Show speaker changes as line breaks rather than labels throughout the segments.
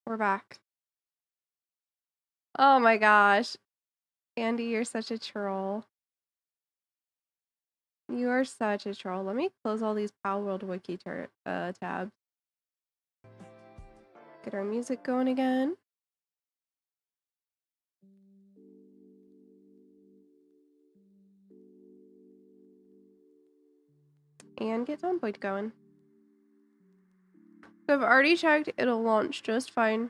We're back. Oh my gosh. Andy, you're such a troll. You are such a troll. Let me close all these Pal World Wiki tabs. Get our music going again. And get Zomboid going. So I've already checked, it'll launch just fine.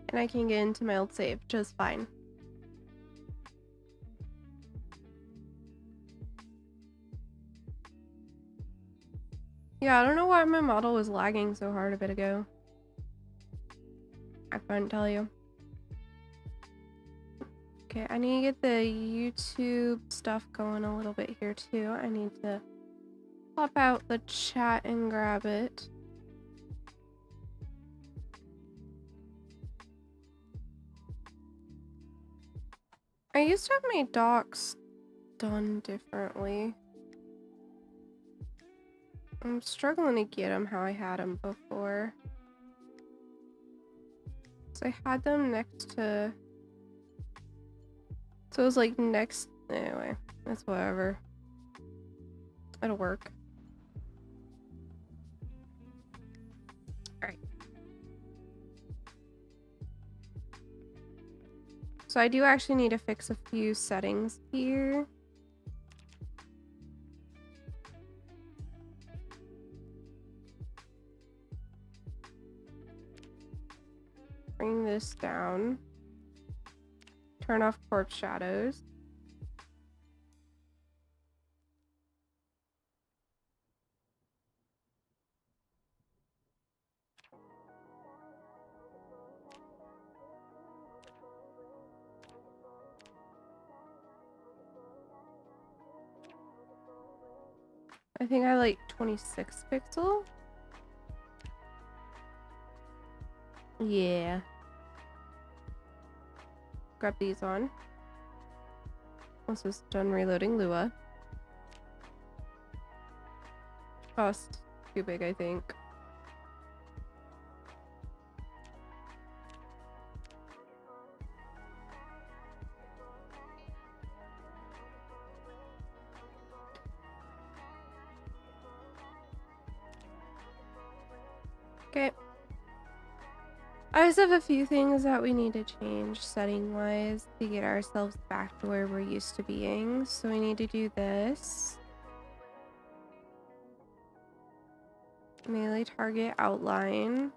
And I can get into my old save just fine. Yeah, I don't know why my model was lagging so hard a bit ago. I couldn't tell you. Okay, I need to get the YouTube stuff going a little bit here too. I need to pop out the chat and grab it. I used to have my docs done differently. I'm struggling to get them how I had them before. So I had them next to... So it was like next... Anyway, that's whatever. It'll work. Alright. So I do actually need to fix a few settings here. Bring this down. Turn off corpse shadows. I think I like 26 pixel. Yeah. Grab these on. Once it's done reloading Lua. Oh, it's too big, I think. Okay. I just have a few things that we need to change setting wise to get ourselves back to where we're used to being. So we need to do this. Melee target outline.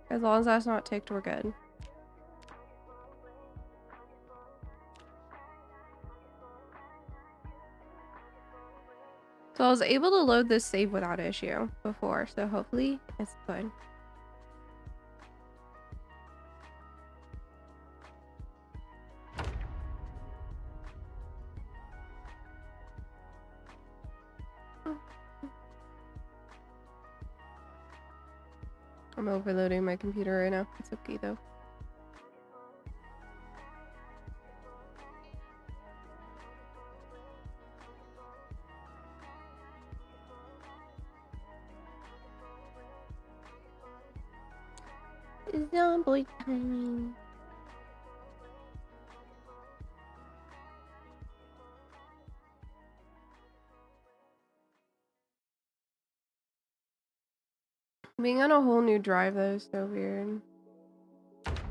As long as that's not ticked, we're good. So I was able to load this save without issue before, so hopefully it's good. I'm overloading my computer right now. It's okay though. Zomboid time. Being on a whole new drive though is so weird.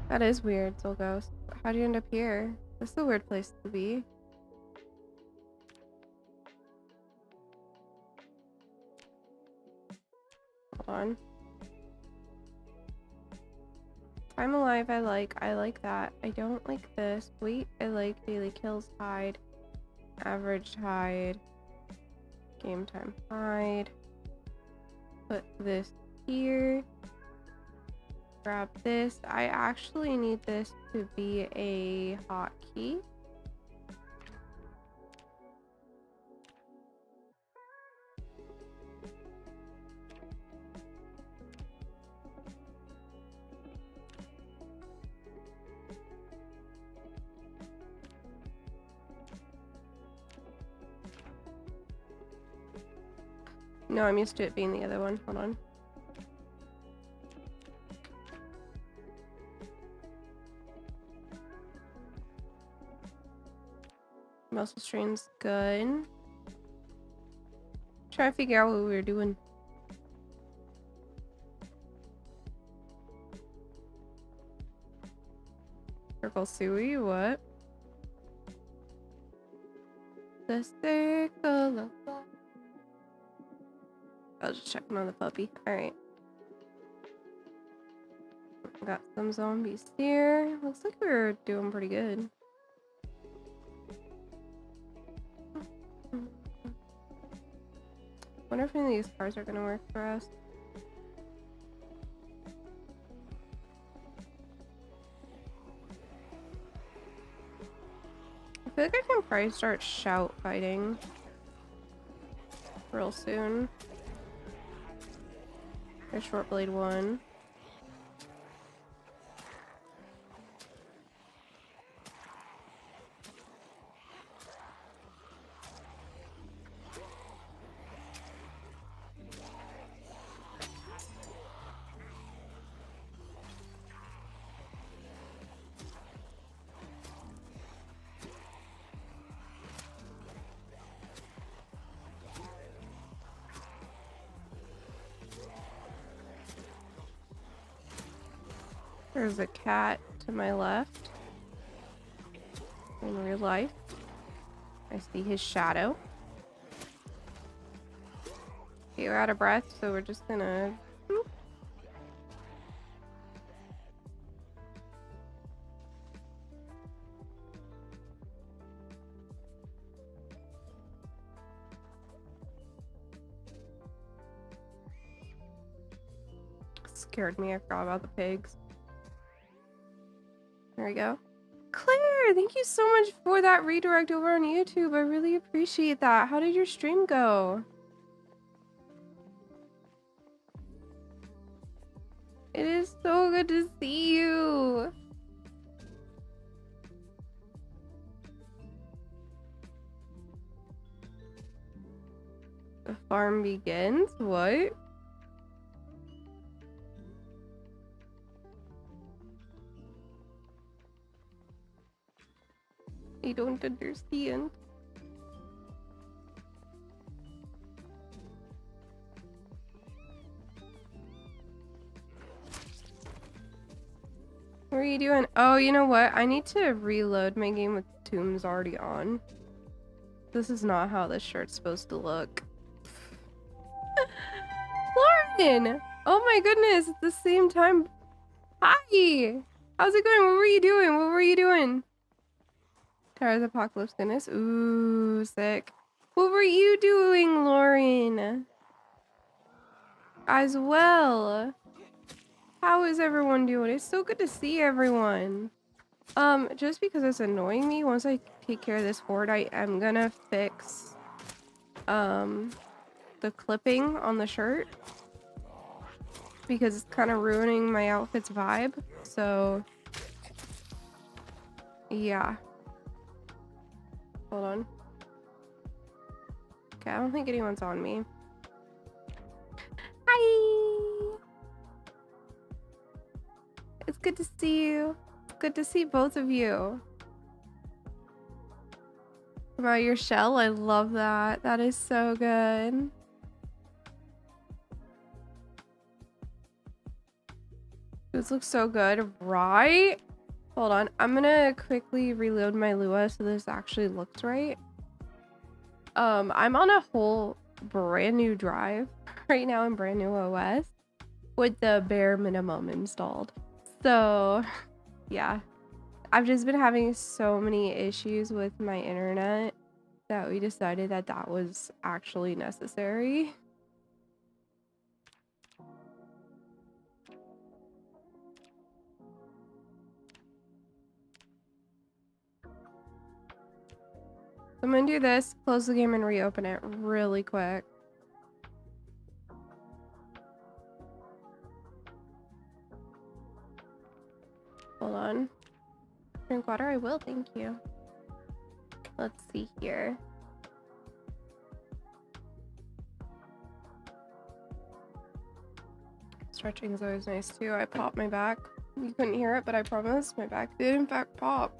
That is weird, Soul Ghost. How'd you end up here? This is a weird place to be. Hold on. I'm alive, I like that. I don't like this. Wait, I like daily kills hide. Average hide. Game time hide. Put this here. Grab this. I actually need this to be a hotkey. No, I'm used to it being the other one. Hold on. Muscle strain's good. Trying to figure out what we were doing. Circle Suey, what? The circle of life. I was just checking on the puppy. Alright. Got some zombies here. Looks like we're doing pretty good. Wonder if any of these cars are gonna work for us. I feel like I can probably start shout fighting real soon. There's short blade one. There's a cat to my left. In real life. I see his shadow. Okay, we're out of breath, so we're just gonna... Boop. Scared me, I forgot about the pigs. There we go. Claire, thank you so much for that redirect over on YouTube. I really appreciate that. How did your stream go? It is so good to see you. The farm begins? What? I don't understand. What are you doing? Oh, you know what? I need to reload my game with Tombs already on. This is not how this shirt's supposed to look. Lauren! Oh my goodness, at the same time. Hi! How's it going? What were you doing? What were you doing? Tara's Apocalypse Goodness. Ooh, sick. What were you doing, Lauren? As well. How is everyone doing? It's so good to see everyone. Just because it's annoying me, once I take care of this horde, I am gonna fix, the clipping on the shirt. Because it's kind of ruining my outfit's vibe. So, yeah. Hold on. Okay, I don't think anyone's on me. Hi! It's good to see you. It's good to see both of you. About your shell, I love that. That is so good. This looks so good, right? Hold on, I'm gonna quickly reload my Lua so this actually looks right. I'm on a whole brand new drive right now in brand new OS with the bare minimum installed. So yeah, I've just been having so many issues with my internet that we decided that that was actually necessary. I'm gonna do this, close the game and reopen it really quick. Hold on. Drink water? I will, thank you. Let's see here. Stretching is always nice too. I popped my back. You couldn't hear it, but I promise my back did in fact pop.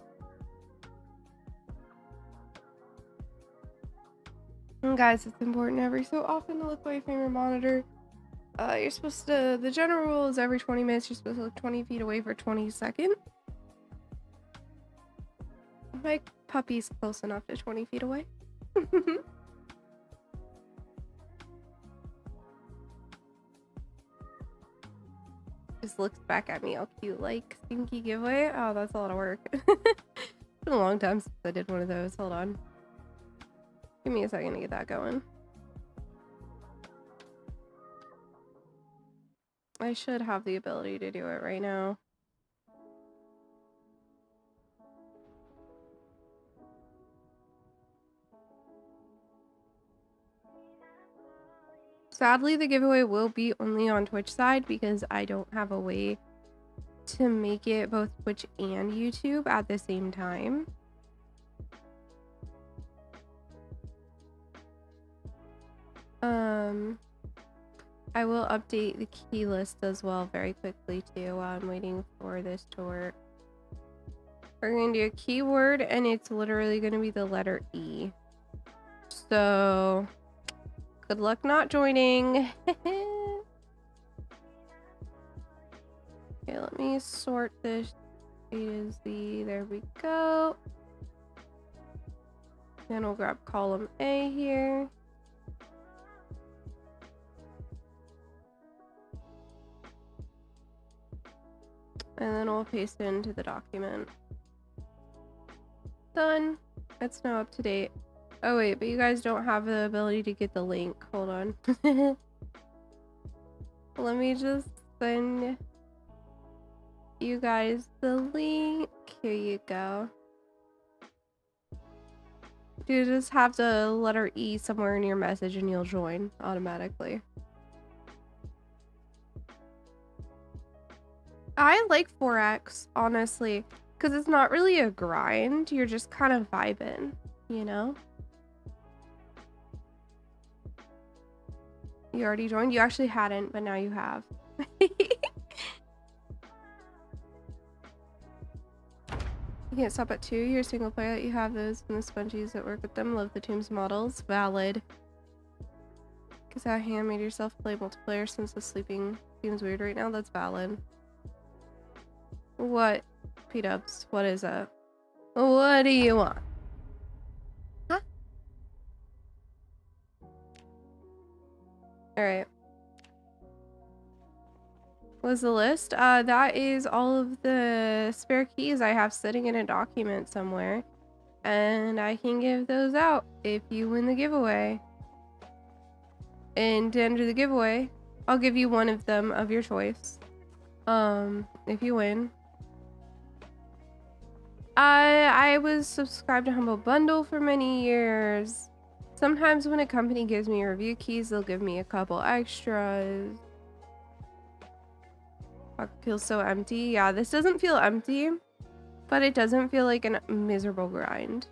And guys, it's important every so often to look away from your monitor. You're supposed to, the general rule is every 20 minutes you're supposed to look 20 feet away for 20 seconds. My puppy's close enough to 20 feet away. Just looks back at me all cute like stinky giveaway. Oh, that's a lot of work. It's been a long time since I did one of those. Hold on. Give me a second to get that going. I should have the ability to do it right now. Sadly, the giveaway will be only on Twitch side because I don't have a way to make it both Twitch and YouTube at the same time. I will update the key list as well very quickly too while I'm waiting for this to work. We're gonna do a keyword and it's literally gonna be the letter E. So good luck not joining. Okay, let me sort this A to Z. There we go. Then we'll grab column A here. And then we'll paste it into the document. Done. It's now up to date. Oh wait, but you guys don't have the ability to get the link. Hold on. Let me just send you guys the link. Here you go. You just have the letter E somewhere in your message and you'll join automatically. I like 4X, honestly, because it's not really a grind. You're just kind of vibing, you know? You already joined? You actually hadn't, but now you have. You can't stop at 2. You're a single player that you have those and the sponges that work with them. Love the Tombs models. Valid. Because how handmade yourself play multiplayer since the sleeping seems weird right now. That's valid. What? P-dubs. What is that? What do you want? Huh? Alright. What's the list? That is all of the spare keys I have sitting in a document somewhere. And I can give those out if you win the giveaway. And to enter the giveaway, I'll give you one of them of your choice. If you win. I was subscribed to Humble Bundle for many years. Sometimes when a company gives me review keys, they'll give me a couple extras. Fuck, feels so empty. Yeah, this doesn't feel empty, but it doesn't feel like a miserable grind.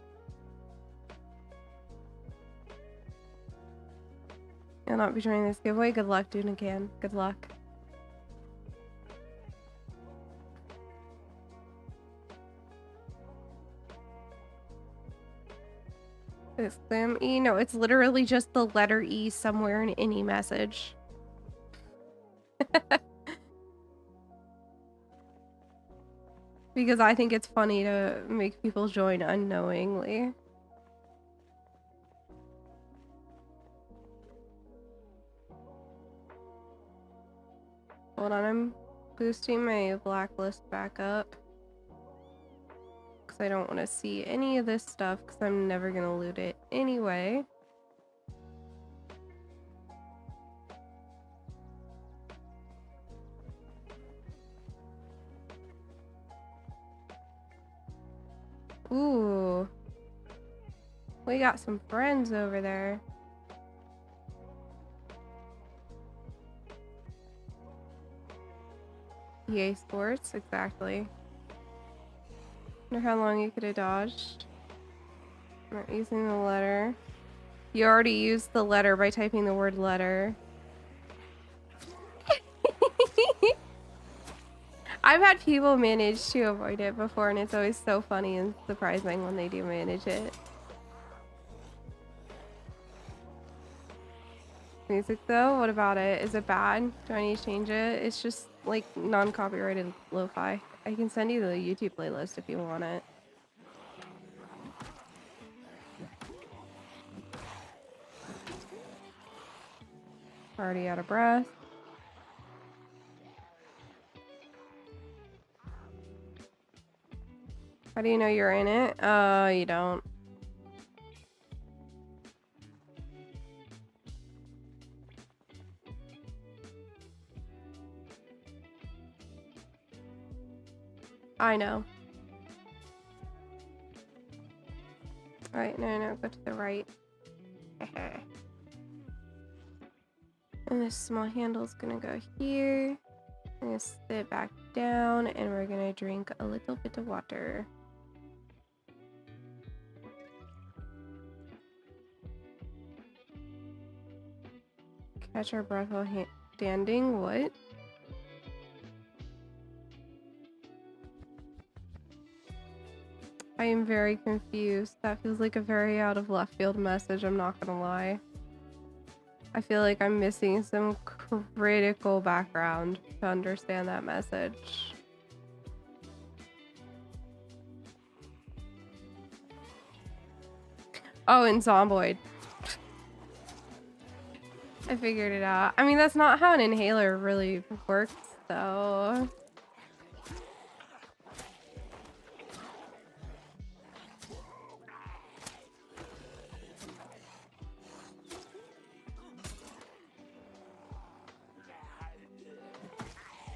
You'll not be joining this giveaway. Good luck doing it again. Good luck. Exclam E? No, it's literally just the letter E somewhere in any message. Because I think it's funny to make people join unknowingly. Hold on, I'm boosting my blacklist back up. Because I don't want to see any of this stuff because I'm never going to loot it anyway. Ooh. We got some friends over there. EA Sports, exactly. Wonder how long you could have dodged. Not using the letter. You already used the letter by typing the word letter. I've had people manage to avoid it before, and it's always so funny and surprising when they do manage it. Music though, what about it? Is it bad? Do I need to change it? It's just like non-copyrighted lo-fi. I can send you the YouTube playlist if you want it. Already out of breath. How do you know you're in it? You don't. I know. Alright, no, go to the right. And this small handle's gonna go here. I'm gonna sit back down and we're gonna drink a little bit of water. Catch our breath while standing. What? I am very confused. That feels like a very out of left field message, I'm not gonna lie. I feel like I'm missing some critical background to understand that message. Oh, and Zomboid. I figured it out. I mean, that's not how an inhaler really works, though.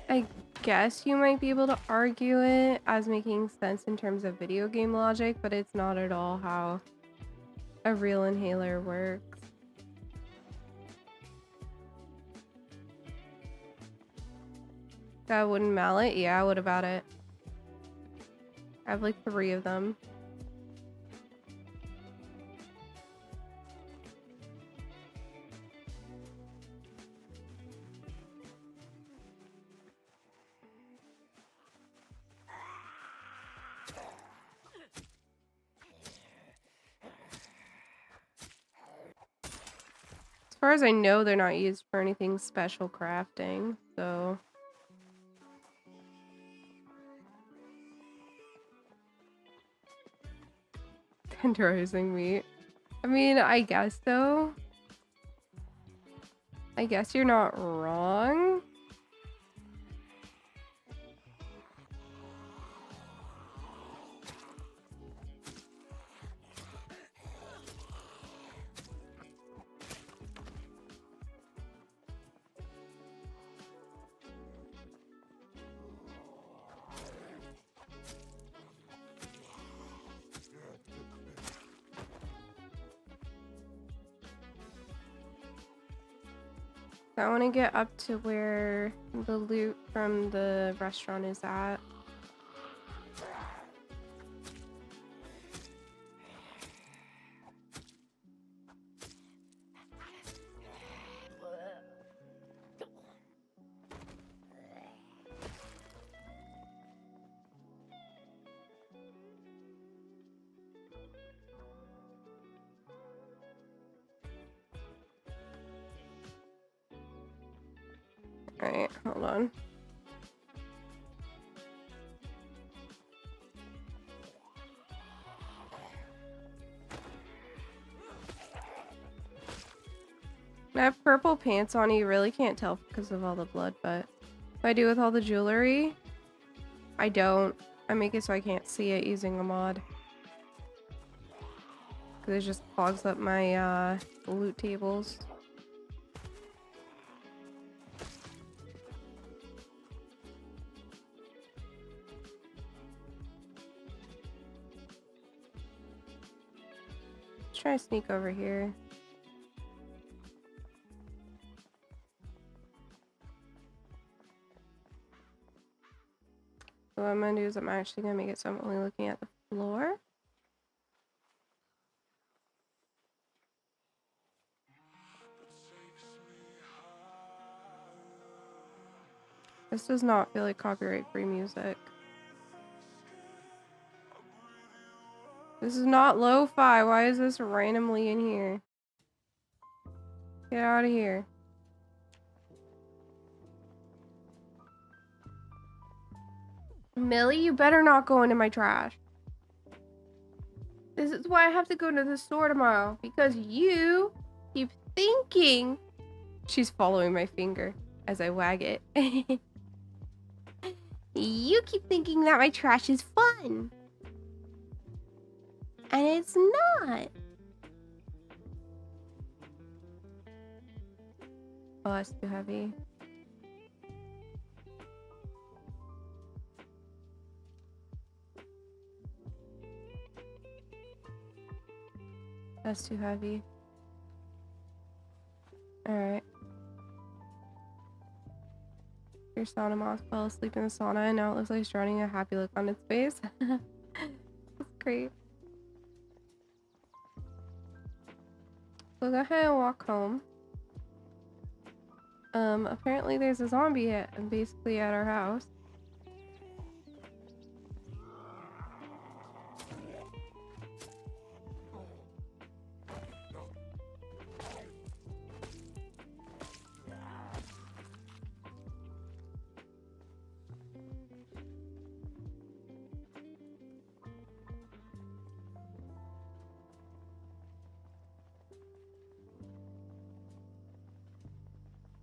I guess you might be able to argue it as making sense in terms of video game logic, but it's not at all how a real inhaler works. That wooden mallet? Yeah, what about it? I have like 3 of them. As far as I know, they're not used for anything special crafting, so... Tenderizing meat. I mean, I guess so. I guess you're not wrong. I want to get up to where the loot from the restaurant is at. Alright, hold on. I have purple pants on. You really can't tell because of all the blood, but what I do with all the jewelry, I don't. I make it so I can't see it using a mod. Because it just clogs up my loot tables. Let's try to sneak over here. So what I'm gonna do is I'm actually gonna make it so I'm only looking at the floor. This does not feel like copyright-free music. This is not lo-fi. Why is this randomly in here? Get out of here. Millie, you better not go into my trash. This is why I have to go to the store tomorrow. Because you keep thinking... She's following my finger as I wag it. You keep thinking that my trash is fun. And it's not. Oh, that's too heavy. That's too heavy. Alright. Your sauna moth fell asleep in the sauna and now it looks like it's drowning, a happy look on its face. That's great. So go ahead and walk home. Apparently there's a zombie basically at our house.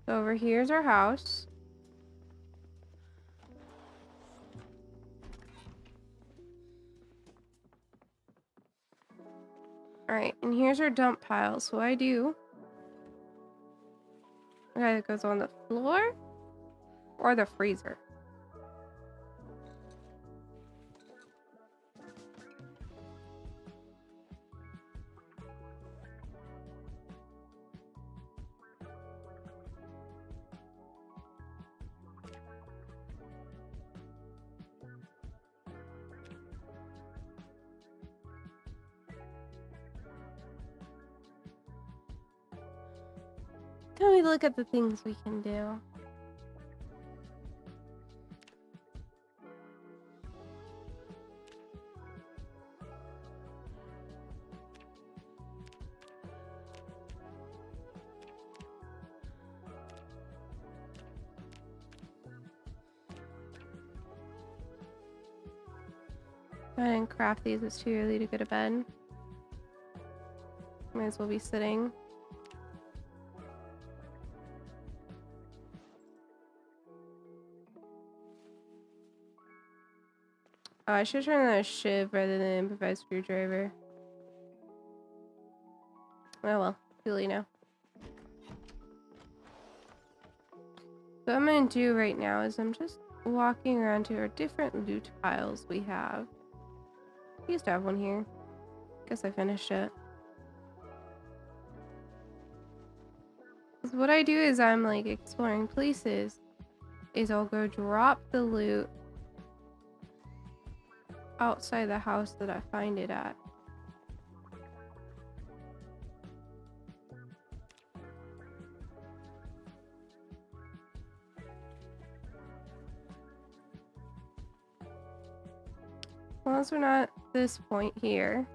So over here's our house. Alright, and here's our dump pile. So I do. Okay, it goes on the floor or the freezer. Can we look at the things we can do? Go ahead and craft these. It's too early to go to bed. Might as well be sitting. Oh, I should turn on a shiv rather than an improvised screwdriver. Oh well, too late now. So what I'm gonna do right now is I'm just walking around to our different loot piles we have. I used to have one here. Guess I finished it. 'Cause what I do is I'm like exploring places. Is I'll go drop the loot outside the house that I find it at. Once we're not at this point here,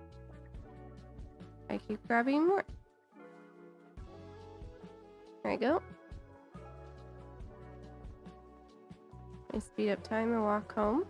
I keep grabbing more. There we go. I speed up time and walk home.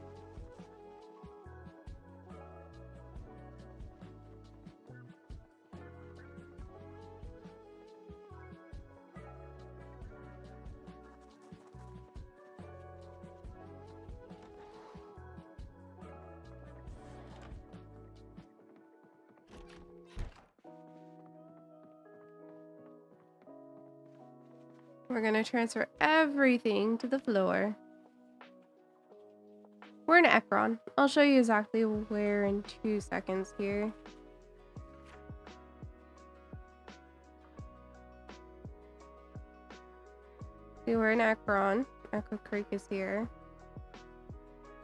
We're gonna transfer everything to the floor. We're in Ekron. I'll show you exactly where in 2 seconds here. See, we're in Ekron. Echo Creek is here.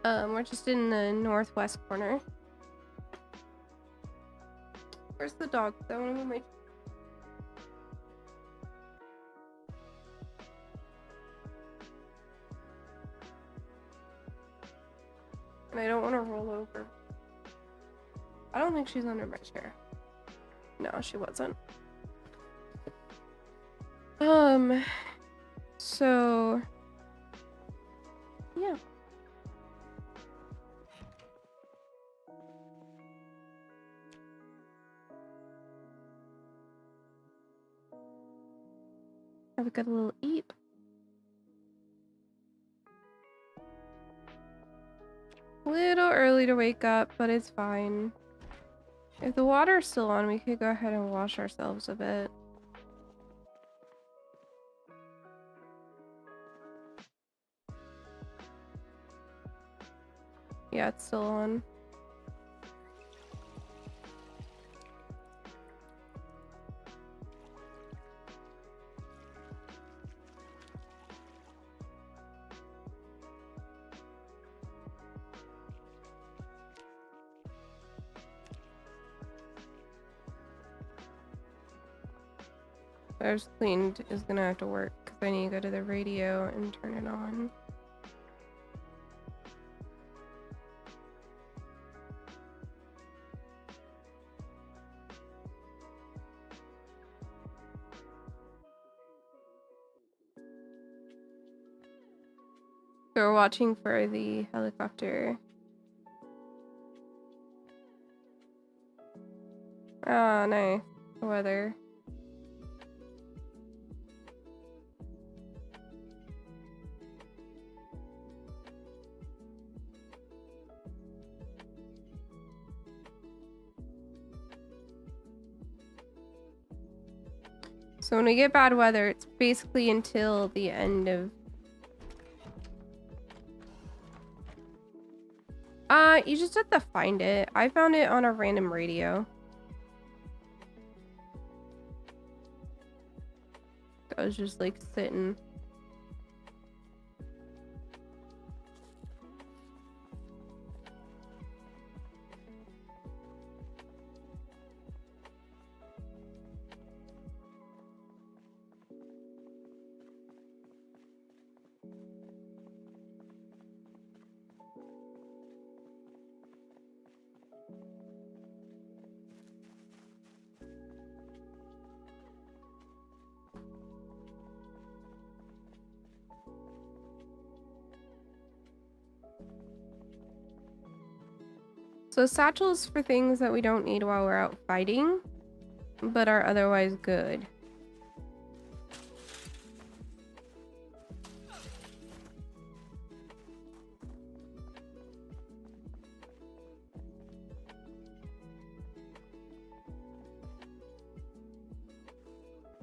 We're just in the northwest corner. Where's the dog? I wanna move my... And I don't want to roll over. I don't think she's under my chair. No, she wasn't. So yeah. Have a good little eat. Little early to wake up, but it's fine. If the water's still on, we could go ahead and wash ourselves a bit. Yeah, it's still on. Whoever's cleaned is gonna have to work because I need to go to the radio and turn it on. So we're watching for the helicopter. Ah, nice. The weather. So when we get bad weather, it's basically until the end of... you just have to find it. I found it on a random radio. I was just like sitting. So satchels for things that we don't need while we're out fighting, but are otherwise good.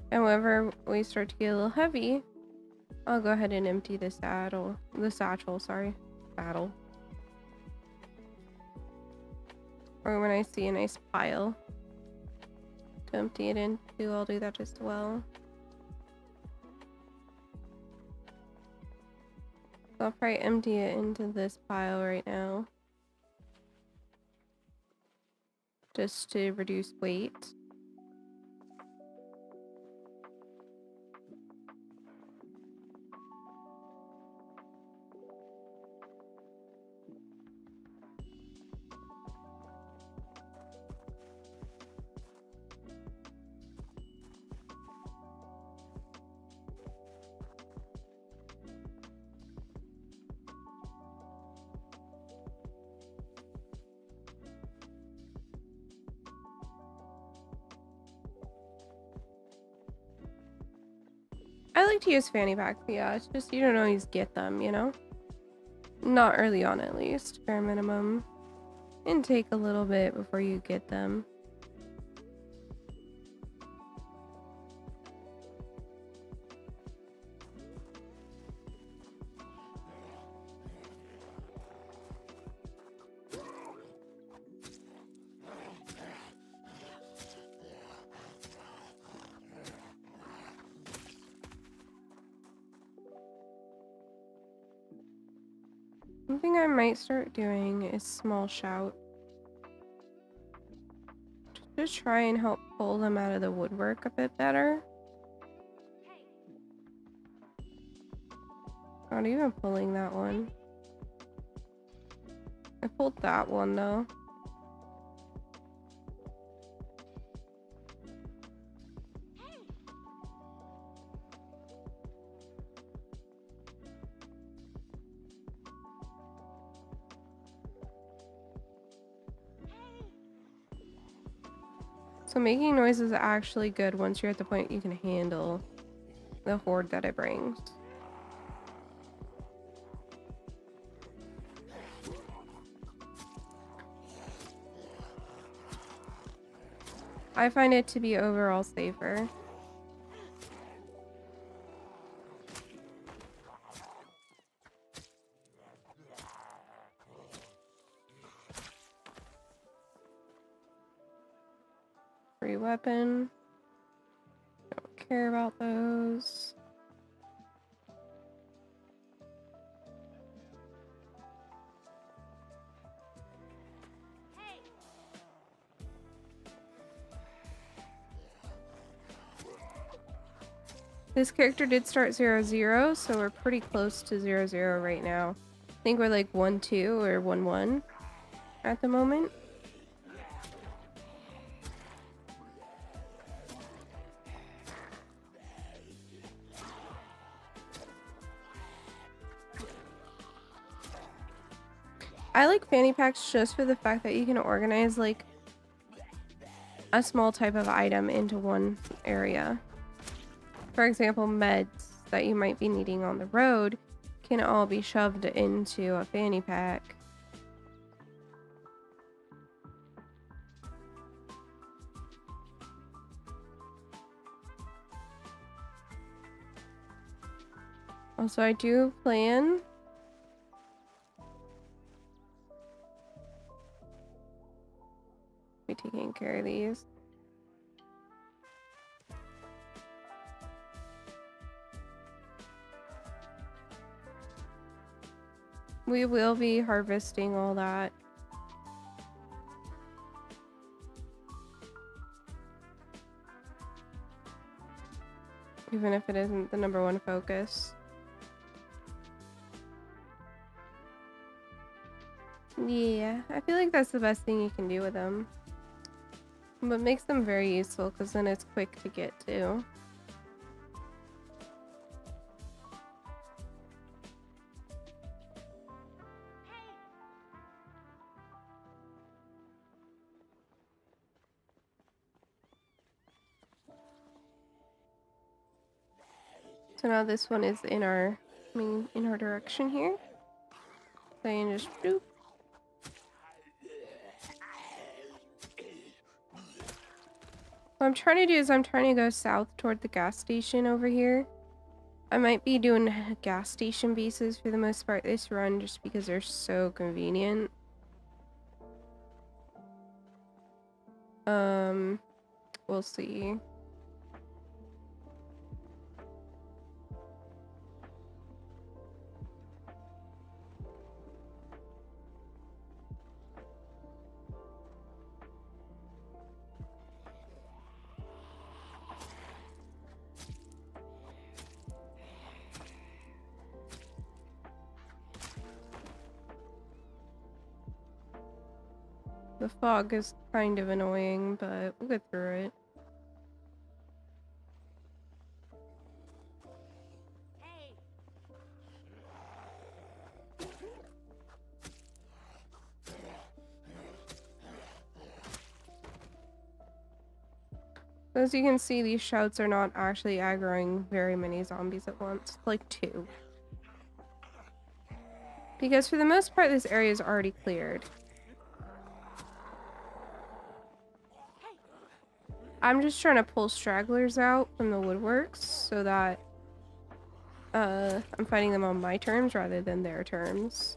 And whenever we start to get a little heavy, I'll go ahead and empty the satchel, sorry, saddle. Or when I see a nice pile to empty it into, I'll do that as well. So I'll probably empty it into this pile right now, just to reduce weight. I like to use fanny packs, yeah, it's just you don't always get them, you know? Not early on at least, bare minimum. And take a little bit before you get them. Something I might start doing is small shout. Just to try and help pull them out of the woodwork a bit better. Not even pulling that one. I pulled that one though. So making noise is actually good once you're at the point you can handle the horde that it brings. I find it to be overall safer. Free weapon. Don't care about those. This character did start 0-0, so we're pretty close to 0-0 right now. I think we're like 1-2 or 1-1 at the moment. I like fanny packs just for the fact that you can organize like a small type of item into one area. For example, meds that you might be needing on the road can all be shoved into a fanny pack. Also, I do plan be taking care of these. We will be harvesting all that. Even if it isn't the #1 focus. Yeah, I feel like that's the best thing you can do with them. But makes them very useful because then it's quick to get to. So now this one is in our direction here. So you can just boop. What I'm trying to do is I'm trying to go south toward the gas station over here. I might be doing gas station bases for the most part this run just because they're so convenient. We'll see. The fog is kind of annoying, but we'll get through it. As you can see, these shouts are not actually aggroing very many zombies at once, like 2. Because for the most part, this area is already cleared. I'm just trying to pull stragglers out from the woodworks so that I'm fighting them on my terms rather than their terms.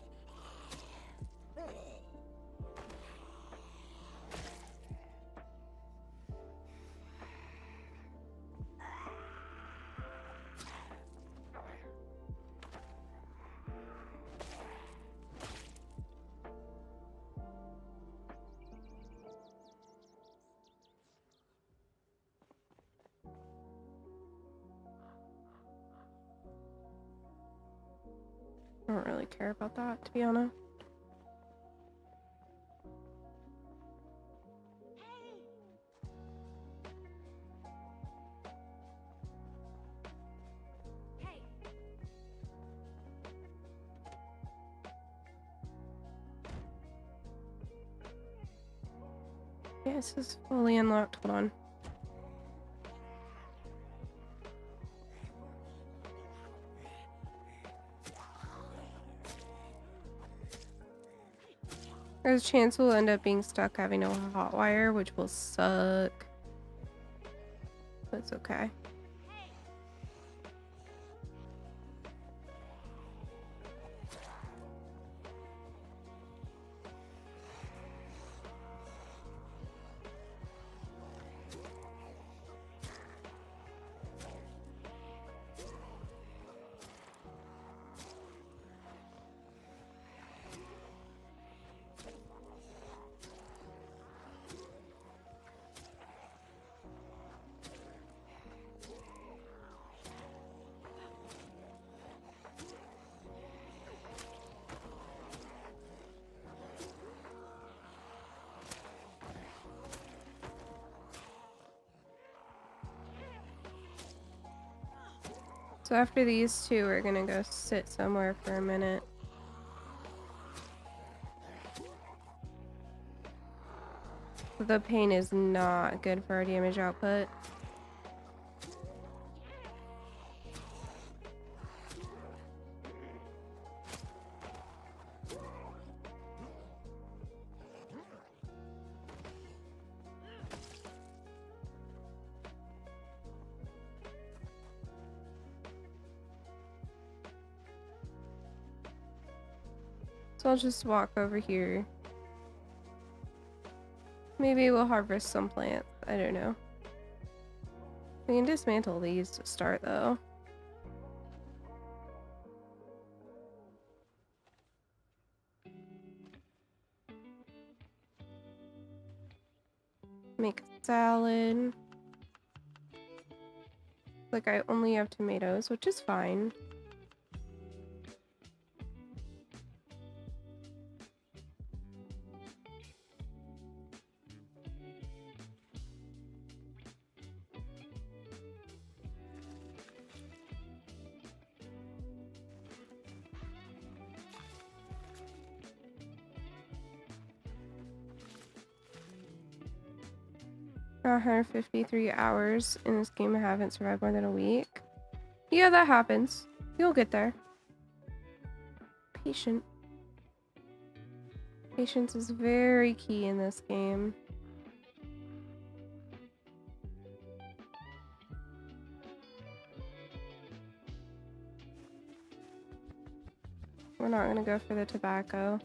I don't really care about that, to be honest. Yeah, this is fully unlocked. Hold on. There's a chance we'll end up being stuck having a hot wire, which will suck. But it's okay. So after these two, we're gonna go sit somewhere for a minute. The pain is not good for our damage output. So I'll just walk over here. Maybe we'll harvest some plants. I don't know. We can dismantle these to start though. Make a salad. Like I only have tomatoes, which is fine. Now 153 hours in this game. I haven't survived more than a week. Yeah, that happens. You'll get there. Patient. Patience is very key in this game. We're not gonna go for the tobacco.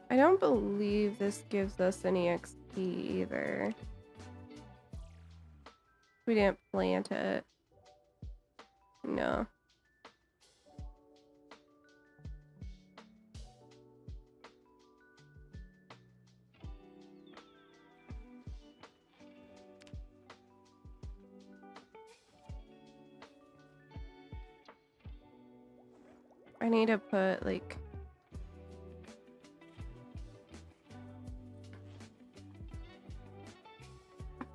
I don't believe this gives us any XP either. We didn't plant it. No. I need to put like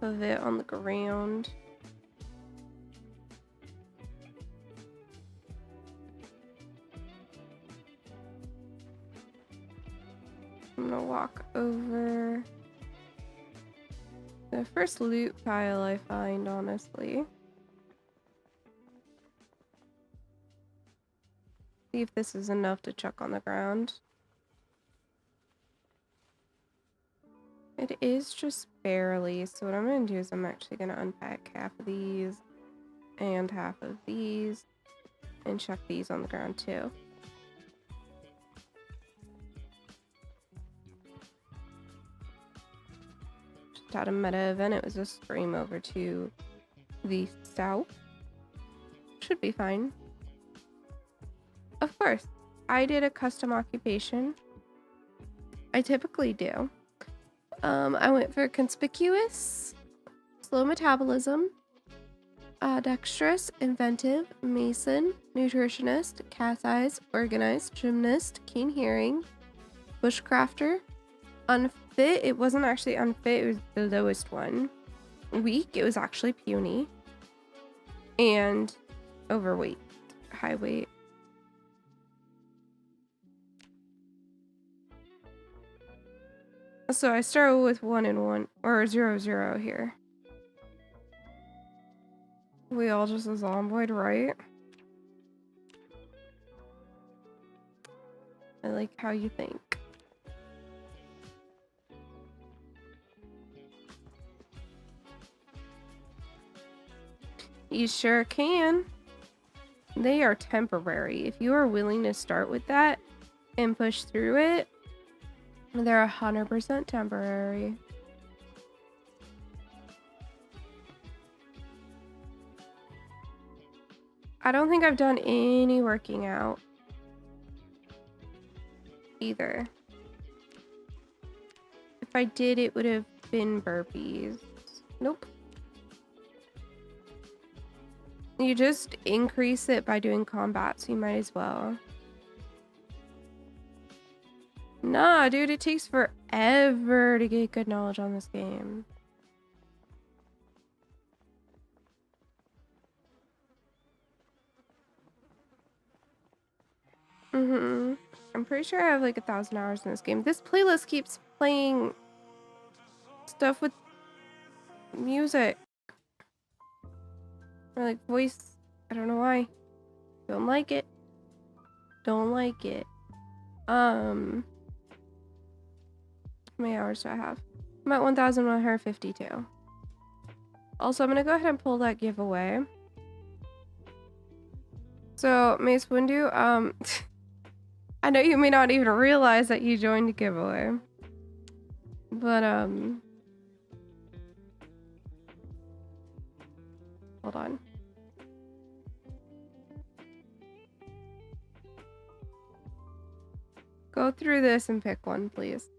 half of it on the ground. I'm gonna walk over the first loot pile I find, honestly. See if this is enough to chuck on the ground. It is just barely, so what I'm gonna do is I'm actually gonna unpack half of these and half of these and chuck these on the ground too. Just had a meta event, it was a stream over to the south. Should be fine. Of course, I did a custom occupation. I typically do. I went for conspicuous, slow metabolism, dexterous, inventive, mason, nutritionist, cat's eyes, organized, gymnast, keen hearing, bushcrafter, Fit, it wasn't actually unfit, it was the lowest one. Weak, it was actually puny. And overweight, high weight. So I started with 1 and 1, or 0, 0 here. We all just a Zomboid, right? I like how you think. You sure can. They are temporary. If you are willing to start with that and push through it, they're 100% temporary. I don't think I've done any working out either. If I did, it would have been burpees. Nope. You just increase it by doing combat, so you might as well. Nah, dude, it takes forever to get good knowledge on this game. I'm pretty sure I have like 1,000 hours in this game. This playlist keeps playing stuff with music. Or like voice. I don't know why. Don't like it. Don't like it. How many hours do I have? I'm at 1,152. Also, I'm gonna go ahead and pull that giveaway. So, Mace Windu, I know you may not even realize that you joined the giveaway. But, hold on. Go through this and pick one, please.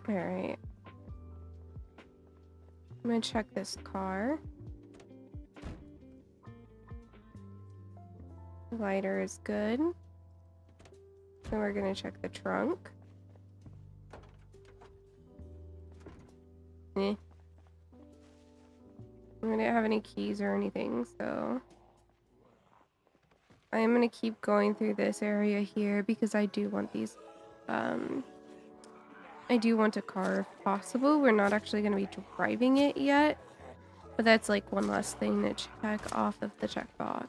All right. I'm gonna check this car. Lighter is good. Then we're gonna check the trunk. I didn't have any keys or anything, so I am gonna keep going through this area here because I do want these. I do want a car if possible. We're not actually gonna be driving it yet, but that's like one last thing to check off of the checkbox.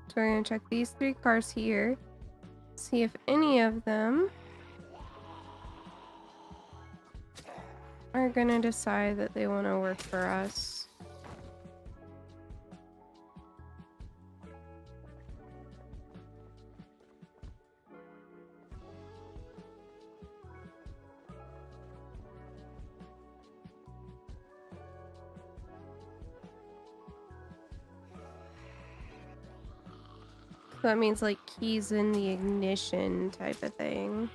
So we're gonna check these 3 cars here, see if any of them are gonna decide that they want to work for us. So that means like keys in the ignition type of thing.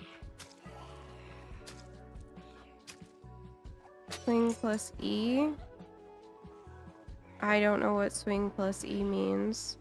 Swing plus E. I don't know what swing plus E means.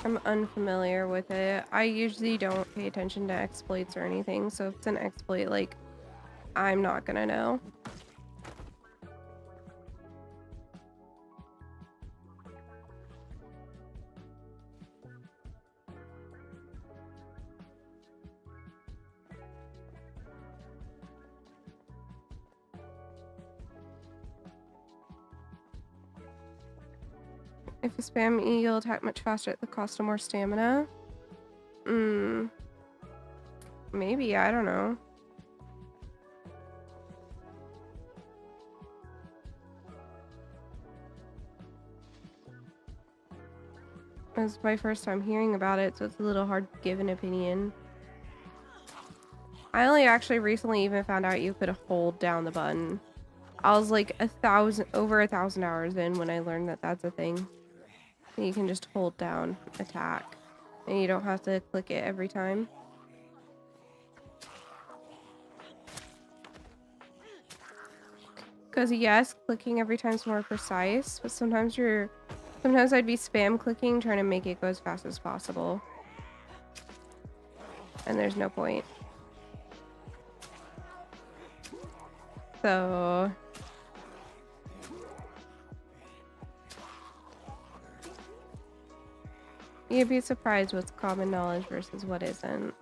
I'm unfamiliar with it. I usually don't pay attention to exploits or anything, so if it's an exploit, like, I'm not gonna know. If you spam E, you'll attack much faster at the cost of more stamina. Maybe, I don't know. It's my first time hearing about it, so it's a little hard to give an opinion. I only actually recently even found out you could hold down the button. I was like over 1,000 hours in when I learned that that's a thing. You can just hold down attack, and you don't have to click it every time. Because yes, clicking every time is more precise, but sometimes I'd be spam clicking trying to make it go as fast as possible. And there's no point. So you'd be surprised what's common knowledge versus what isn't.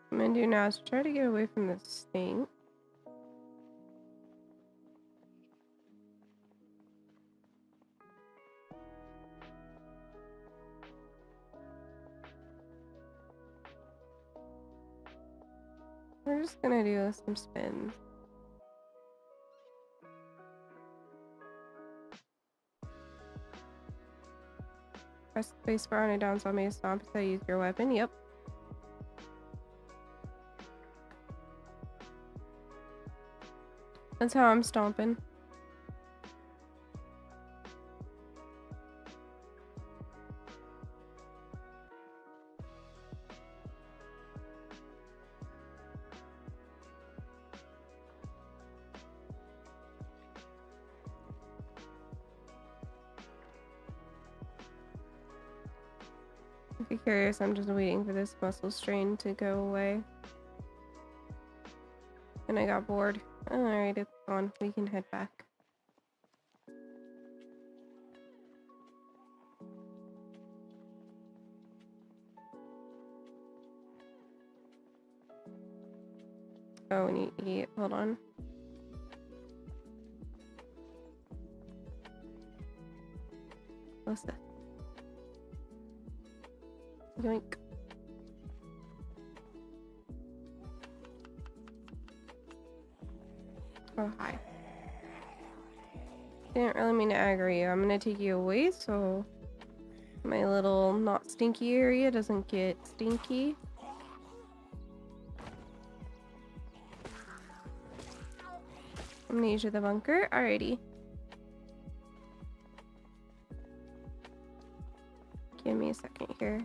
What I'm gonna do now is try to get away from this stink. We're just gonna do some spins. Press the spacebar on a down zombie to stomp until you use your weapon. Yep. That's how I'm stomping. If you're curious, I'm just waiting for this muscle strain to go away. And I got bored. Alright, it's gone. We can head back. Oh, we need to eat. Hold on. What's this? Yoink. Oh, hi. Didn't really mean to aggro you. I'm gonna take you away so my little not stinky area doesn't get stinky. I'm gonna use the bunker. Alrighty. Give me a second here.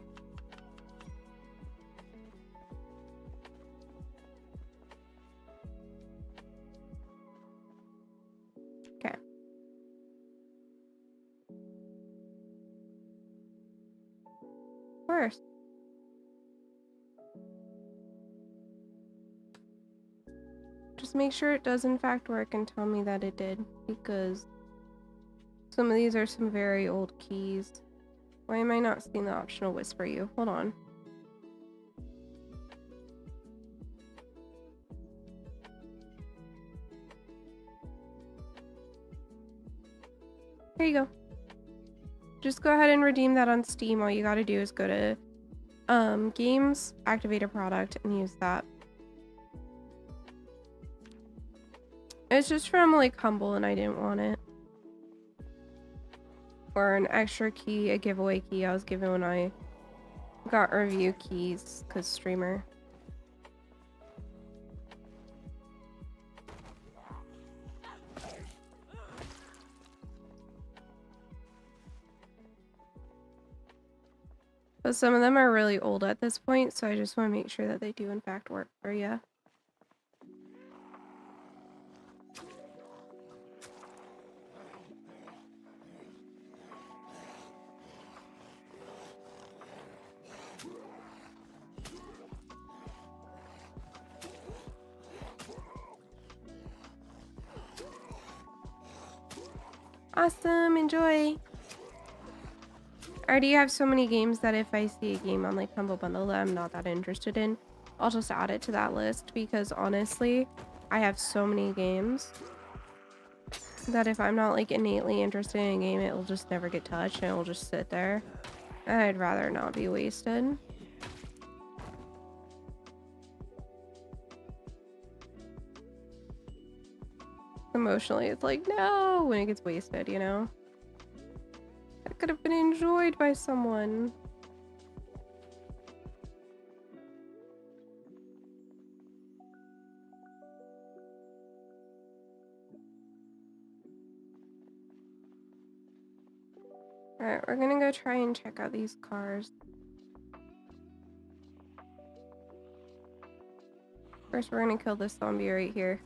Okay. Of course. Just make sure it does in fact work and tell me that it did, because some of these are some very old keys. Why am I not seeing the optional whisper you? Hold on. Here you go. Just go ahead and redeem that on Steam. All you gotta do is go to games, activate a product, and use that. It's just from like Humble and I didn't want it. Or an extra key, a giveaway key I was given when I got review keys, cause streamer. But some of them are really old at this point, so I just want to make sure that they do in fact work for you. Awesome, enjoy. I already have so many games that if I see a game on like Humble Bundle that I'm not that interested in, I'll just add it to that list because honestly, I have so many games that if I'm not like innately interested in a game, it will just never get touched and it will just sit there. I'd rather not be wasted. Emotionally, it's like, no, when it gets wasted, you know? That could have been enjoyed by someone. Alright, we're gonna go try and check out these cars. First, we're gonna kill this zombie right here.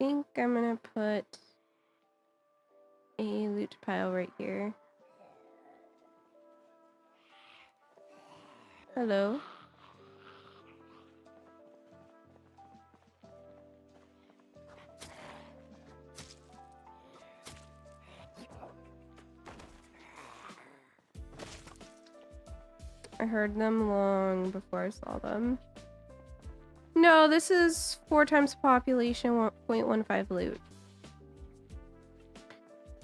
I think I'm gonna put a loot pile right here. Hello. I heard them long before I saw them. No, this is 4 times population, 1.15 loot.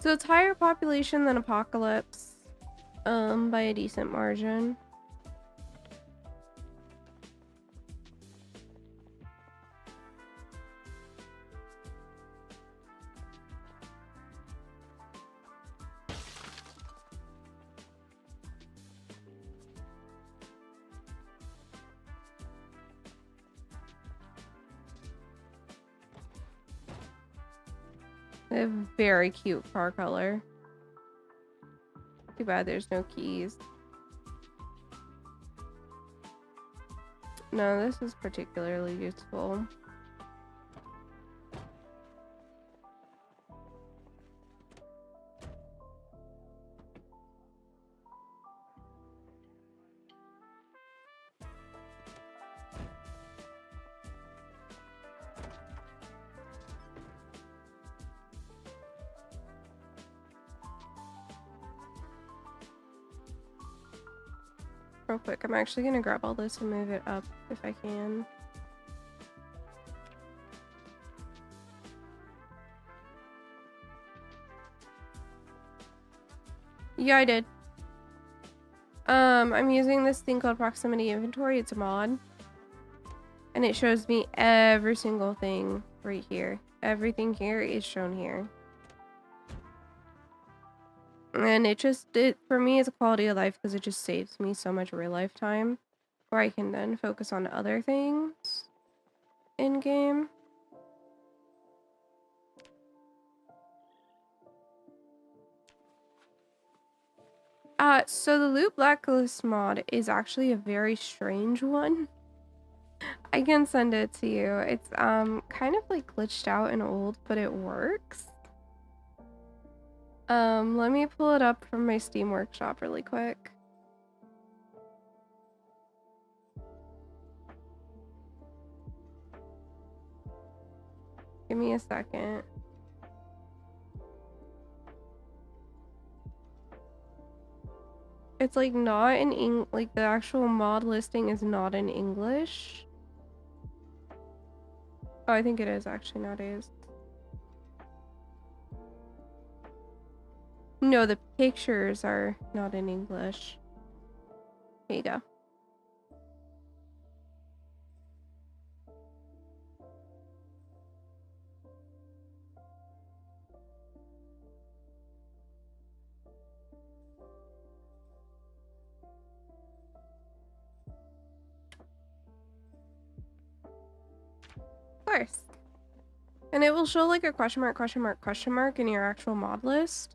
So it's higher population than Apocalypse, by a decent margin. They have very cute car color. Too bad there's no keys. No, this is particularly useful. Real quick, I'm actually gonna grab all this and move it up if I can. Yeah, I did. I'm using this thing called proximity inventory. It's a mod. And it shows me every single thing right here. Everything here is shown here. And it for me, it's a quality of life because it just saves me so much real life time where I can then focus on other things in game. So the loot blacklist mod is actually a very strange one. I can send it to you. It's kind of like glitched out and old, but it works. Let me pull it up from my Steam Workshop really quick. Give me a second. It's like not in like the actual mod listing is not in English. Oh, I think it is actually nowadays. No, the pictures are not in English. Here you go. course. And it will show like a question mark, question mark, question mark in your actual mod list.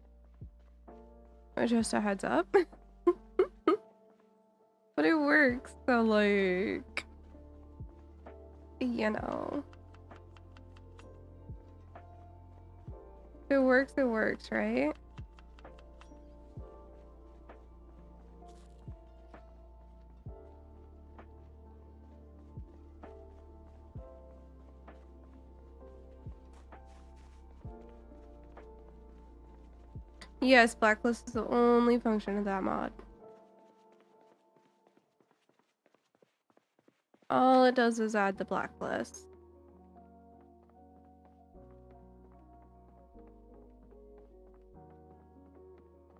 Just a heads up. But it works, so like, you know. If it works, right? Yes, blacklist is the only function of that mod. All it does is add the blacklist.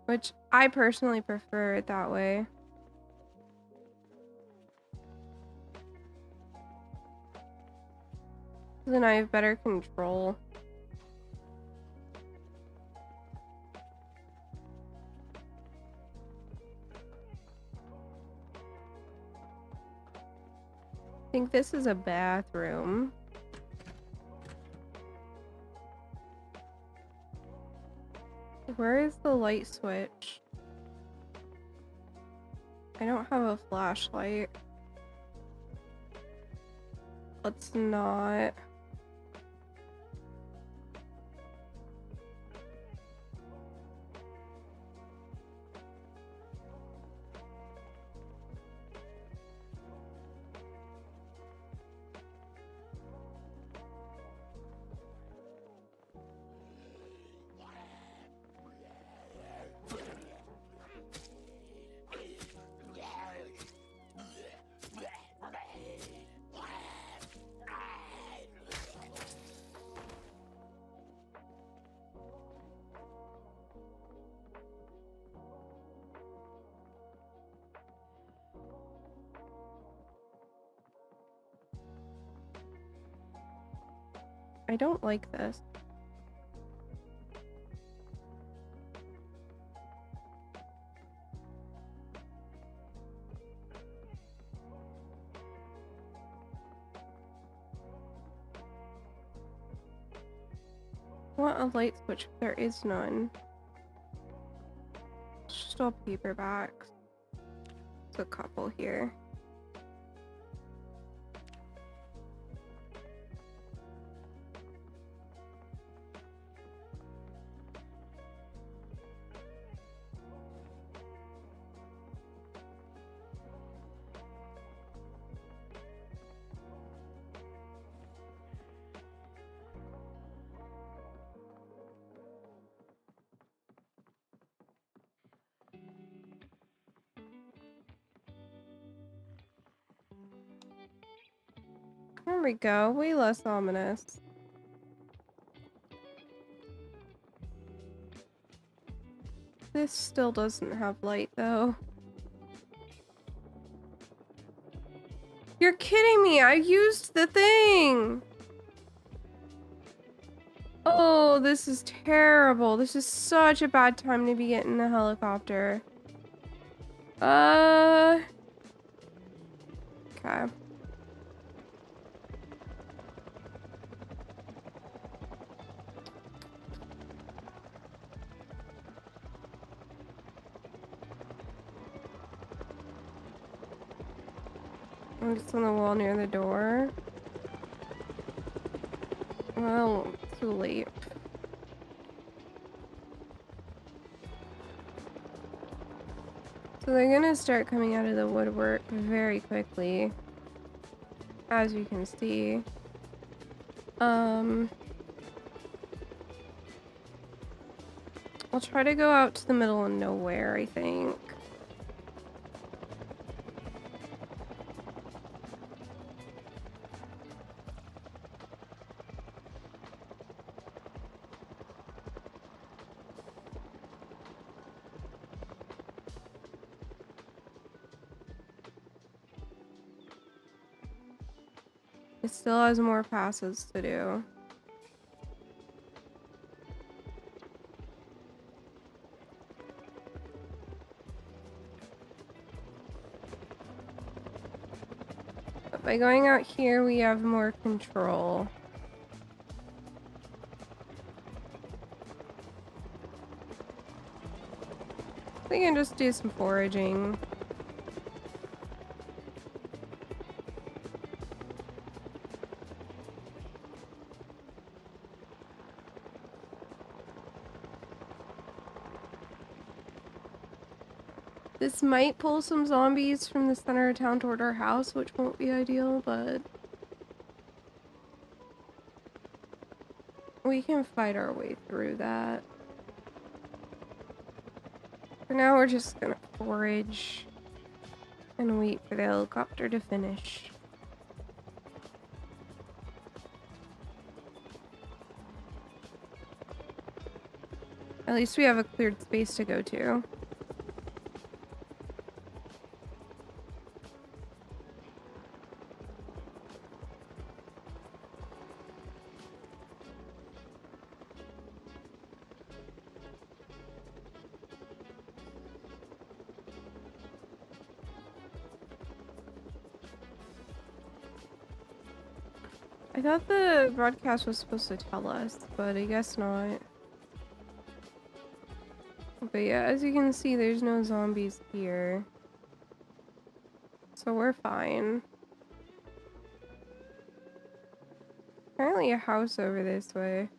Which I personally prefer it that way. Then I have better control. I think this is a bathroom. Where is the light switch? I don't have a flashlight. Let's not. I don't like this. I want a light switch, but there is none. It's just all paperbacks. There's a couple here. There we go, way less ominous. This still doesn't have light though. You're kidding me, I used the thing! Oh, this is terrible. This is such a bad time to be getting the helicopter. Okay. I'm just on the wall near the door. Well, too late. So they're gonna start coming out of the woodwork very quickly, as you can see. I'll try to go out to the middle of nowhere, I think. It still has more passes to do. But by going out here, we have more control. We can just do some foraging. This might pull some zombies from the center of town toward our house, which won't be ideal, but we can fight our way through that. For now, we're just gonna forage and wait for the helicopter to finish. At least we have a cleared space to go to. I thought the broadcast was supposed to tell us, but I guess not. But yeah, as you can see, there's no zombies here. So we're fine. Apparently a house over this way.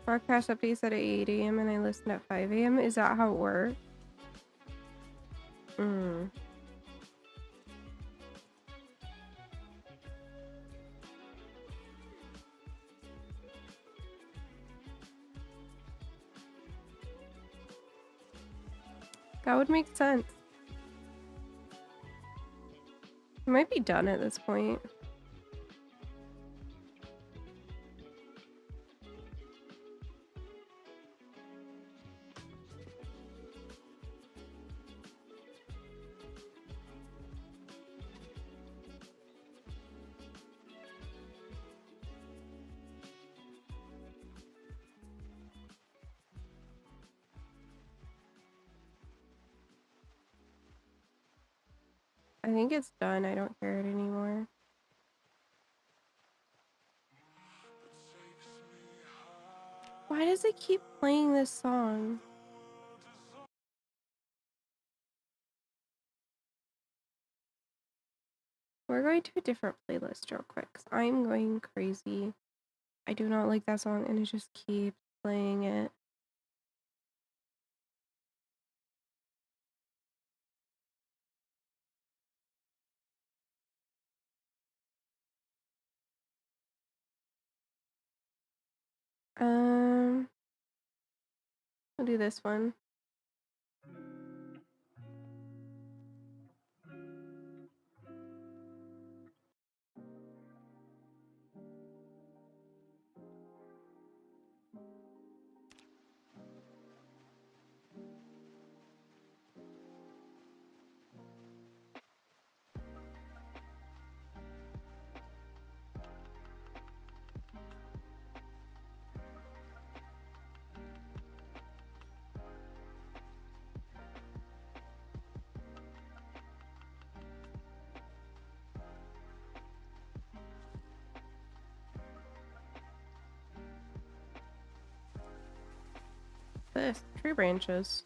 Broadcast updates at 8 a.m. and I listen at 5 a.m. Is that how it works? That would make sense. It might be done at this point. I think it's done. I don't hear it anymore. Why does it keep playing this song? We're going to a different playlist real quick, 'cause I'm going crazy. I do not like that song and it just keeps playing it. I'll do this one. This tree branches.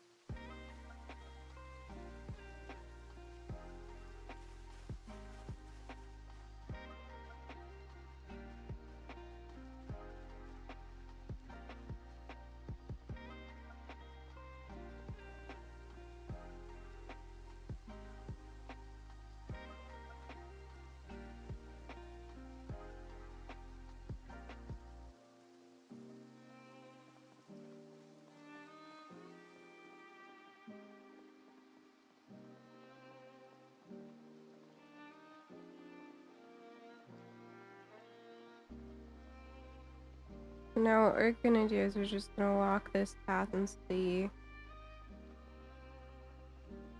Now what we're gonna do is we're just gonna walk this path and see.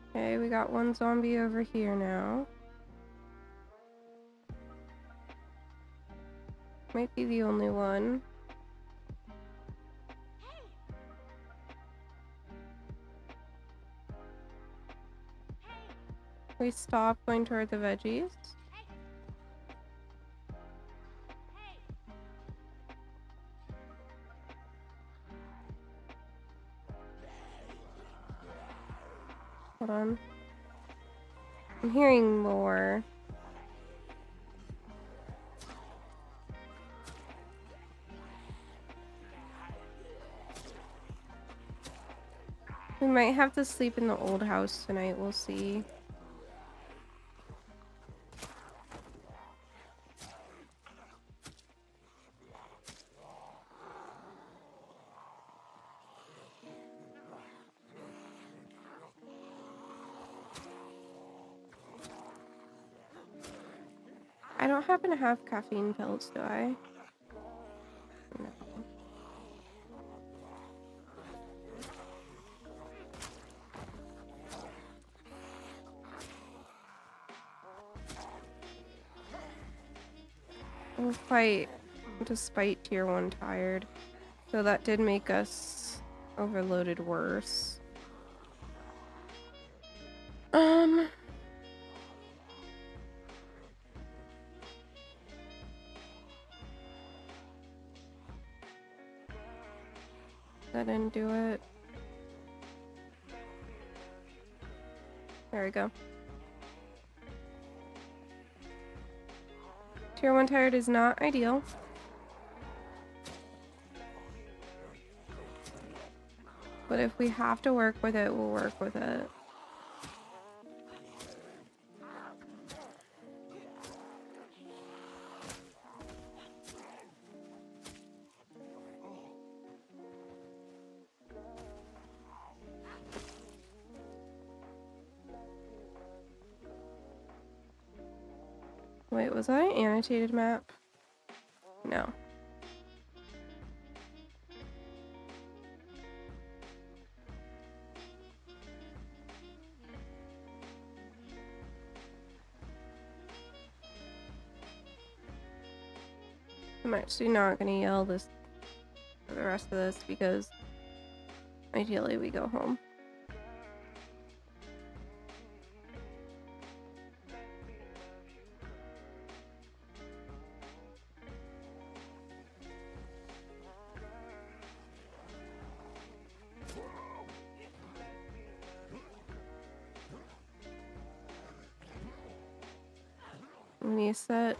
Okay, we got one zombie over here now. Might be the only one. We stop going toward the veggies. Hold on. I'm hearing more. We might have to sleep in the old house tonight. We'll see. I don't happen to have caffeine pills, do I? No. I'm quite, despite tier 1, tired. So that did make us overloaded worse. That didn't do it. There we go. Tier 1 tired is not ideal. But if we have to work with it, we'll work with it. Wait, was that an annotated map? No. I'm actually not gonna yell this for the rest of this because ideally we go home. Reset.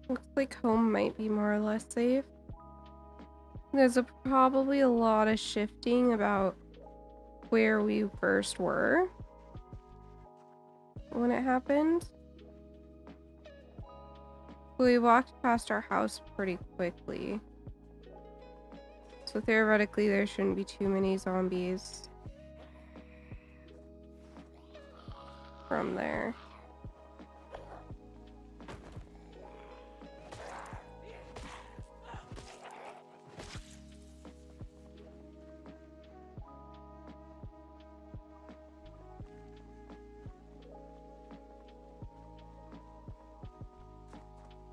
Looks like home might be more or less safe. There's probably a lot of shifting about where we first were when it happened. We walked past our house pretty quickly. So theoretically there shouldn't be too many zombies from there.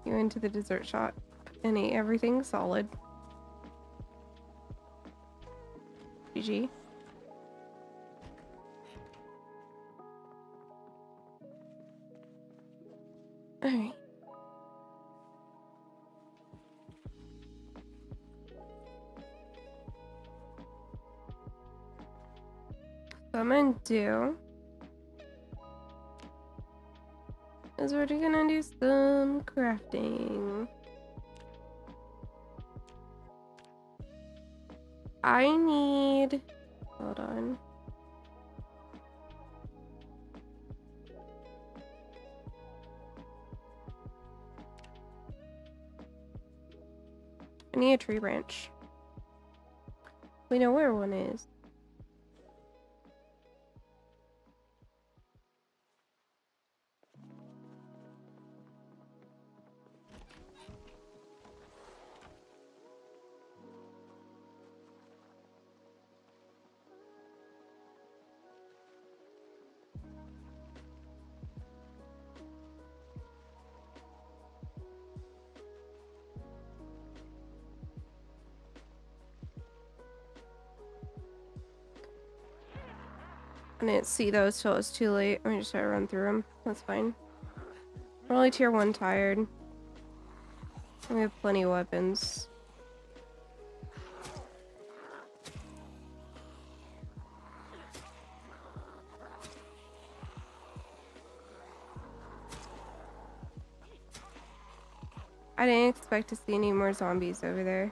You into the dessert shop and ate everything solid. GG. Alright. What I'm gonna do is we're gonna do some crafting. I need, hold on. I need a tree branch. We know where one is. I didn't see those till it was too late. I just had to run through them. That's fine. We're only tier 1 tired. We have plenty of weapons. I didn't expect to see any more zombies over there.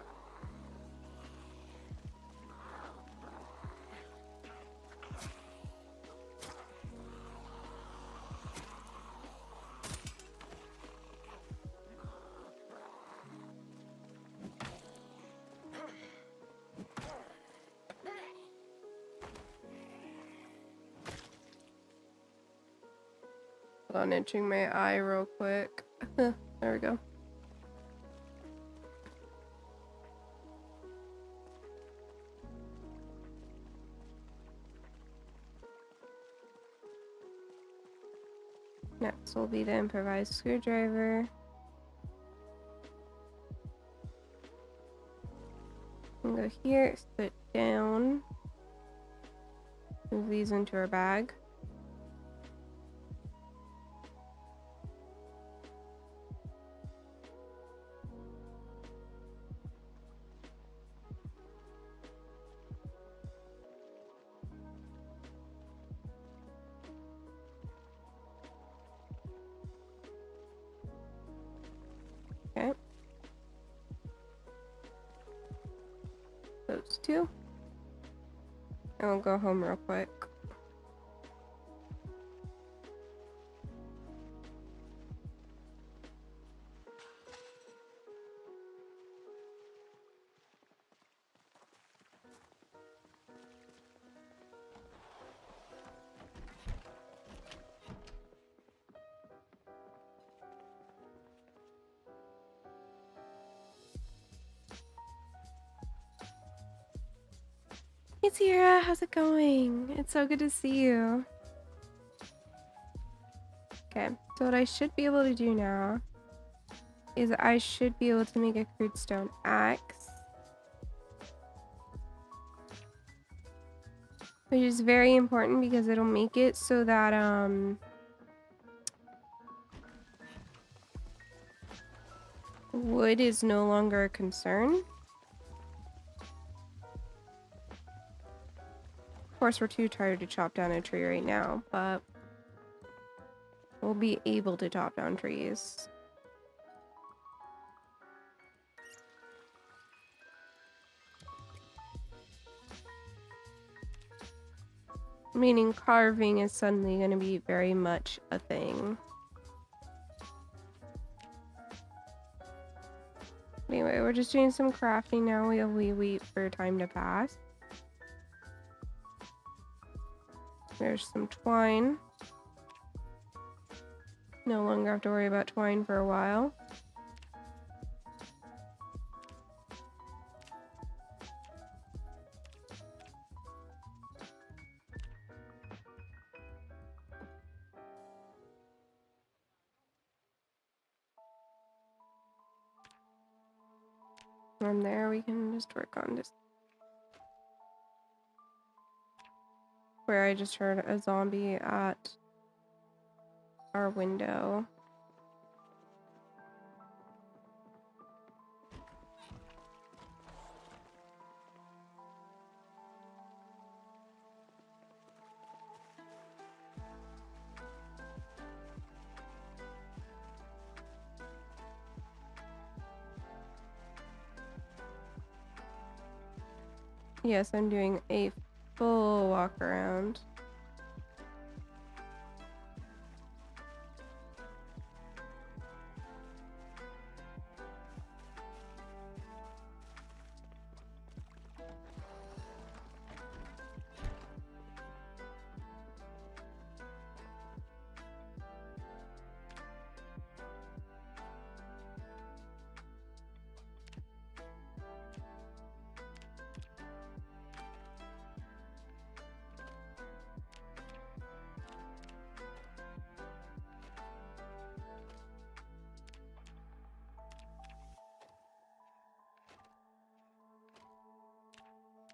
Hold on, itching my eye real quick. There we go. Next will be the improvised screwdriver. And go here, sit down. Move these into our bag. Okay. Those two. And we'll go home real quick. Hey Tira, how's it going? It's so good to see you. Okay, so what I should be able to do now is I should be able to make a crude stone axe. Which is very important because it'll make it so that wood is no longer a concern. Of course, we're too tired to chop down a tree right now, but we'll be able to chop down trees. Meaning carving is suddenly going to be very much a thing. Anyway, we're just doing some crafting now while we wait for time to pass. There's some twine. No longer have to worry about twine for a while. From there, we can just work on this. Where I just heard a zombie at our window. Yes, I'm doing a full walk around.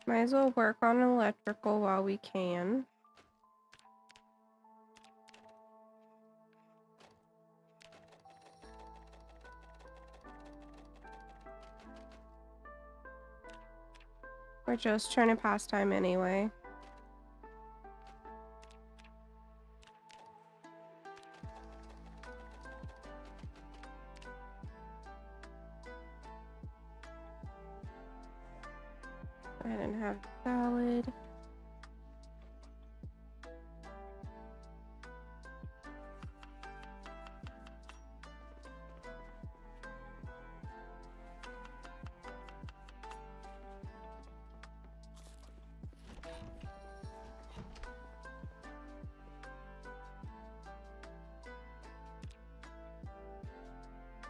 Might as well work on electrical while we can. We're just trying to pass time anyway. Go ahead and have salad.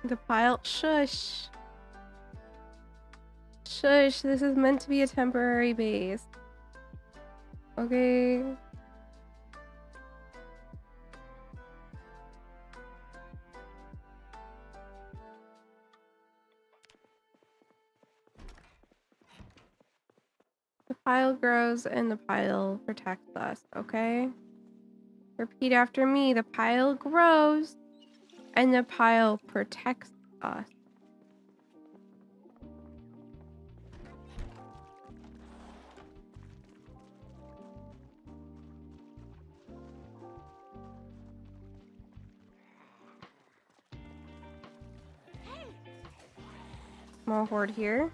The pile. Shush. Shush. This is meant to be a temporary base. Okay. The pile grows and the pile protects us, okay? Repeat after me. The pile grows and the pile protects us. Small horde here.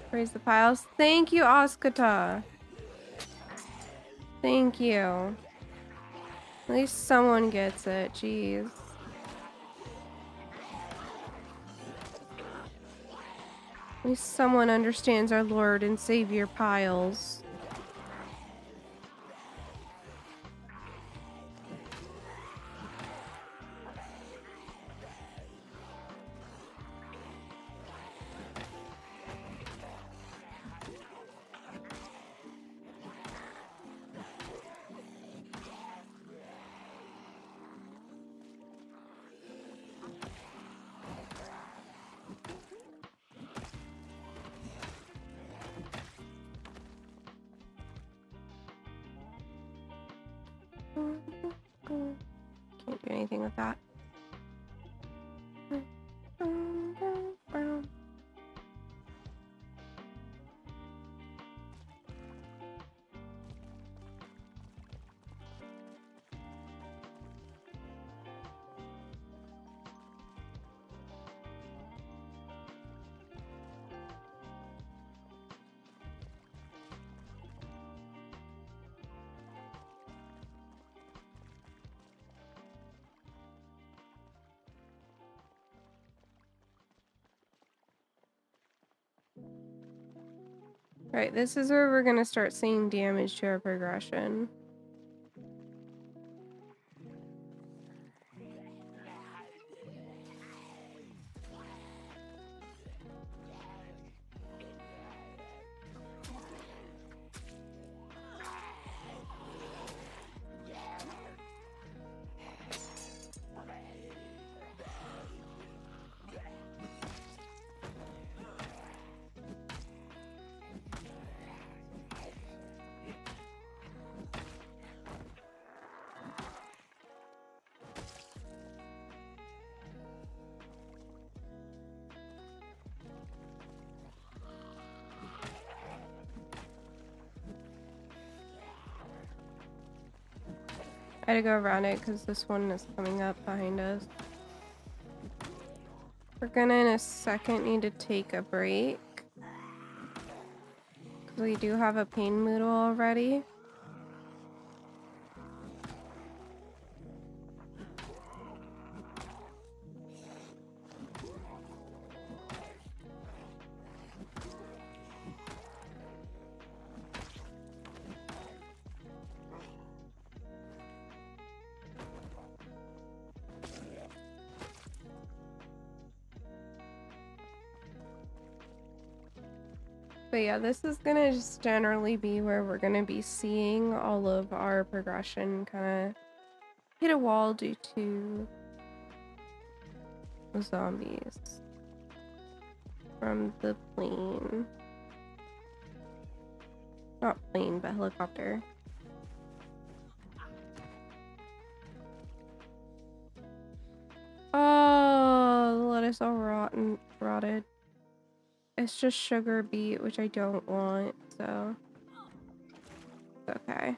Raise the piles. Thank you, Oscata. Thank you. At least someone gets it. Jeez. At least someone understands our Lord and Savior piles. Can't do anything with that. Right, this is where we're gonna start seeing damage to our progression. I had to go around it because this one is coming up behind us. We're gonna in a second need to take a break. Because we do have a pain moodle already. But yeah, this is gonna just generally be where we're gonna be seeing all of our progression kind of hit a wall due to zombies from the plane. Not plane, but helicopter. lettuce all rotted. It's just sugar beet, which I don't want, so it's okay.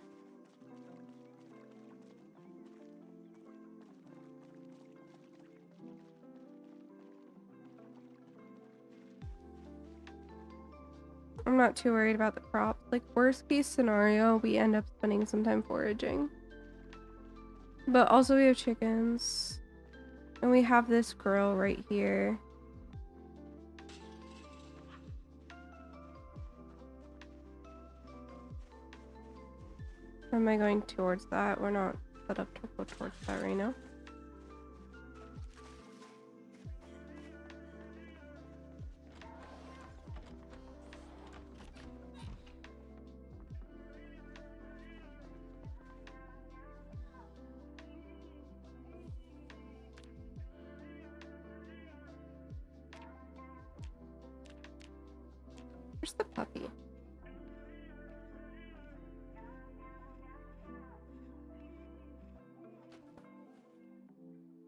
I'm not too worried about the crops. Like, worst case scenario, we end up spending some time foraging. But also we have chickens. And we have this girl right here. Am I going towards that? We're not set up to go towards that right now. Where's the puppy?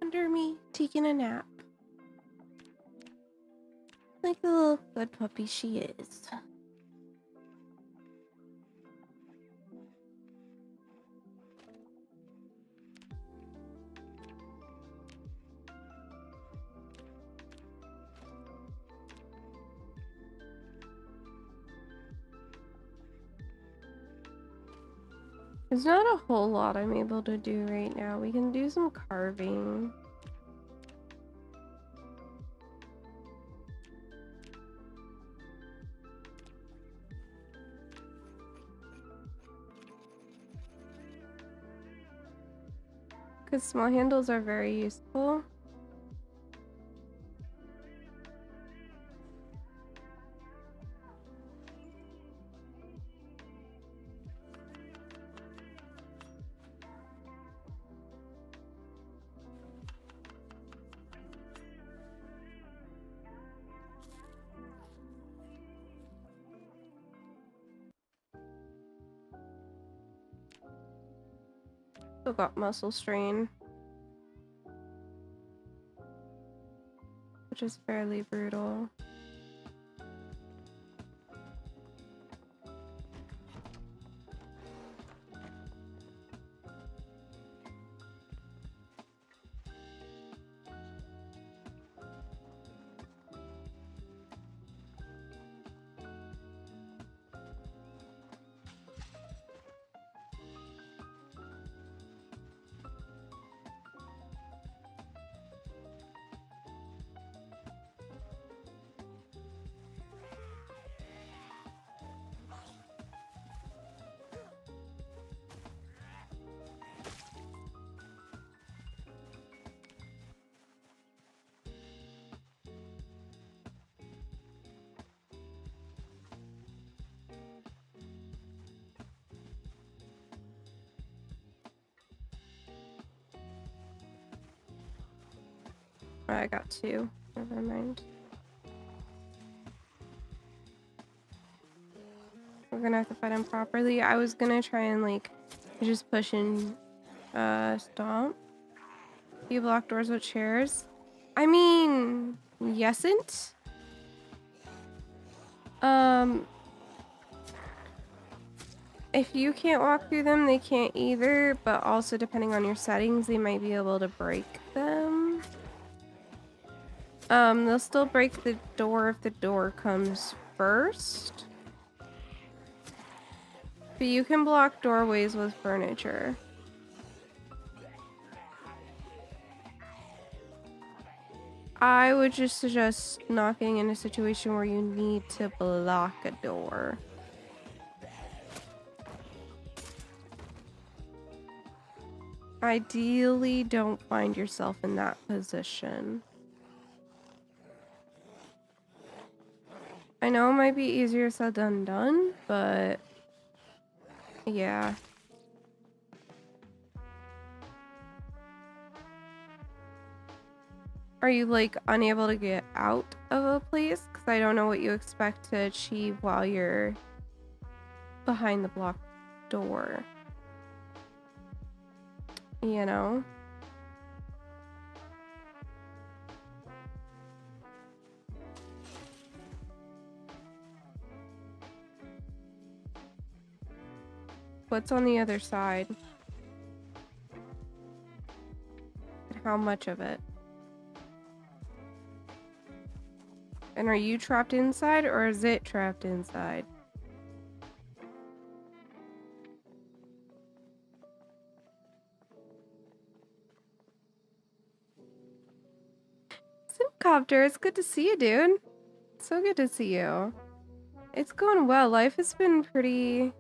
Under me, taking a nap. Like the little good puppy she is. There's not a whole lot I'm able to do right now. We can do some carving. Because small handles are very useful. Still got muscle strain, which is fairly brutal. Oh, I got two. Never mind. We're gonna have to fight him properly. I was gonna try and like just push in stomp. Do you block doors with chairs? I mean, yesn't. If you can't walk through them, they can't either, but also depending on your settings, they might be able to break them. They'll still break the door if the door comes first. But you can block doorways with furniture. I would just suggest not getting in a situation where you need to block a door. Ideally, don't find yourself in that position. I know it might be easier said than done, but yeah. Are you like unable to get out of a place? Because I don't know what you expect to achieve while you're behind the blocked door. You know? What's on the other side? And how much of it? And are you trapped inside or is it trapped inside? Simcopter, it's good to see you, dude. So good to see you. It's going well. Life has been pretty...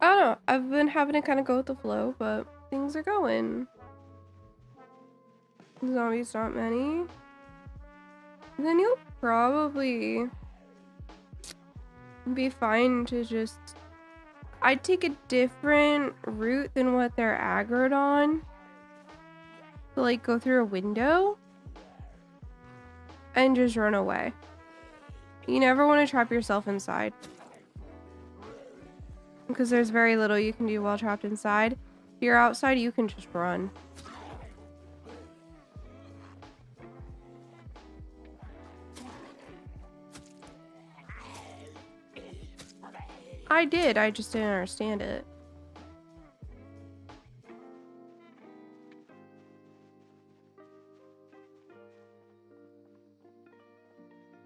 I don't know. I've been having to kind of go with the flow, but things are going. Zombies not many. Then you'll probably be fine to just... I'd take a different route than what they're aggroed on. To like go through a window. And just run away. You never want to trap yourself inside. Because there's very little you can do while trapped inside. If you're outside, you can just run. I did, I just didn't understand it.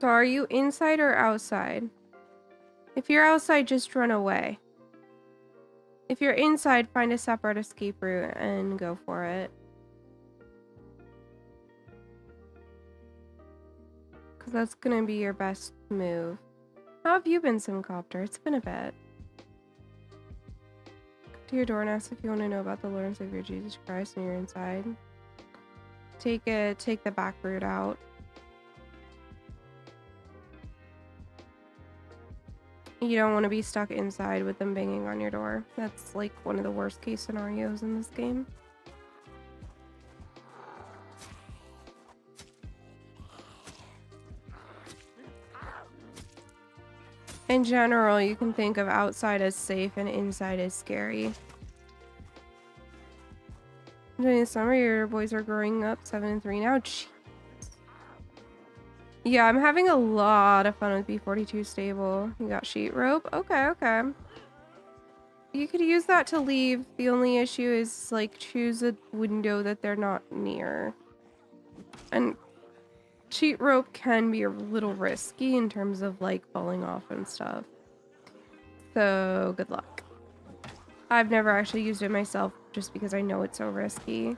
So are you inside or outside? If you're outside, just run away. If you're inside, find a separate escape route and go for it. Because that's gonna be your best move. How have you been, Simcopter? It's been a bit. Go to your door and ask if you want to know about the Lord and Savior Jesus Christ and you're inside. Take the back route out. You don't want to be stuck inside with them banging on your door. That's like one of the worst case scenarios in this game. In general, you can think of outside as safe and inside as scary. During the summer, your boys are growing up 7 and 3 now. Jeez. Yeah, I'm having a lot of fun with B42 stable. You got sheet rope? Okay, okay. You could use that to leave. The only issue is, like, choose a window that they're not near. And sheet rope can be a little risky in terms of, like, falling off and stuff. So, good luck. I've never actually used it myself just because I know it's so risky.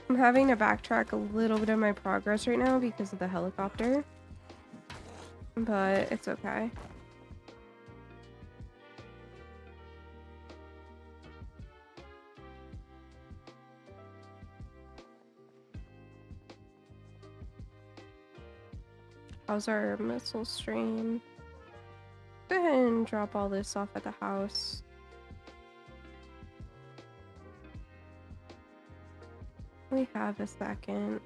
I'm having to backtrack a little bit of my progress right now because of the helicopter. But it's okay. How's our missile stream? Go ahead and drop all this off at the house. We have a second.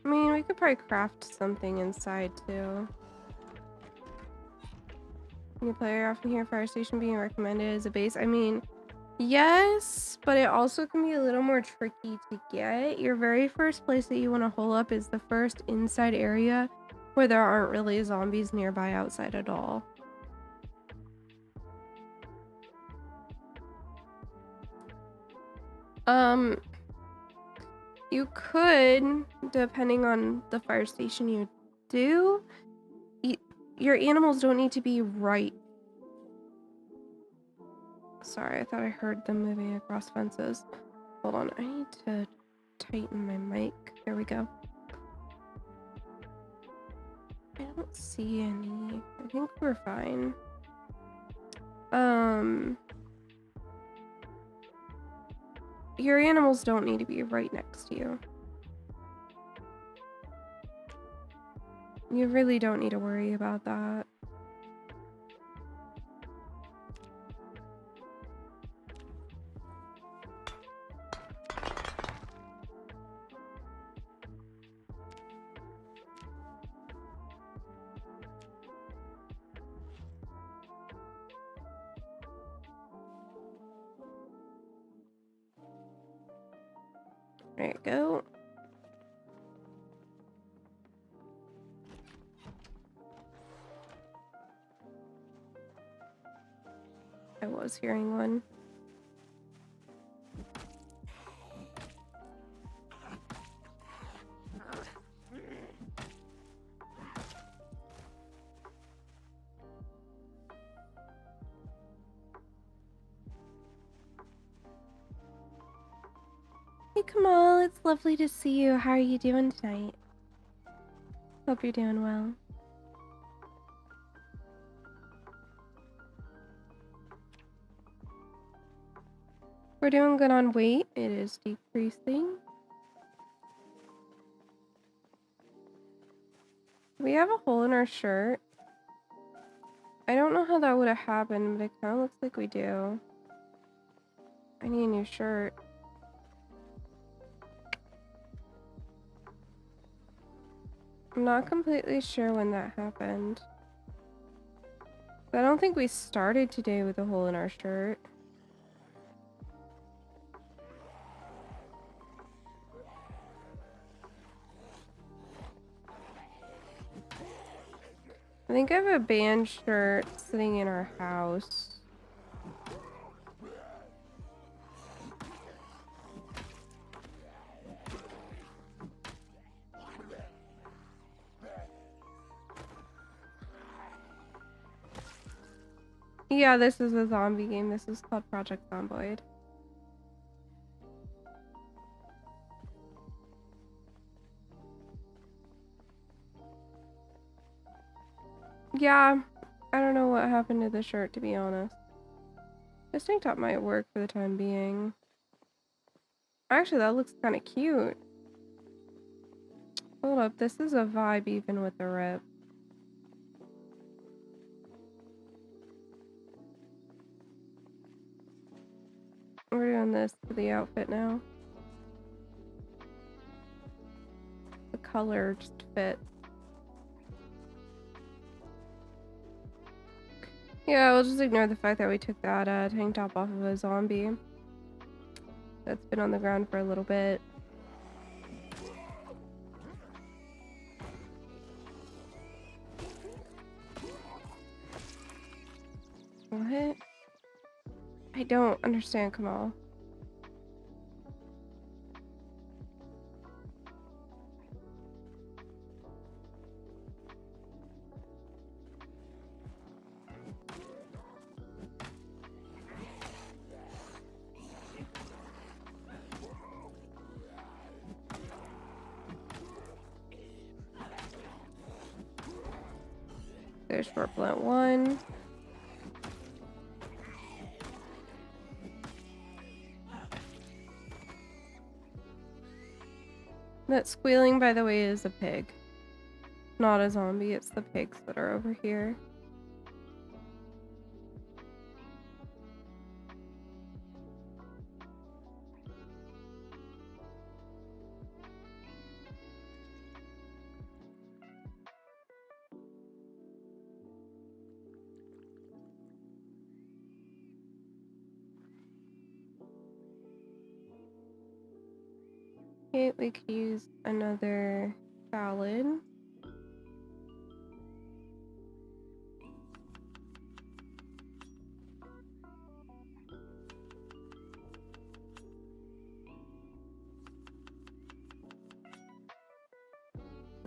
I mean, we could probably craft something inside too. New player often hear fire station being recommended as a base. I mean, yes, but it also can be a little more tricky to get. Your very first place that you want to hole up is the first inside area where there aren't really zombies nearby outside at all. You could, depending on the fire station you do, your animals don't need to be right. Sorry, I thought I heard them moving across fences. Hold on, I need to tighten my mic. There we go. I don't see any. I think we're fine. Your animals don't need to be right next to you. You really don't need to worry about that. There you go. I was hearing one. Hey Kamal, it's lovely to see you. How are you doing tonight? Hope you're doing well. We're doing good on weight. It is decreasing. We have a hole in our shirt. I don't know how that would have happened, but it kind of looks like we do. I need a new shirt. I'm not completely sure when that happened. But I don't think we started today with a hole in our shirt. I think I have a band shirt sitting in our house. Yeah, this is a zombie game. This is called Project Zomboid. Yeah, I don't know what happened to the shirt, to be honest. This tank top might work for the time being. Actually, that looks kind of cute. Hold up, this is a vibe even with the rip. We're doing this to the outfit now. The color just fits. Yeah, we'll just ignore the fact that we took that tank top off of a zombie that's been on the ground for a little bit. What? I don't understand, Kamal. There's short blunt one. That squealing, by the way, is a pig. Not a zombie, it's the pigs that are over here. Okay, we could use another salad.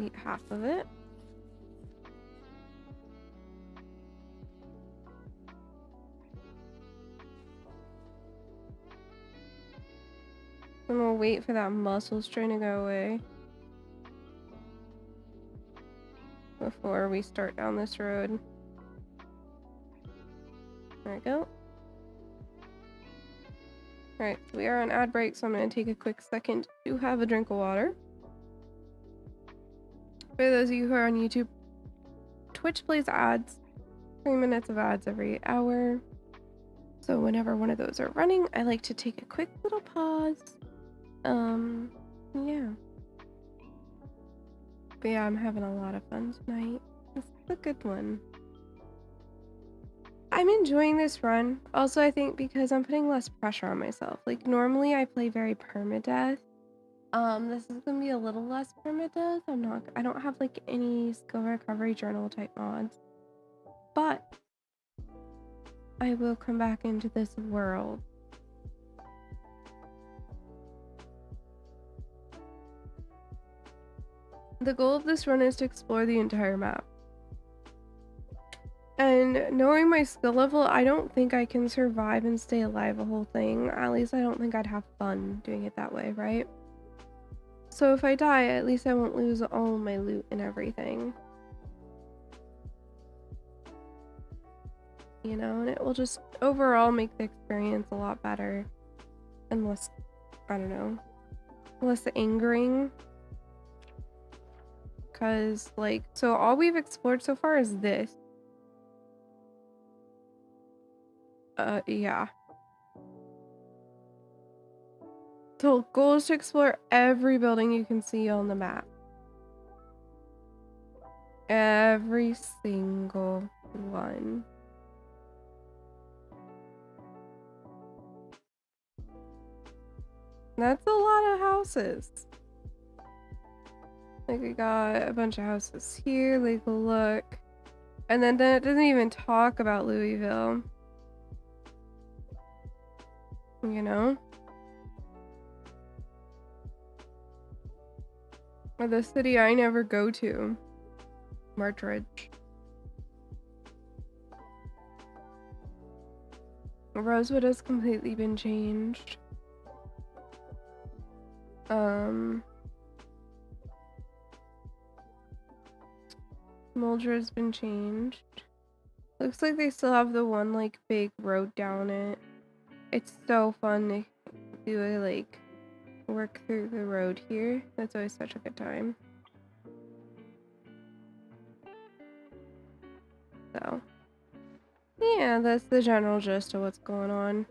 Eat half of it. And we'll wait for that muscle strain to go away before we start down this road. There we go. Alright, we are on ad break, so I'm going to take a quick second to have a drink of water. For those of you who are on YouTube, Twitch plays ads, 3 minutes of ads every hour. So whenever one of those are running, I like to take a quick little pause. Yeah. But yeah, I'm having a lot of fun tonight. This is a good one. I'm enjoying this run. Also, I think because I'm putting less pressure on myself. Like, normally I play very permadeath. This is gonna be a little less permadeath. I don't have like any skill recovery journal type mods. But I will come back into this world. The goal of this run is to explore the entire map. And knowing my skill level, I don't think I can survive and stay alive the whole thing. At least I don't think I'd have fun doing it that way, right? So if I die, at least I won't lose all my loot and everything. You know, and it will just overall make the experience a lot better. And less, I don't know, less angering. Because, like, so all we've explored so far is this. Yeah. The goal is to explore every building you can see on the map. Every single one. That's a lot of houses. Like, we got a bunch of houses here. Like, look. And then it doesn't even talk about Louisville. You know? Or the city I never go to. Martridge. Rosewood has completely been changed. Mulder has been changed. Looks like they still have the one like big road down it. It's so fun to do a like work through the road here. That's always such a good time. So yeah, that's the general gist of what's going on.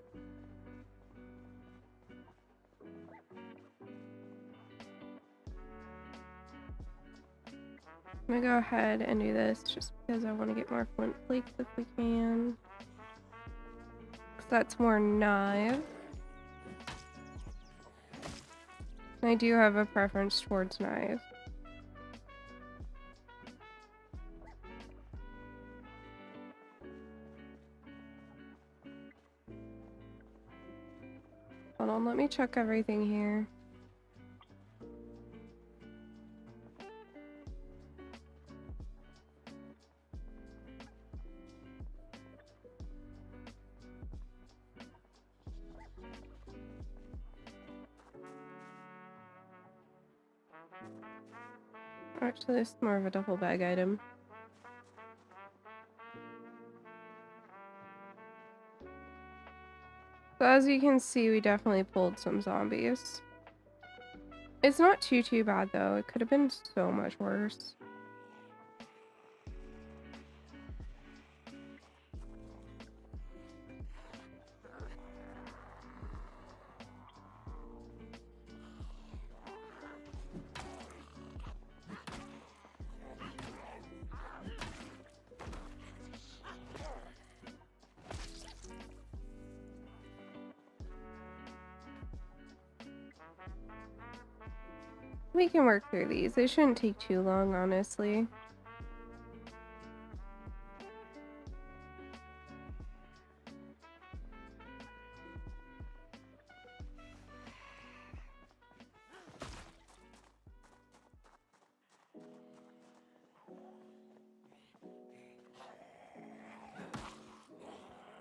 I'm gonna go ahead and do this just because I want to get more flint flakes if we can. Because that's more knives. I do have a preference towards knives. Hold on, let me check everything here. Actually, this is more of a duffel bag item. So as you can see, we definitely pulled some zombies. It's not too bad though. It could have been so much worse. We can work through these. They shouldn't take too long, honestly.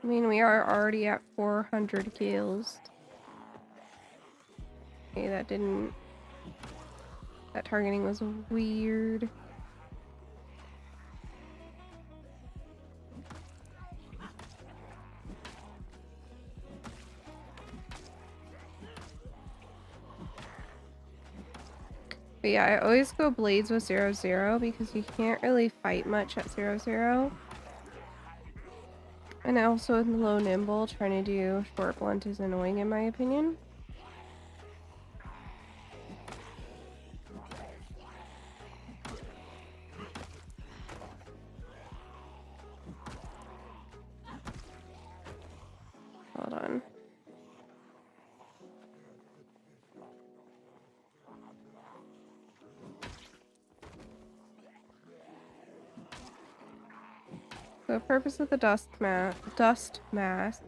I mean, we are already at 400 kills. Okay, that targeting was weird. But yeah, I always go blades with 0-0 because you can't really fight much at 0-0. And also in the low nimble, trying to do short blunt is annoying in my opinion. Hold on. The purpose of the dust mask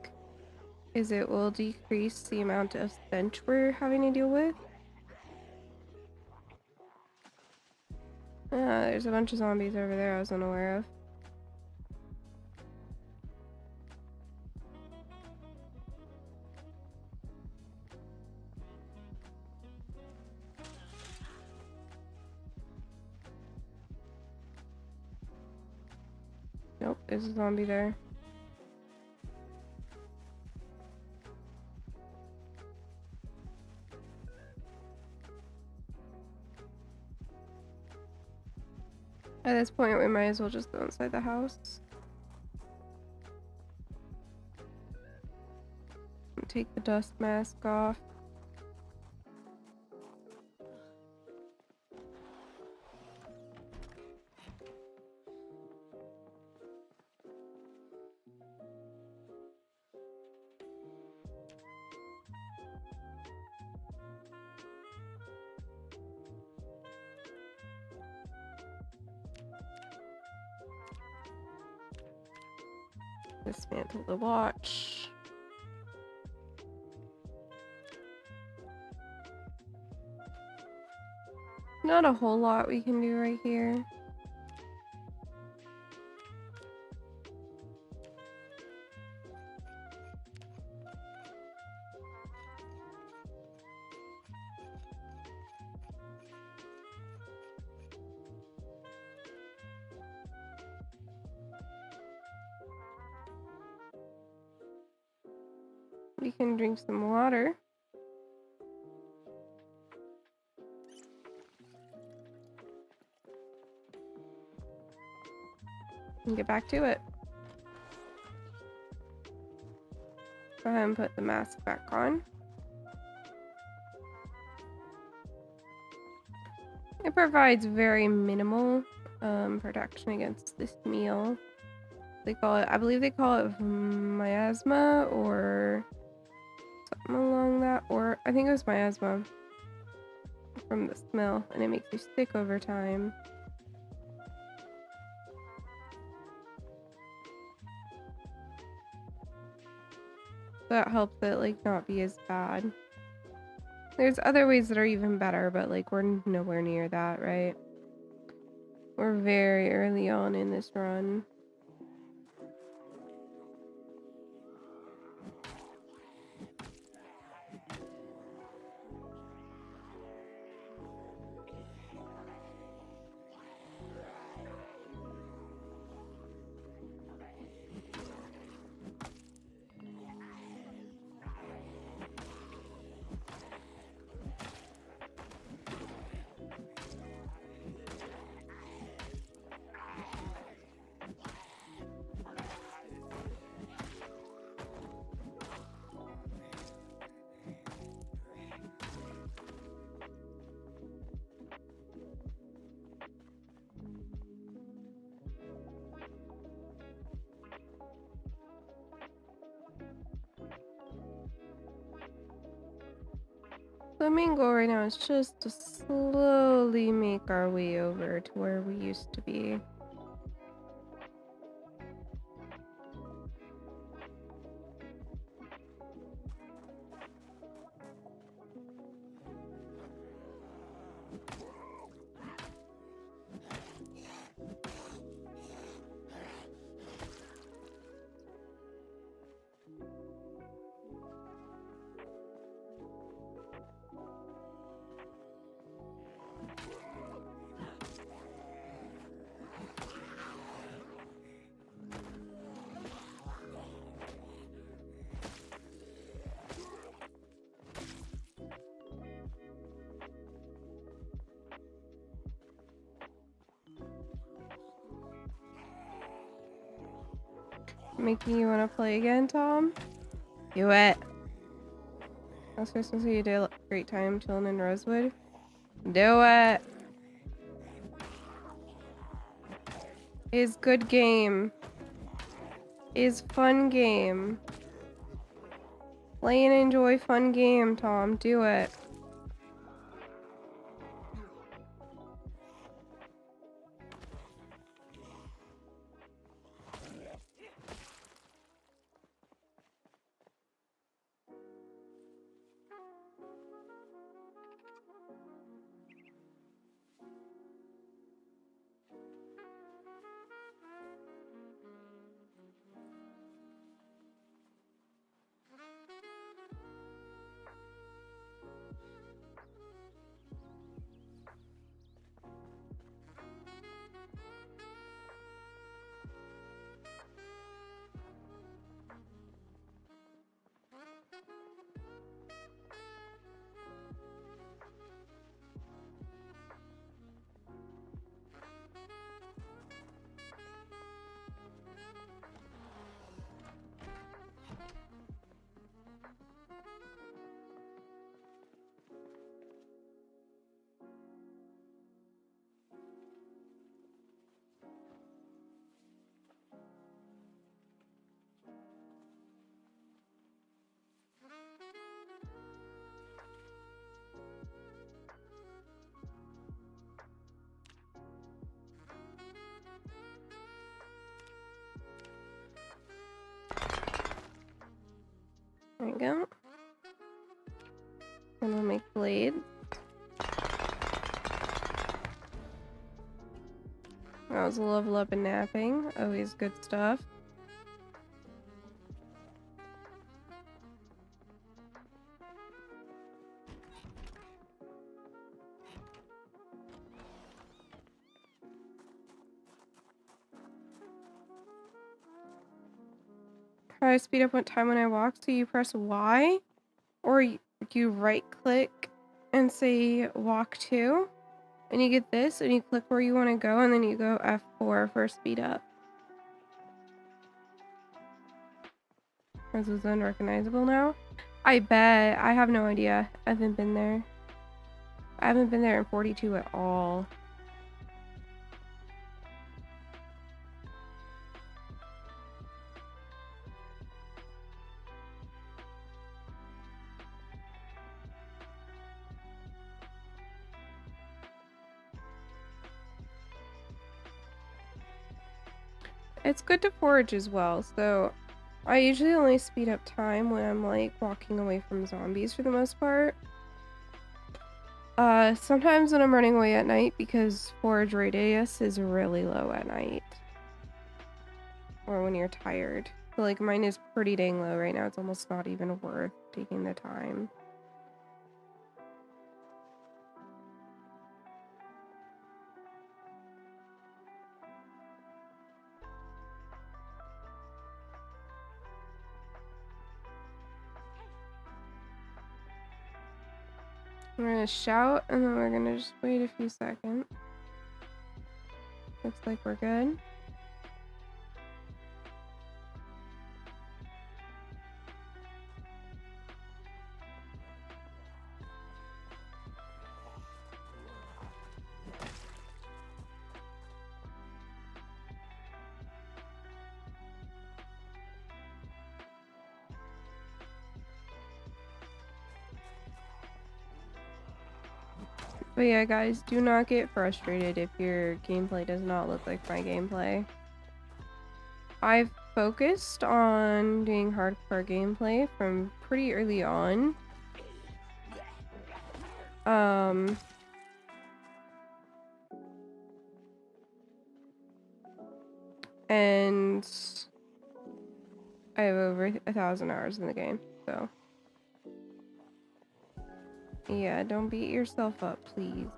is it will decrease the amount of stench we're having to deal with. Ah, there's a bunch of zombies over there I was unaware of. Nope, there's a zombie there. At this point, we might as well just go inside the house. And take the dust mask off. Dismantle the watch. Not a whole lot we can do right here. We can drink some water. And get back to it. Go ahead and put the mask back on. It provides very minimal protection against this meal. They call it, I believe they call it miasma or something along that, or I think it was miasma from the smell, and it makes you sick over time. That helps it like not be as bad. There's other ways that are even better, but like we're nowhere near that, right? We're very early on in this run. The main goal right now is just to slowly make our way over to where we used to be. Making you want to play again, Tom? Do it. I was supposed to say you did a great time chilling in Rosewood. Do it. Is good game. Is fun game. Play and enjoy fun game, Tom. Do it. There you go. And we'll make blades. That was a level up in napping. Always good stuff. How do I speed up what time when I walk? So you press Y, or you right click and say walk to, and you get this, and you click where you want to go, and then you go F4 for speed up. This is unrecognizable now. I bet. I have no idea. I haven't been there. I haven't been there in 42 at all. It's good to forage as well, so I usually only speed up time when I'm like walking away from zombies for the most part. Sometimes when I'm running away at night because forage radius is really low at night. Or when you're tired. So like mine is pretty dang low right now. It's almost not even worth taking the time. We're gonna shout and then we're gonna just wait a few seconds. Looks like we're good. But yeah, guys, do not get frustrated if your gameplay does not look like my gameplay. I've focused on doing hardcore gameplay from pretty early on. And I have over 1,000 hours in the game, so yeah, don't beat yourself up, please.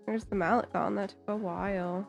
There's the mallet gone. That took a while.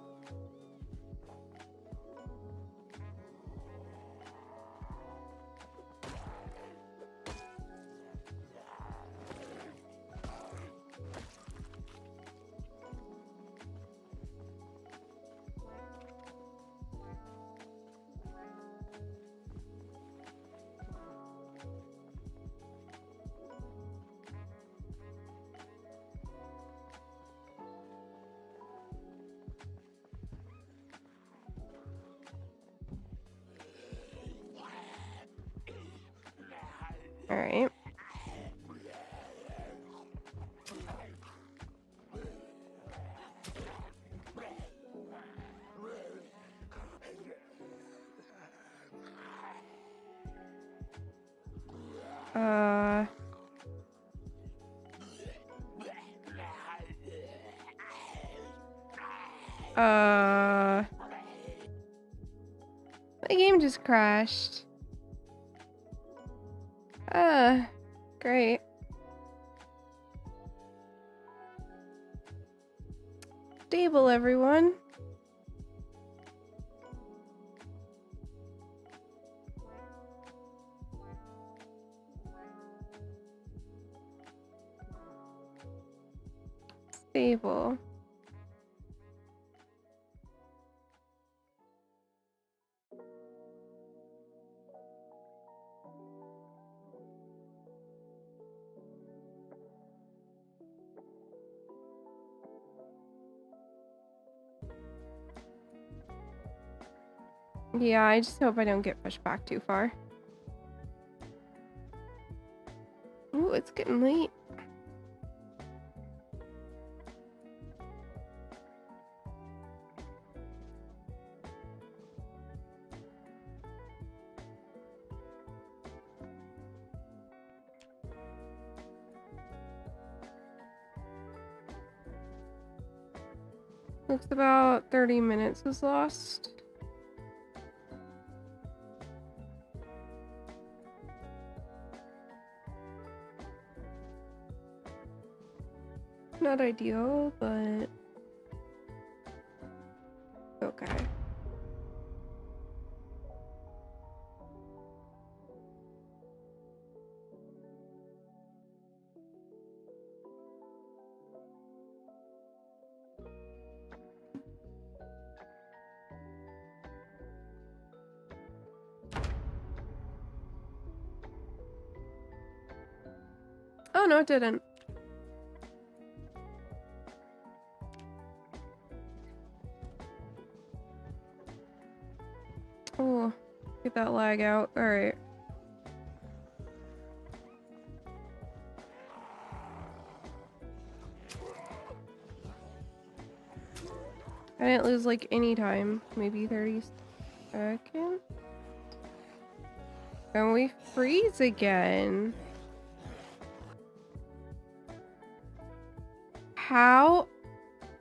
All right. My game just crashed. Great. Stable, everyone. Stable. Yeah, I just hope I don't get pushed back too far. Ooh, it's getting late. Looks about 30 minutes was lost. Not ideal, but okay. Oh no, it didn't. Oh, get that lag out. All right. I didn't lose like any time. Maybe 30 seconds. And we freeze again. How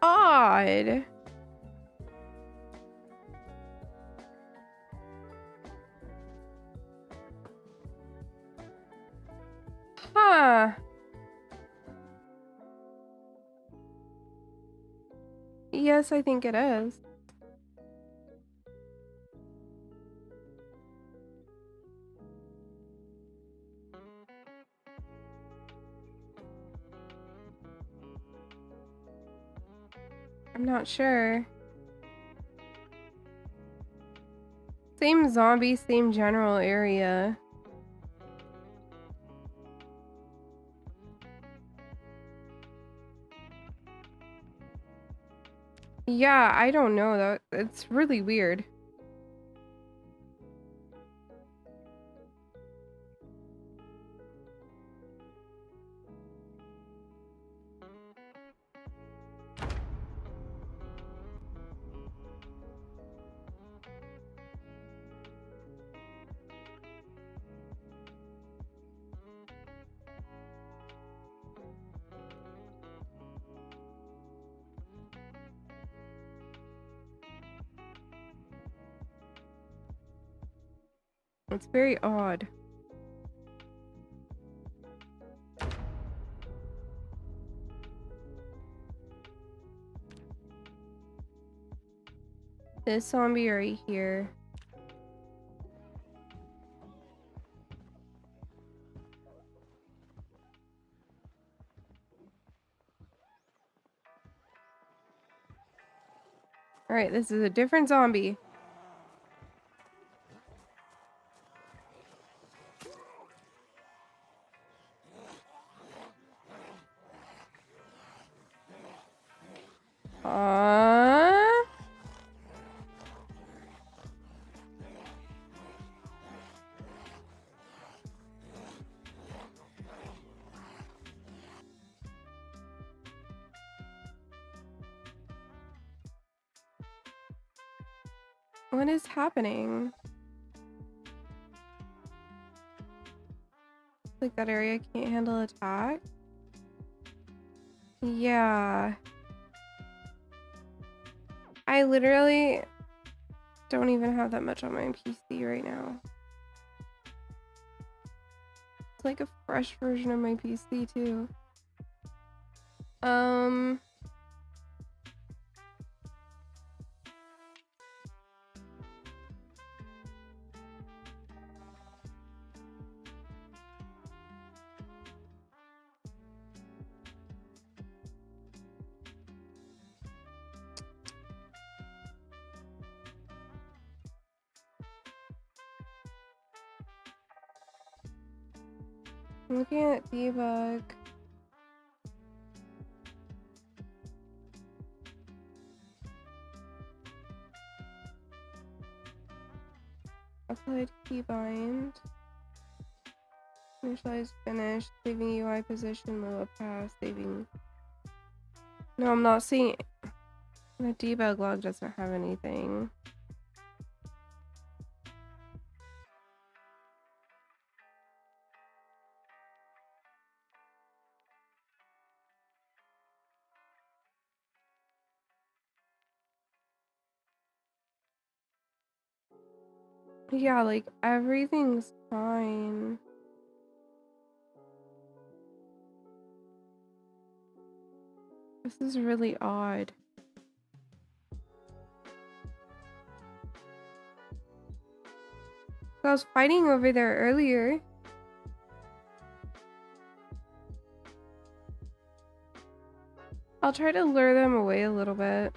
odd. Huh. Yes, I think it is. I'm not sure. Same zombie, same general area. Yeah, I don't know though. It's really weird. It's very odd. This zombie right here. Alright, this is a different zombie. Uh... What is happening? Like that area can't handle attack? Yeah. I literally don't even have that much on my PC right now. It's like a fresh version of my PC too. I'm looking at debug. Applied keybind. Initialize finish. Saving UI position. Load pass. Saving. No, I'm not seeing. The debug log doesn't have anything. Yeah, like everything's fine. This is really odd. I was fighting over there earlier. I'll try to lure them away a little bit.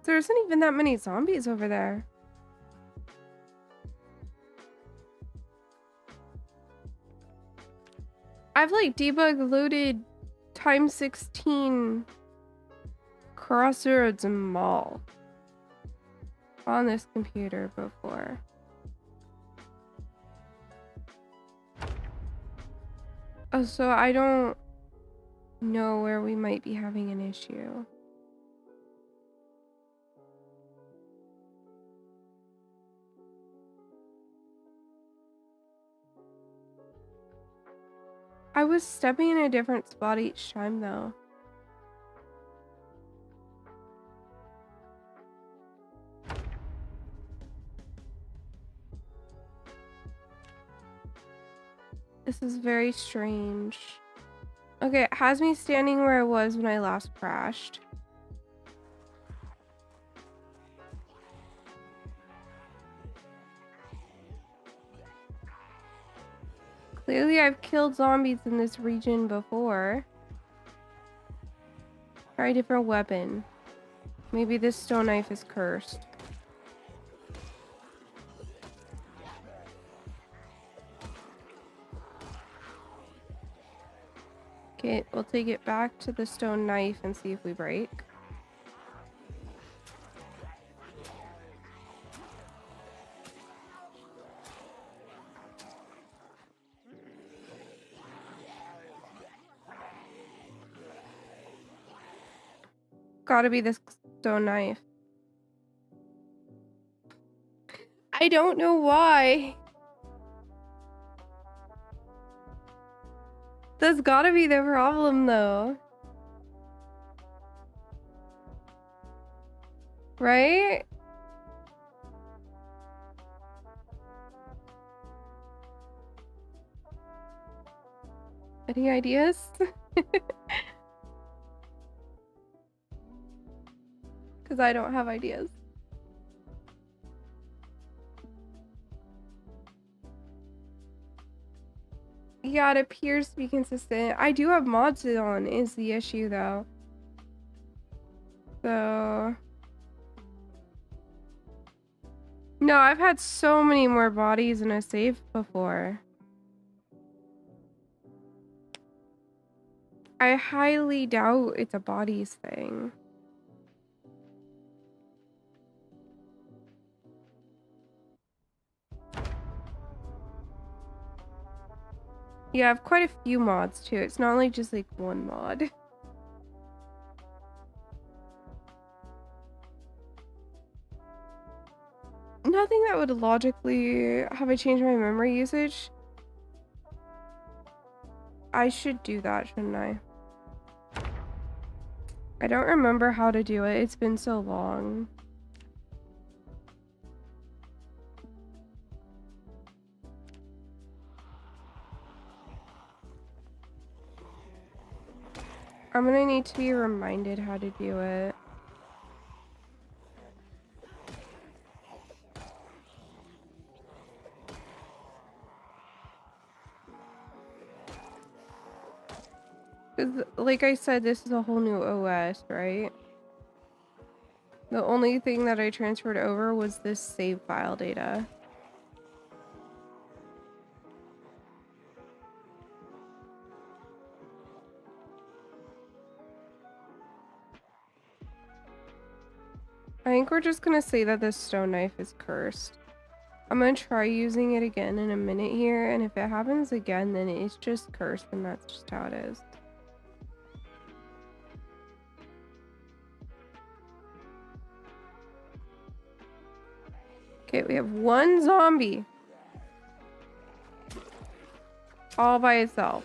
There isn't even that many zombies over there. I've like debug loaded times 16 Crossroads Mall on this computer before. Oh, so I don't know where we might be having an issue. I was stepping in a different spot each time though. This is very strange. Okay, it has me standing where I was when I last crashed. Clearly I've killed zombies in this region before. Try a different weapon. Maybe this stone knife is cursed. Okay, we'll take it back to the stone knife and see if we break. Gotta be this stone knife. I don't know why. That's gotta be the problem though. Right? Any ideas? Because I don't have ideas. Yeah, it appears to be consistent. I do have mods on, is the issue though. So... No, I've had so many more bodies in a save before. I highly doubt it's a bodies thing. Yeah, I have quite a few mods too. It's not like just like one mod. Nothing that would logically have I changed my memory usage. I should do that, shouldn't I? I don't remember how to do it. It's been so long. I'm gonna need to be reminded how to do it. Because, like I said, this is a whole new OS, right? The only thing that I transferred over was this save file data. I think we're just gonna say that this stone knife is cursed. I'm gonna try using it again in a minute here, and if it happens again, then it's just cursed, and that's just how it is. Okay, we have one zombie. All by itself.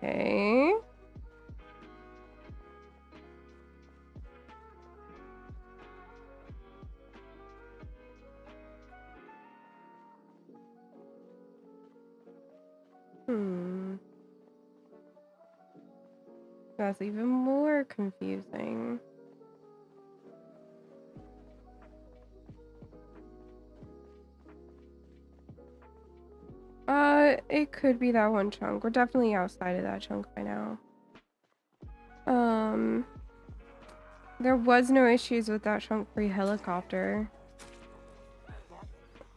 Okay. That's even more confusing. It could be that one chunk. We're definitely outside of that chunk by now. There was no issues with that chunk-free helicopter.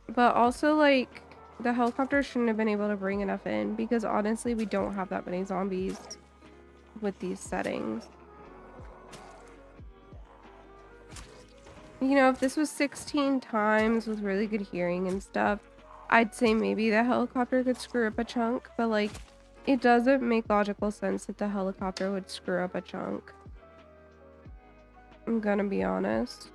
But also, like, the helicopter shouldn't have been able to bring enough in, because honestly, we don't have that many zombies with these settings. You know, if this was 16 times with really good hearing and stuff, I'd say maybe the helicopter could screw up a chunk, but like, it doesn't make logical sense that the helicopter would screw up a chunk. I'm gonna be honest.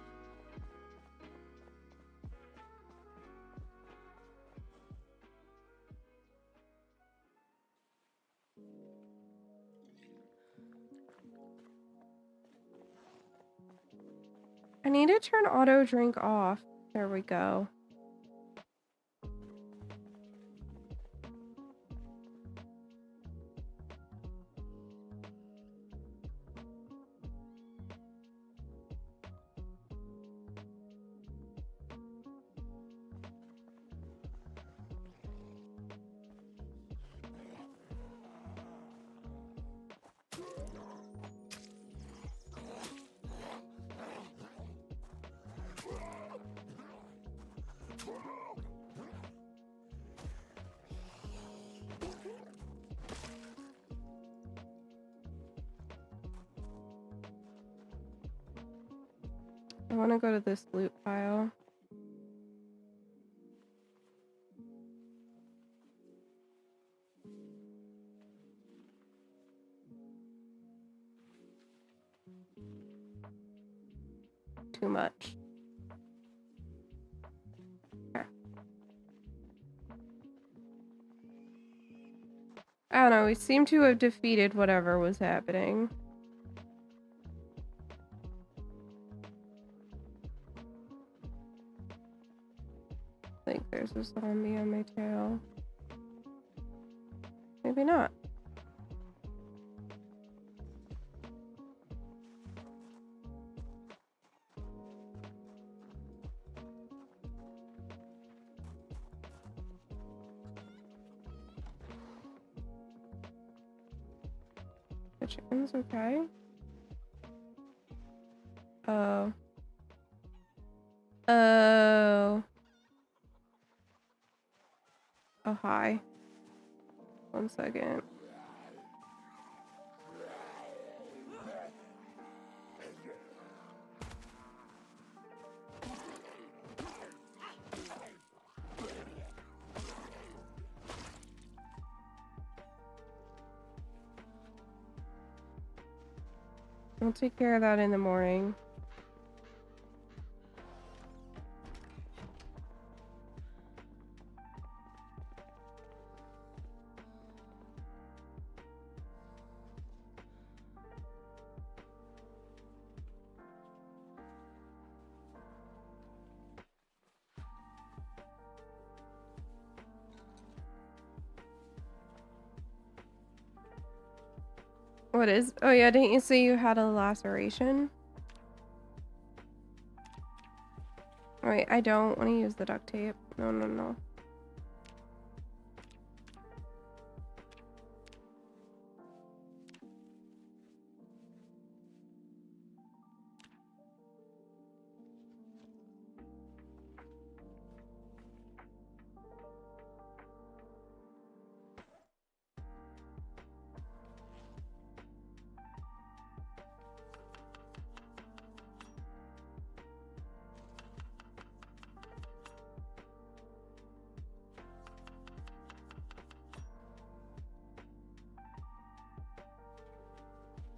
I need to turn auto drink off. There we go. I want to go to this loot pile. Too much. Okay. I don't know, we seem to have defeated whatever was happening. I think there's a zombie on my tail. Maybe not. The chicken's okay. Oh. Oh. Oh, hi. 1 second. I'll take care of that in the morning. What is? Oh yeah, didn't you say you had a laceration? Wait, I don't want to use the duct tape. No, no, no.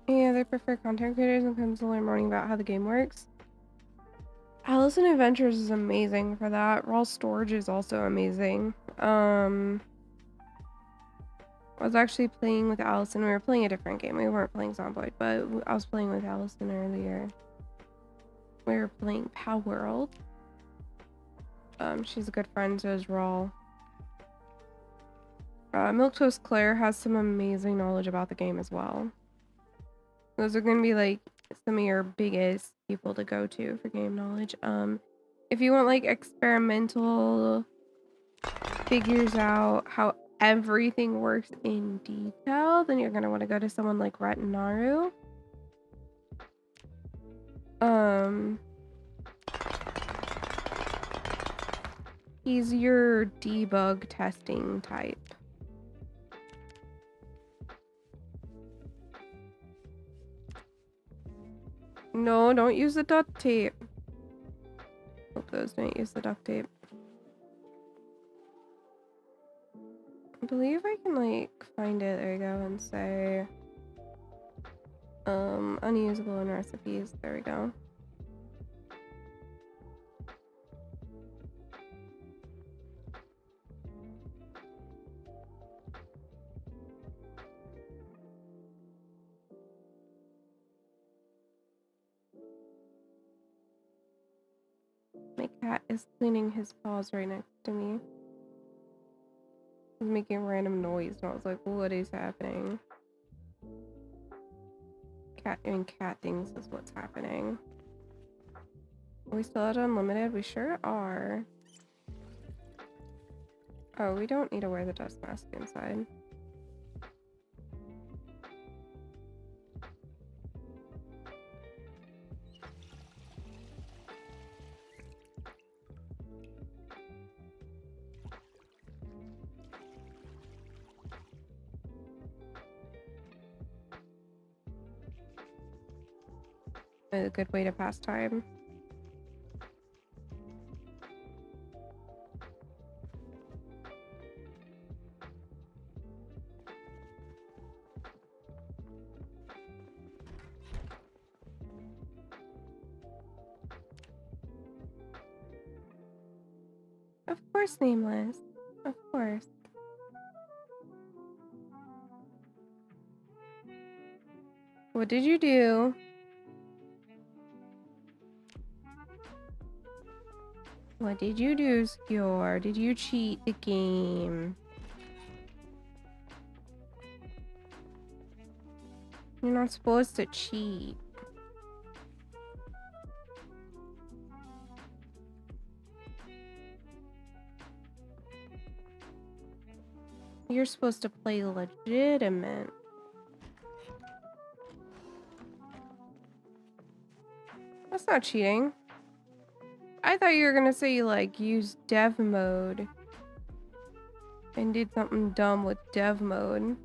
Yeah, they prefer content creators and comes to learn more about how the game works. Alice in Adventures is amazing for that. Raw Storage is also amazing. I was actually playing with Allison. We were playing a different game. We weren't playing Zomboid, but I was playing with Allison earlier. We were playing Pow World. She's a good friend, so is Raw. Milk Toast Claire has some amazing knowledge about the game as well. Those are gonna be like some of your biggest people to go to for game knowledge. If you want like experimental, figures out how everything works in detail, then you're gonna want to go to someone like Retinaru. He's your debug testing type. No, don't use the duct tape. Hope those don't use the duct tape. I believe I can like find it. There you go, and say unusable in recipes. There we go. My cat is cleaning his paws right next to me. He's making a random noise, and I was like, what is happening? Cat doing cat things is what's happening. Are we still at unlimited? We sure are. Oh, we don't need to wear the dust mask inside. A good way to pass time. Of course, Nameless. Of course. What did you do? What did you do, Skyor? Did you cheat the game? You're not supposed to cheat. You're supposed to play legitimate. That's not cheating. I thought you were gonna say you like used dev mode and did something dumb with dev mode.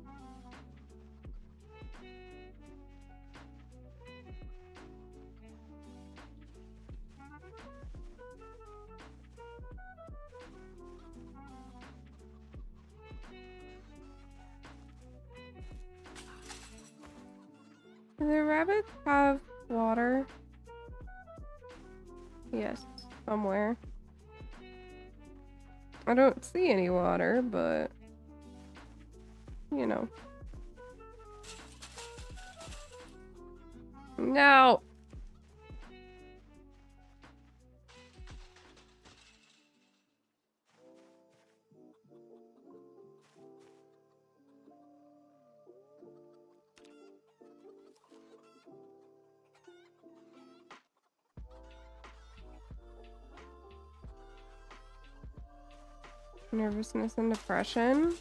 Do the rabbits have water? Yes, somewhere. I don't see any water, but you know. No. Nervousness and depression.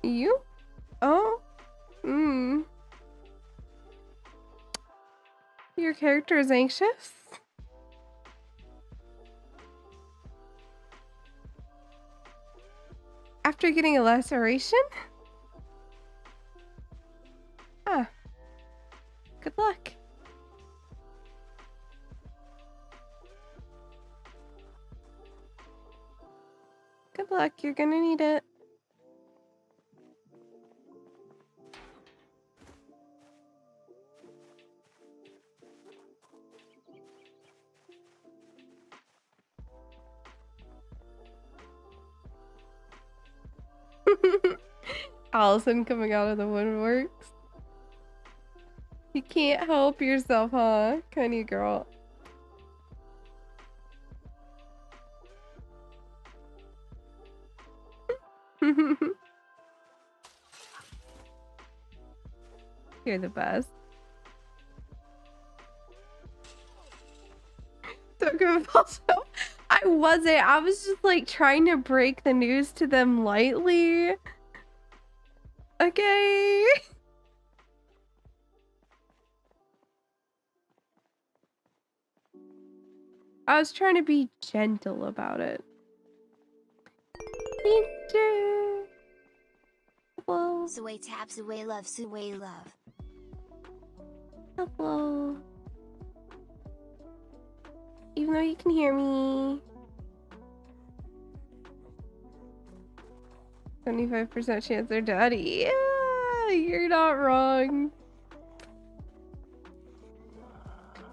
You? Oh? Your character is anxious? After getting a laceration? Ah. Good luck. Good luck, you're gonna need it. Allison coming out of the woodworks. You can't help yourself, huh? Kind of girl. You're the best. Also, I wasn't. I was just like trying to break the news to them lightly. Okay. I was trying to be gentle about it. Danger. Hello.
Sway tap, sway love, sway love.
Hello. Even though you can hear me. 75% chance they're daddy. Yeah, you're not wrong.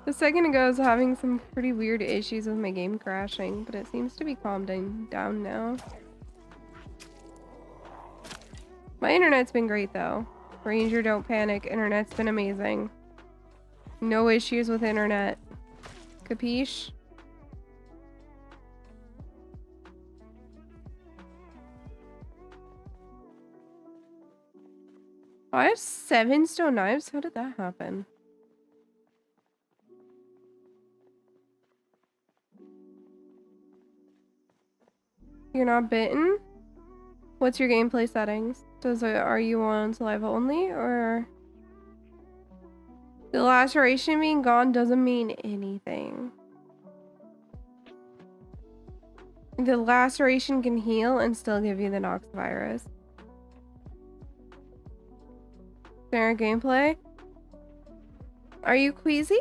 A second ago, I was having some pretty weird issues with my game crashing, but it seems to be calming down now. My internet's been great though. Ranger, don't panic. Internet's been amazing. No issues with internet. Capiche? Oh, I have 7 stone knives? How did that happen? You're not bitten? What's your gameplay settings? Are you on saliva only, or? The laceration being gone doesn't mean anything. The laceration can heal and still give you the Nox virus. Is there a gameplay? Are you queasy?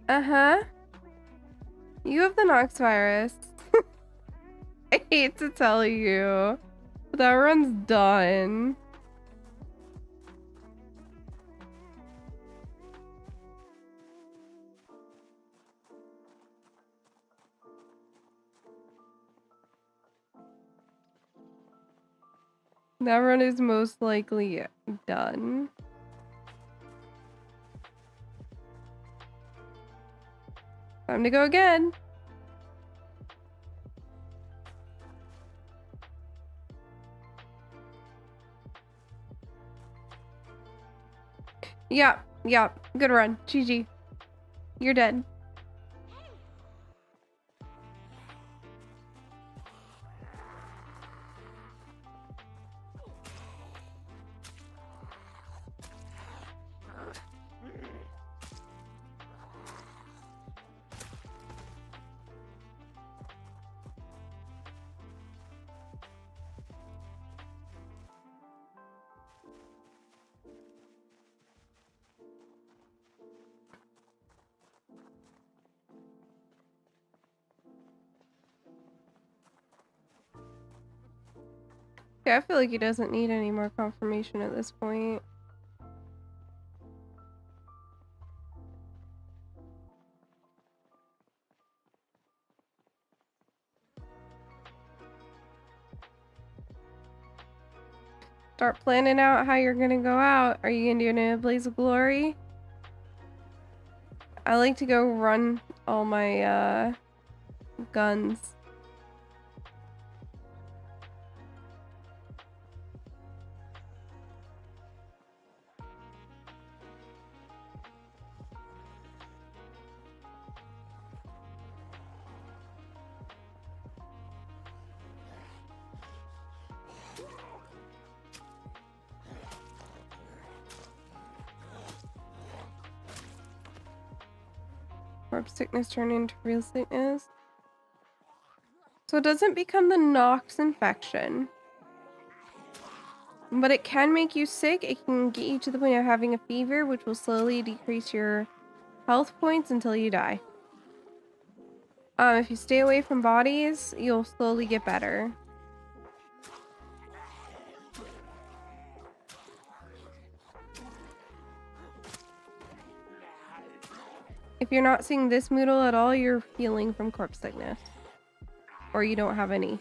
Uh-huh. You have the Nox virus. I hate to tell you. But that run's done. That run is most likely done. Time to go again. Yep, yep. Good run. GG. You're dead. Yeah, I feel like he doesn't need any more confirmation at this point. Start planning out how you're gonna go out. Are you gonna do it in a blaze of glory? I like to go run all my guns. Corpse sickness turn into real sickness. So it doesn't become the Nox infection. But it can make you sick. It can get you to the point of having a fever, which will slowly decrease your health points until you die. If you stay away from bodies, you'll slowly get better. If you're not seeing this moodle at all, you're healing from corpse sickness. Or you don't have any.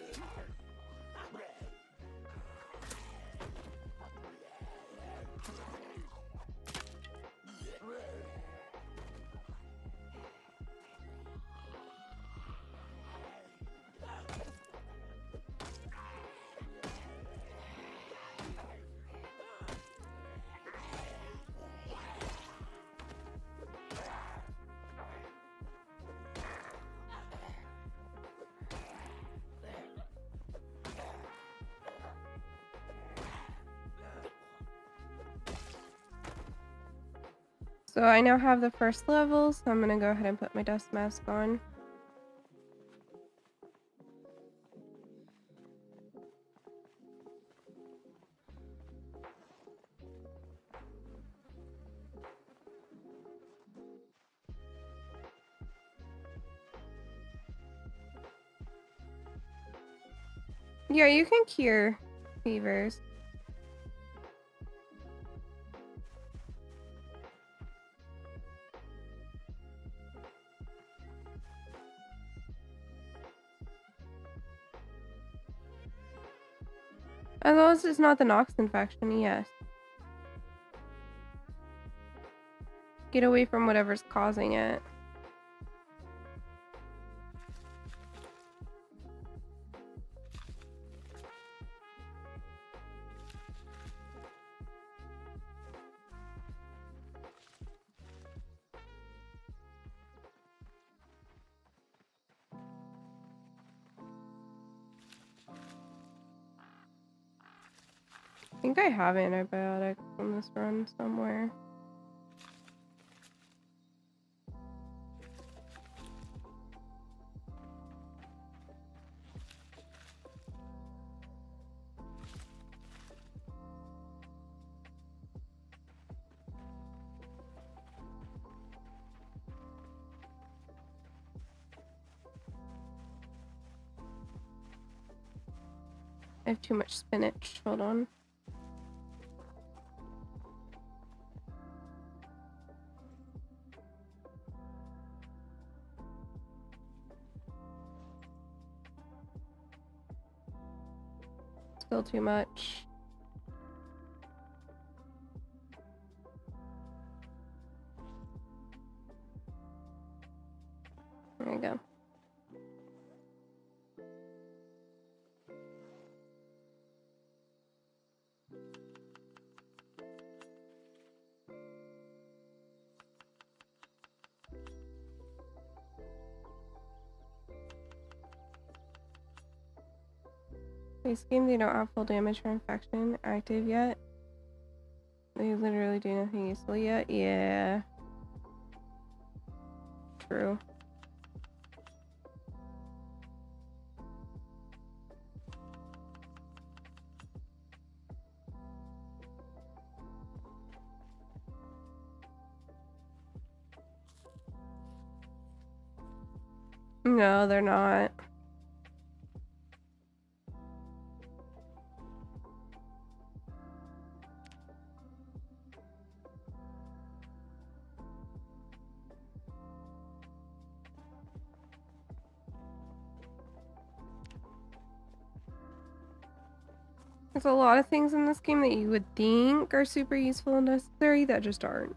So I now have the first level, so I'm gonna go ahead and put my dust mask on. Yeah, you can cure fevers. As long as it's not the Nox infection, yes. Get away from whatever's causing it. I think I have antibiotics from this run somewhere. I have too much spinach. Hold on. Still too much. There you go. This game, they don't have full damage for infection active yet. They literally do nothing useful yet. Yeah. True. No, they're not. There's a lot of things in this game that you would think are super useful and necessary that just aren't.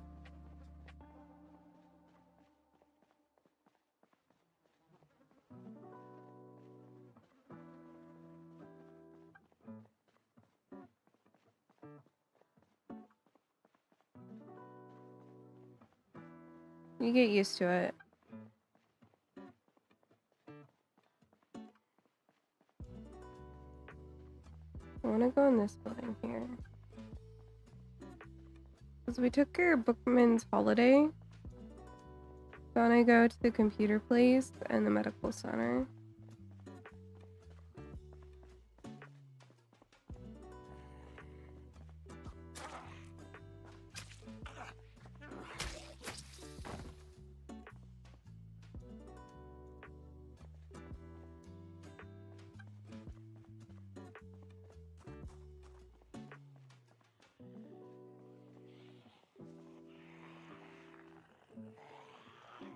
You get used to it. I want to go in this building here. Because we took our bookman's holiday. So I want to go to the computer place and the medical center.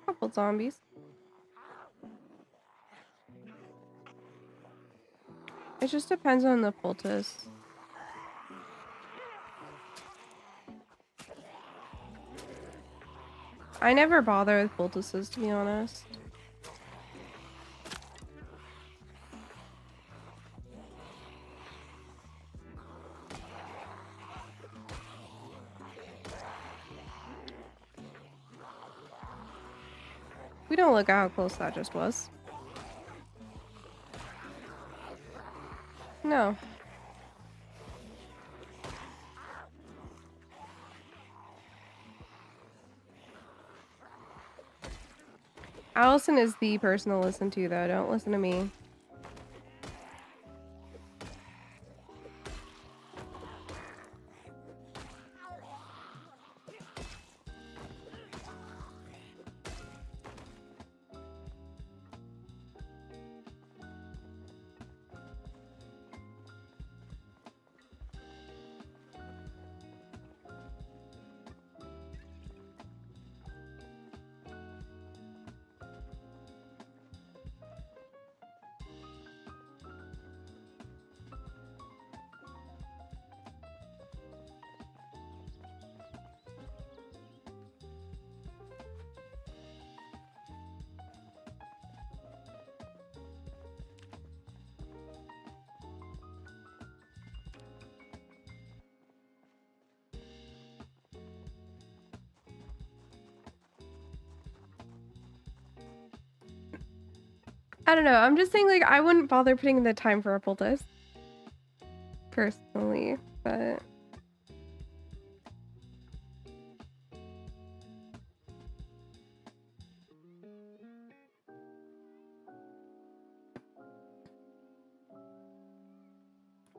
Couple zombies. It just depends on the poultice. I never bother with poultices, to be honest. We don't look at how close that just was. No. Allison is the person to listen to, though. Don't listen to me. I don't know. I'm just saying, like, I wouldn't bother putting in the time for a poultice. Personally, but...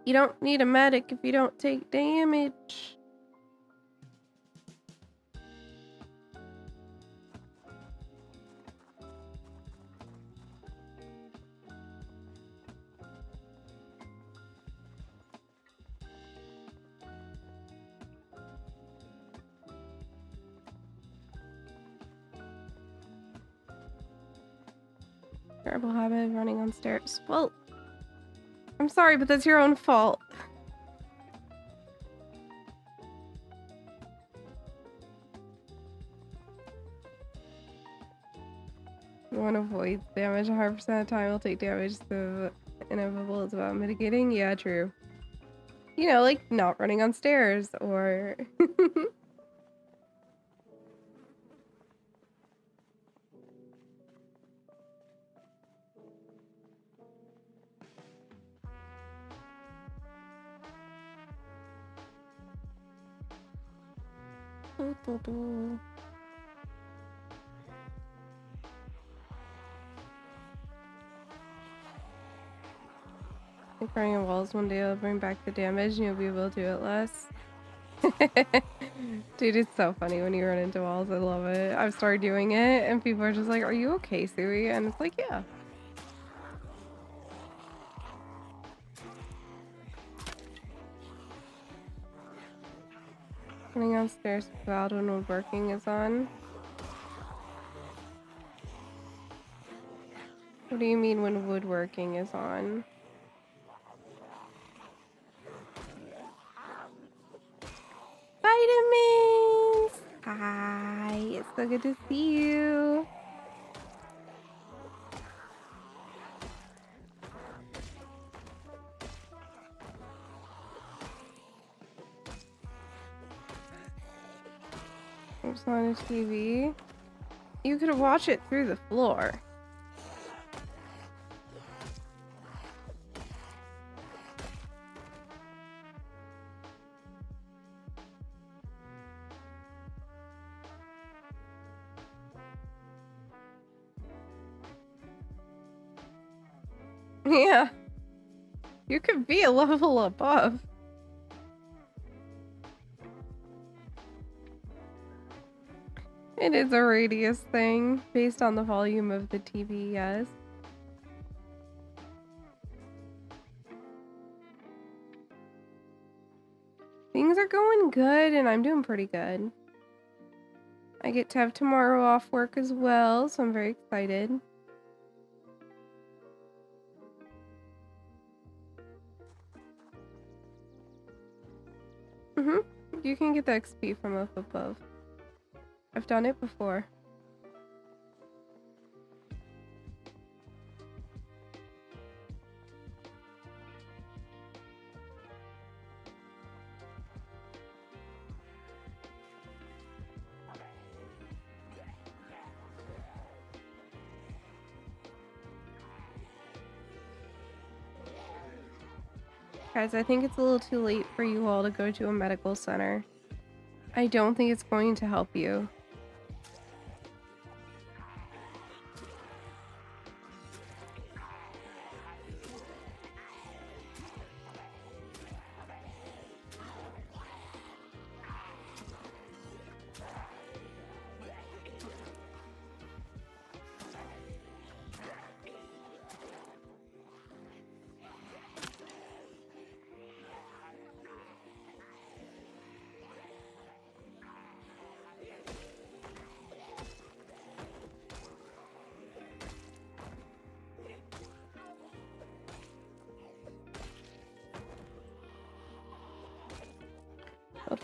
You don't need a medic if you don't take damage. Terrible habit of running on stairs. Well, I'm sorry, but that's your own fault. One avoids damage 100% of the time will take damage. The inevitable is about mitigating. Yeah, true. You know, like not running on stairs or... Like running on walls one day will bring back the damage and you'll be able to do it less. Dude, it's so funny when you run into walls. I love it. I've started doing it and people are just like, are you okay, Sui? And it's like, yeah. Running downstairs loud when woodworking is on. What do you mean when woodworking is on? So good to see you. It's on a TV. You could watch it through the floor. Yeah. You could be a level above. It is a radius thing based on the volume of the TV, yes. Things are going good and I'm doing pretty good. I get to have tomorrow off work as well, so I'm very excited. You can get the XP from up above. I've done it before. Guys, I think it's a little too late for you all to go to a medical center. I don't think it's going to help you.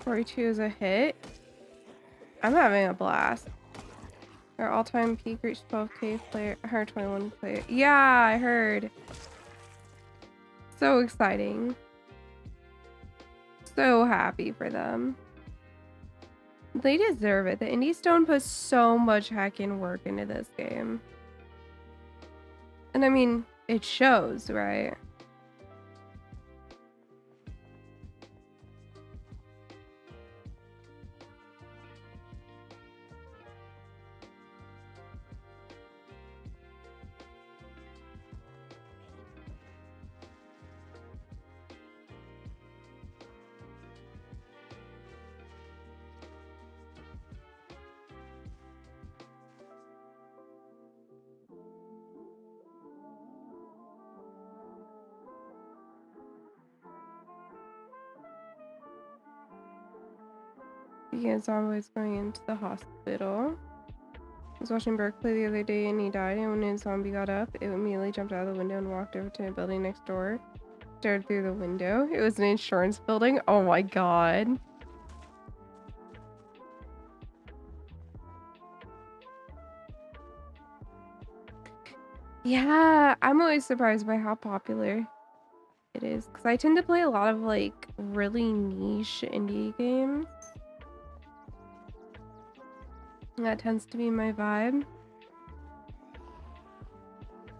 B42 is a hit. I'm having a blast. Our all-time peak reached 12k player, her 21 player. Yeah, I heard. So exciting. So happy for them. They deserve it. The Indie Stone puts so much heckin' work into this game. And I mean, it shows, right? Yeah, Zomboid's going into the hospital. I was watching Berkeley the other day and he died, and when a zombie got up, it immediately jumped out of the window and walked over to a building next door. Stared through the window. It was an insurance building. Oh my god. Yeah, I'm always surprised by how popular it is, because I tend to play a lot of like really niche indie games. That tends to be my vibe.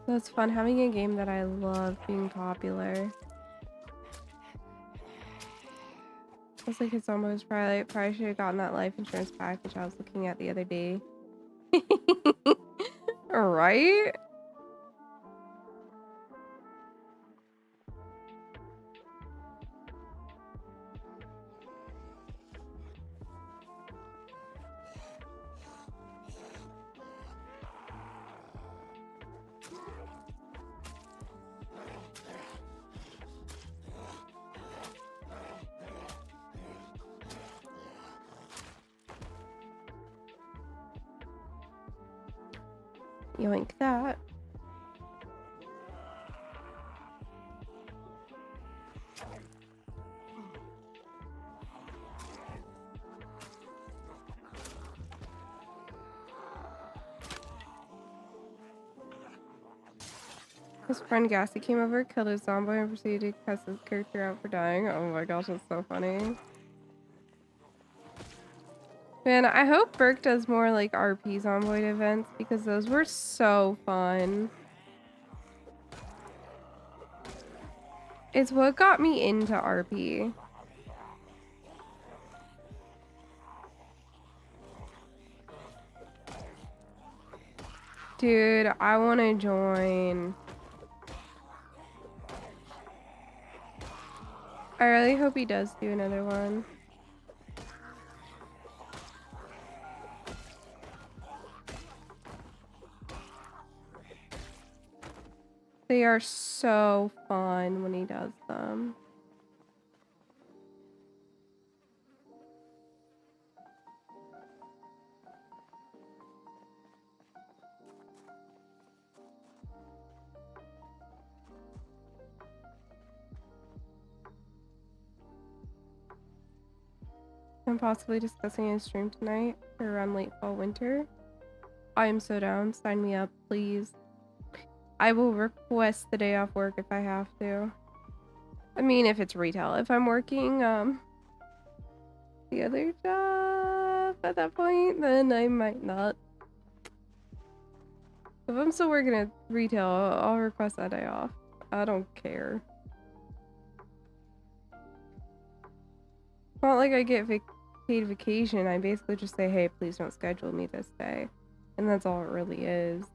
So it's fun having a game that I love being popular. I was like, it's almost probably should have gotten that life insurance package I was looking at the other day. Right? Yoink that. His friend Gassy came over, killed his Zomboid, and proceeded to cuss his character out for dying. Oh my gosh, that's so funny. Man, I hope Burke does more like RP Zomboid events because those were so fun. It's what got me into RP. Dude, I want to join. I really hope he does do another one. They are so fun when he does them. I'm possibly discussing a stream tonight for around late fall winter. I am so down. Sign me up, please. I will request the day off work if I have to. I mean, if it's retail. If I'm working the other job at that point, then I might not. If I'm still working at retail, I'll request that day off. I don't care. It's not like I get paid vacation. I basically just say, hey, please don't schedule me this day. And that's all it really is.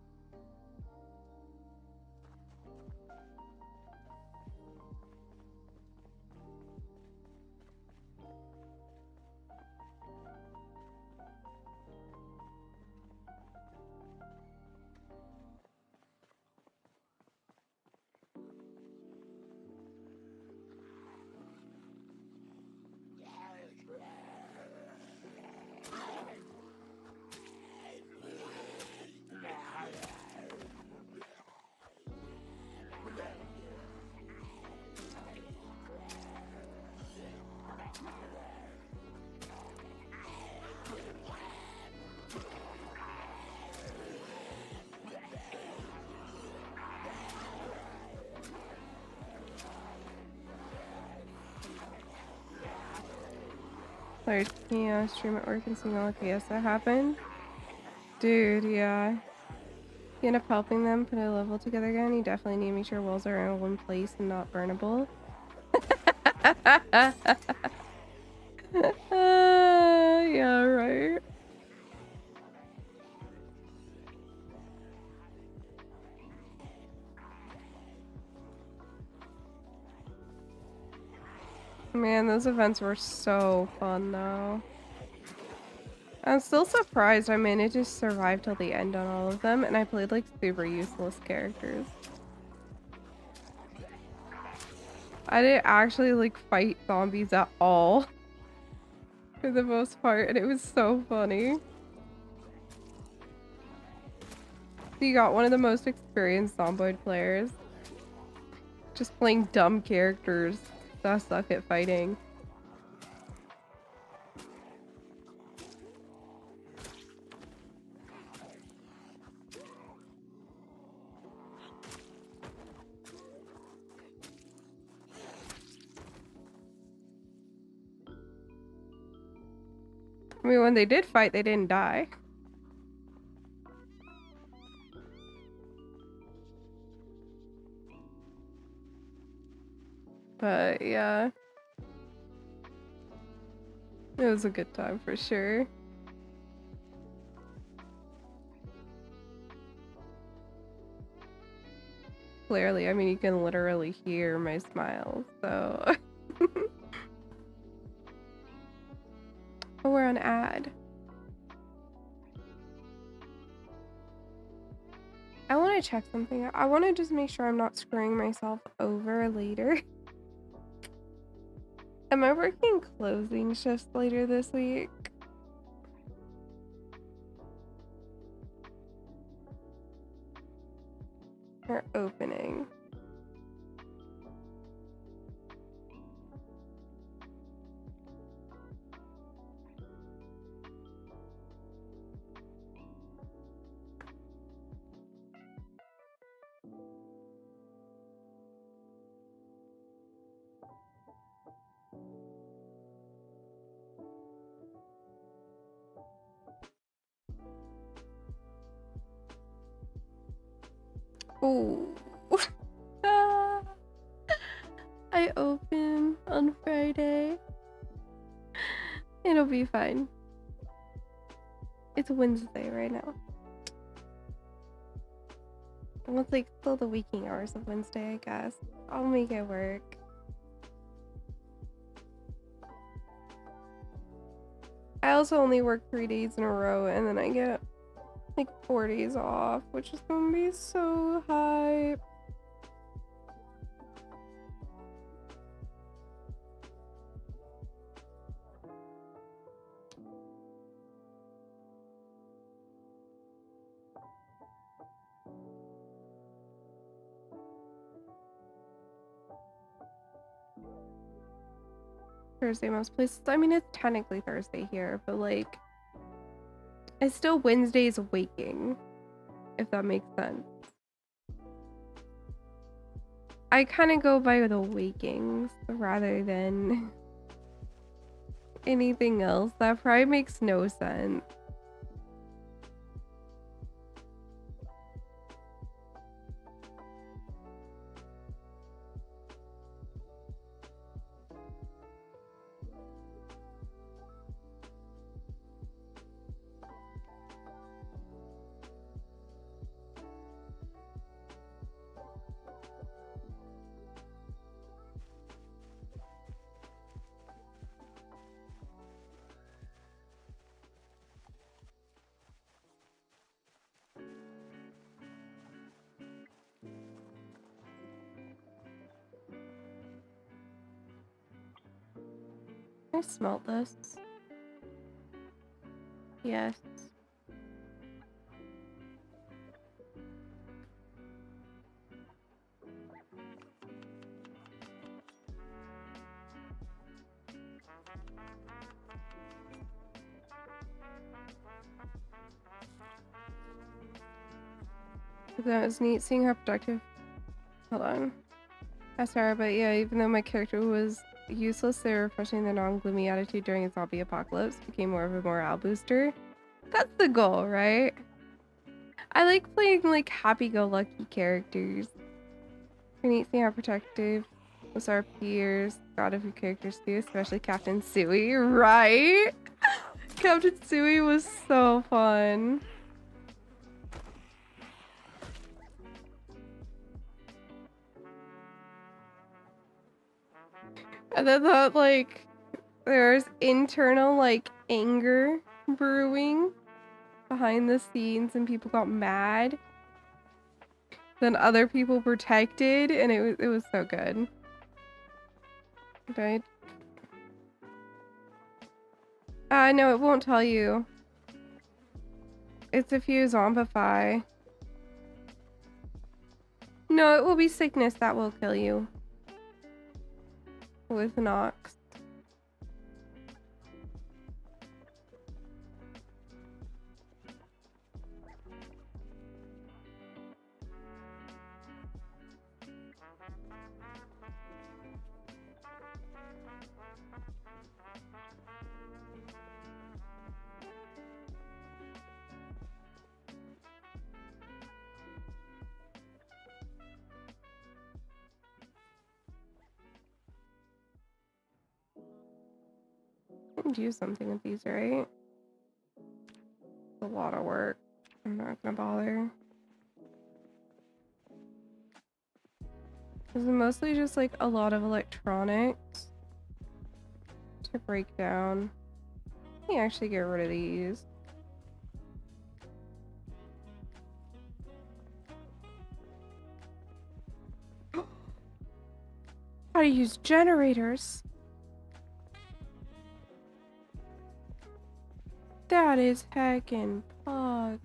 Sorry, can you stream at work and see all the chaos that happened? Dude, yeah. You end up helping them put a level together again. You definitely need to make sure walls are in one place and not burnable. Yeah, right. Man, those events were so fun though. I'm still surprised I managed to survive till the end on all of them, and I played like super useless characters. I didn't actually like fight zombies at all for the most part, and it was so funny. So you got one of the most experienced Zomboid players just playing dumb characters that suck at fighting. I mean, when they did fight, they didn't die. But yeah. It was a good time for sure. Clearly, I mean, you can literally hear my smile, so. Oh, we're on ad. I want to check something. I want to just make sure I'm not screwing myself over later. Am I working closing shifts later this week? Or opening? Oh. I open on Friday. It'll be fine. It's Wednesday right now. Well, it's like still the waking hours of Wednesday, I guess. I'll make it work. I also only work 3 days in a row and then I get like 4 days off, which is gonna be so hype. Thursday most places. I mean, it's technically Thursday here, but like, it's still Wednesday's waking, if that makes sense. I kind of go by the wakings rather than anything else. That probably makes no sense. I smelt this. Yes. That was neat seeing how productive. Hold on. Sorry, but yeah, even though my character was useless, they were refreshing their non-gloomy attitude during a zombie apocalypse, became more of a morale booster. That's the goal, right? I like playing like happy-go-lucky characters. Neat seeing how protective with our peers. God, of your characters do, especially Captain Sui, right? Captain Sui was so fun. And then that, like, there's internal, like, anger brewing behind the scenes and people got mad. Then other people protected and it was so good. Right? No, it won't tell you. It's if you zombify. No, it will be sickness that will kill you. With Nox. I can do something with these, right? It's a lot of work. I'm not gonna bother. This is mostly just like a lot of electronics to break down. Let me actually get rid of these. How to use generators. That is heckin' pug.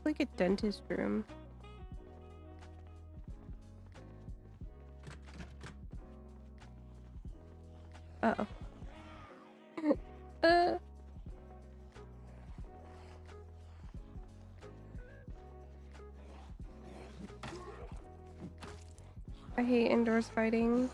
like a dentist room. Uh-oh. I hate indoors fighting.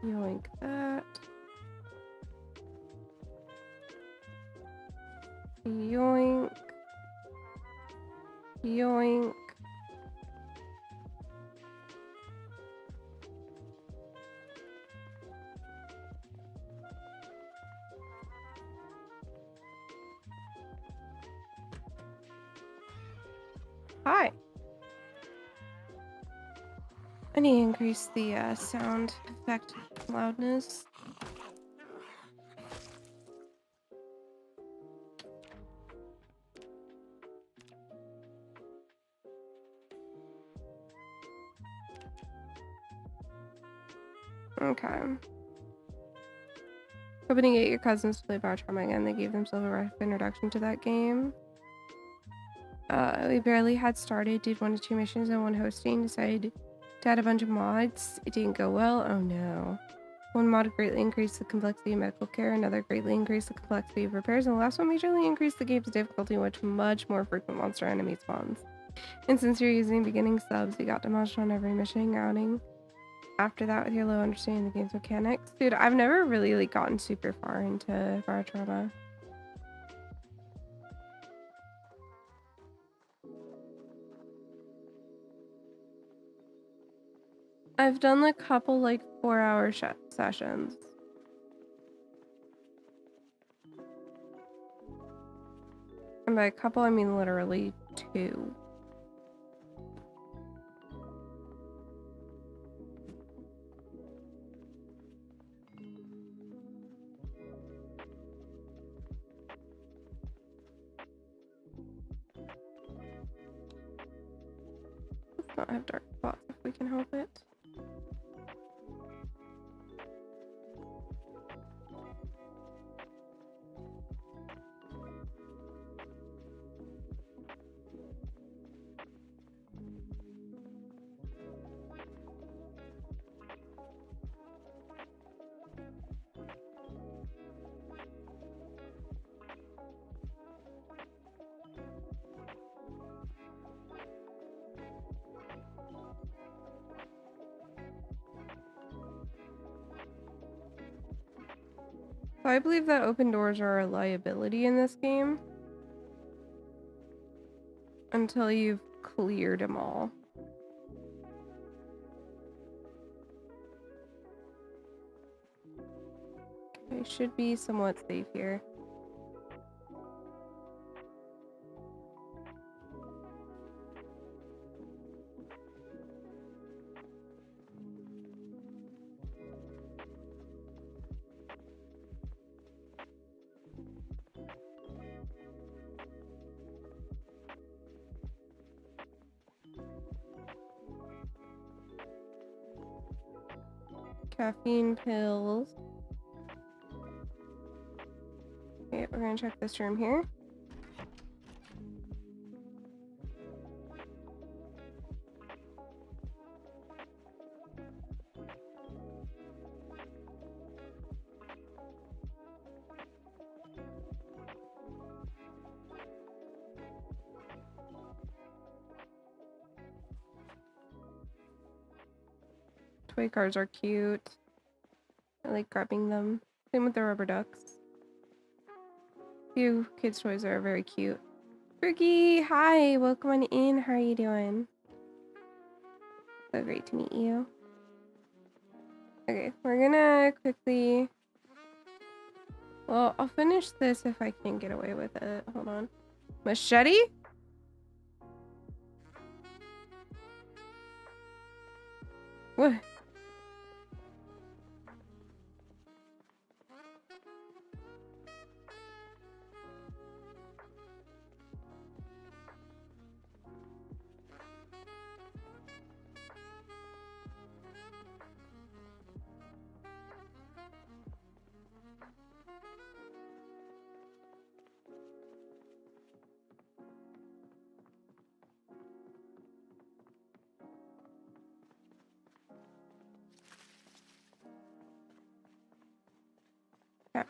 Yoink that. Yoink. Yoink. Hi. I need to increase the sound effect loudness. Okay. Hoping to get your cousins to play Bar Trauma again. They gave themselves a rough introduction to that game. We barely had started, did 1 to 2 missions and one hosting, decided to add a bunch of mods. It didn't go well. Oh no. One mod greatly increased the complexity of medical care, another greatly increased the complexity of repairs, and the last one majorly increased the game's difficulty, which much more frequent monster enemy spawns. And since you're using beginning subs, you got demolished on every mission outing. After that, with your low understanding of the game's mechanics. Dude, I've never really like gotten super far into Bar Trauma. I've done a couple like 4-hour sessions. And by a couple, I mean literally 2. Let's not have dark spots if we can help it. So I believe that open doors are a liability in this game until you've cleared them all. I should be somewhat safe here. Caffeine pills. Okay, we're gonna check this room here. Toy cars are cute. I like grabbing them. Same with the rubber ducks. Few kids' toys are very cute. Brookie, hi, welcome on in. How are you doing? So great to meet you. Okay, we're gonna quickly Well, I'll finish this if I can get away with it. Hold on. Machete? What? Yeah.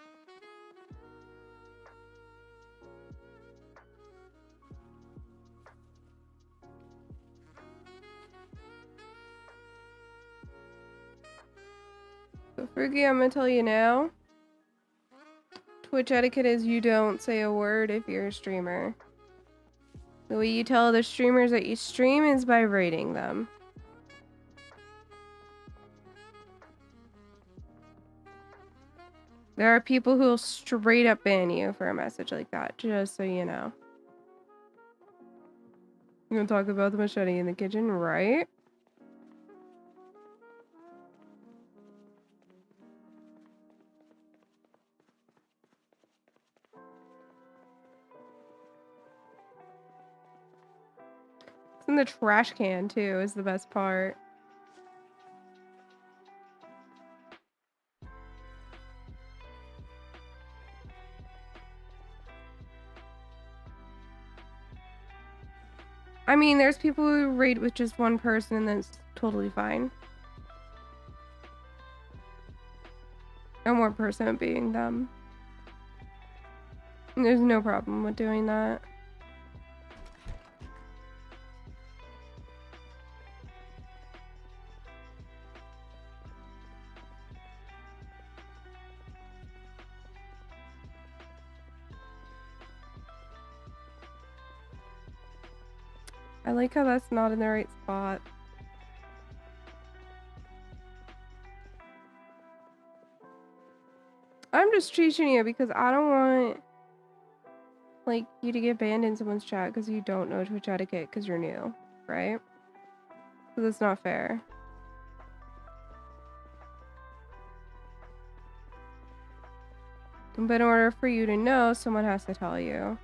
So, Frugi, I'm gonna tell you now. Twitch etiquette is you don't say a word if you're a streamer. The way you tell other streamers that you stream is by rating them. There are people who will straight up ban you for a message like that, just so you know. You gonna talk about the machete in the kitchen, right? It's in the trash can too, is the best part. I mean, there's people who raid with just one person and that's totally fine. And 1% being them. And there's no problem with doing that. I like how that's not in the right spot. I'm just teaching you because I don't want like you to get banned in someone's chat because you don't know Twitch etiquette because you're new, right? So that's not fair. But in order for you to know, someone has to tell you.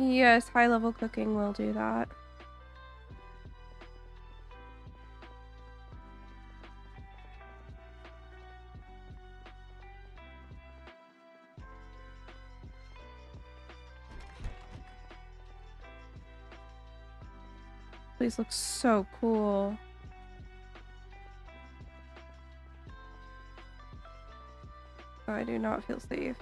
Yes, high level cooking will do that. Place looks so cool. Oh, I do not feel safe.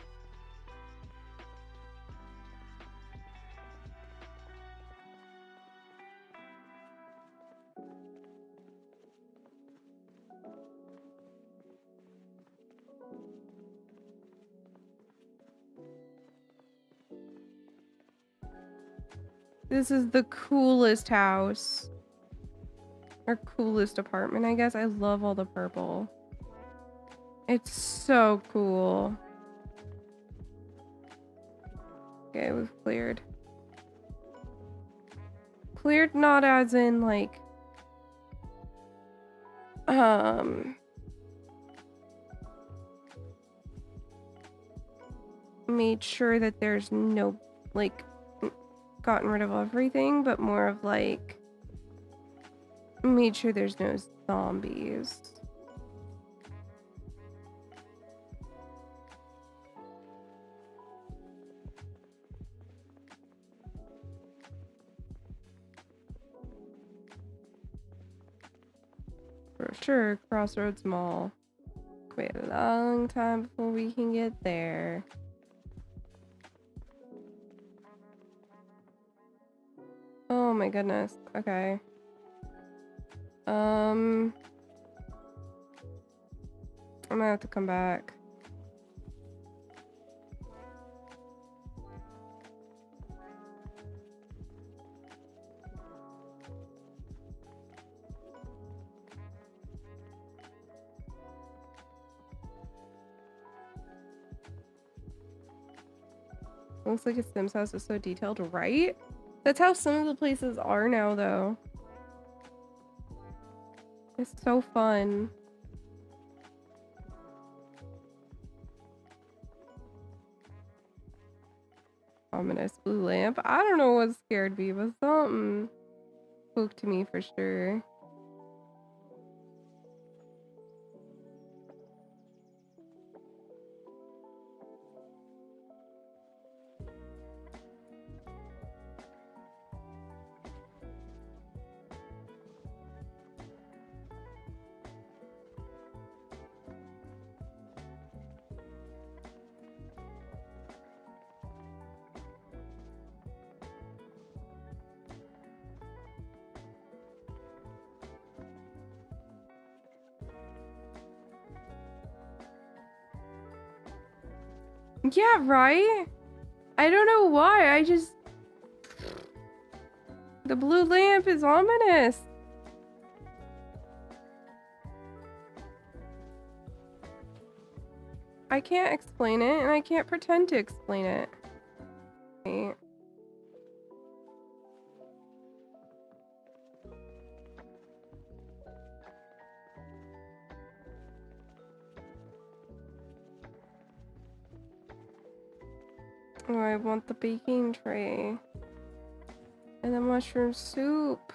This is the coolest house. Or coolest apartment, I guess. I love all the purple. It's so cool. Okay, we've cleared. Cleared not as in like made sure that there's no like gotten rid of everything, but more of like made sure there's no zombies. For sure, Crossroads Mall. Wait a long time before we can get there. Oh my goodness. Okay. I'm gonna have to come back. Looks like a Sims house is so detailed, right? That's how some of the places are now, though. It's so fun. Ominous blue lamp. I don't know what scared me, but something spoke to me for sure. Yeah, right? I don't know why. I just... The blue lamp is ominous. I can't explain it, and I can't pretend to explain it. Wait. Oh, I want the baking tray. And the mushroom soup.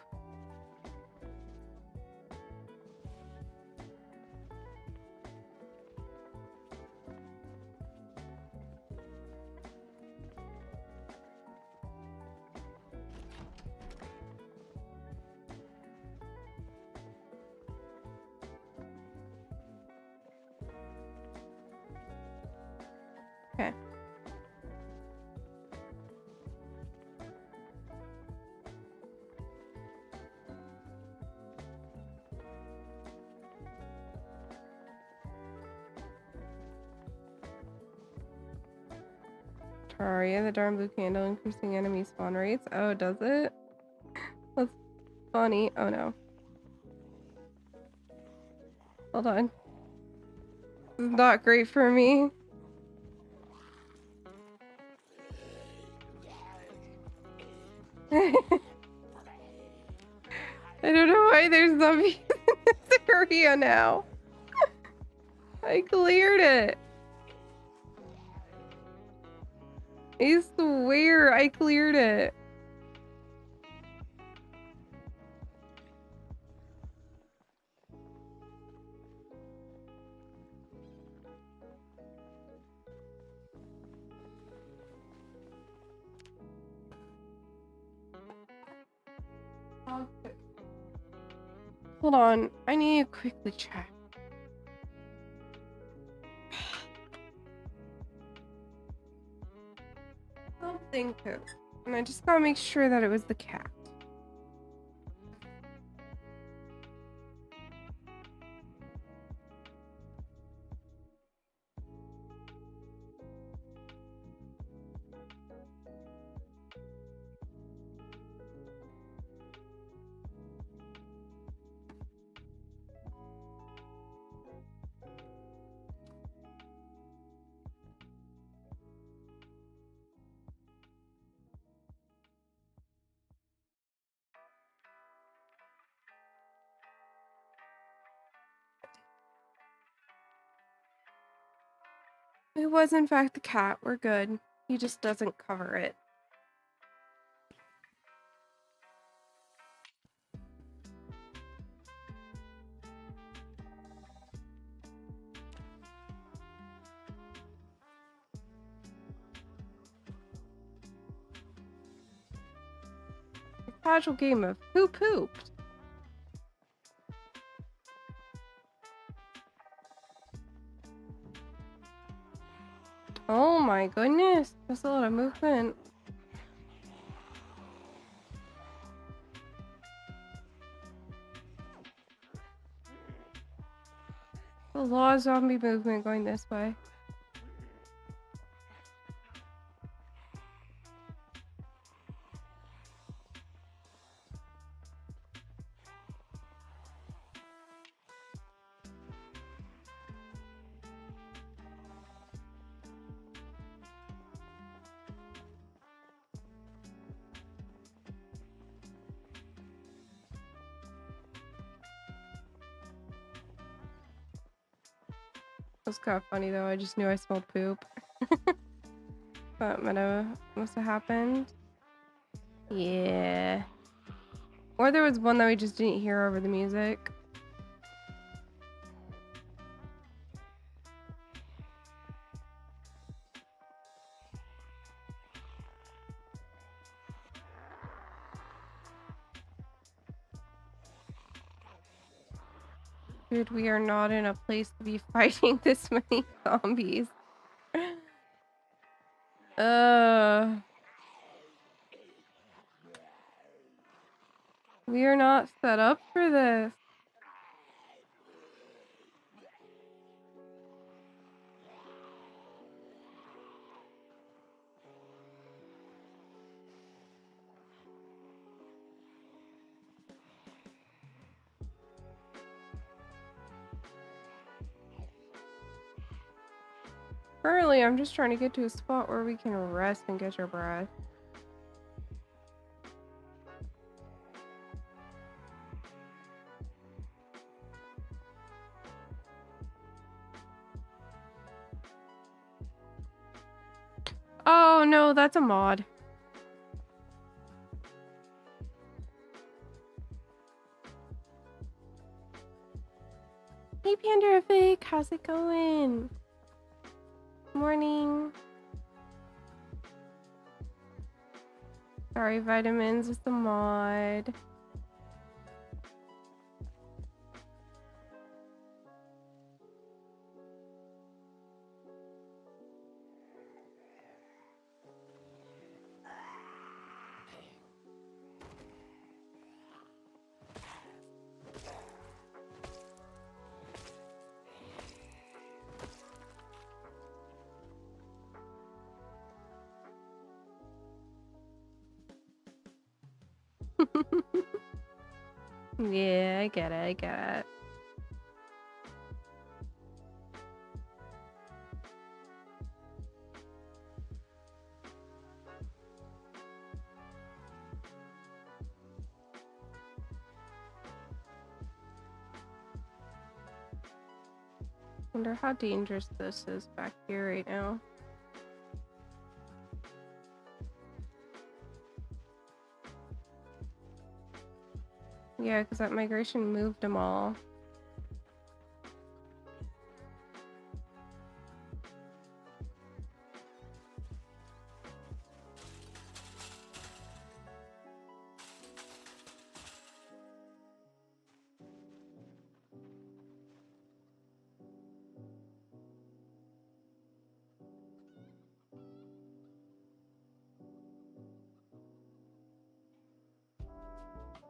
Okay. Terraria, the darn blue candle increasing enemy spawn rates. Oh, does it? That's funny. Oh no. Hold on. This is not great for me. I don't know why there's zombies in this area now. I cleared it. I swear I cleared it. Okay. Hold on. I need to quickly check. Something pooped. And I just gotta make sure that it was the cat. It was in fact the cat. We're good. He just doesn't cover it. A casual game of who pooped. Oh my goodness. That's a lot of movement. A lot of zombie movement going this way. That's kind of funny though. I just knew I smelled poop. That must have happened. Yeah. Or there was one that we just didn't hear over the music. Dude, we are not in a place to be fighting this many zombies. We are not set up for this. Currently, I'm just trying to get to a spot where we can rest and get your breath. Oh no, that's a mod. Hey Panderific, how's it going? Morning. Sorry, vitamins is the mod. Yeah, I get it, I get it. Wonder how dangerous this is back here right now. Yeah, because that migration moved them all.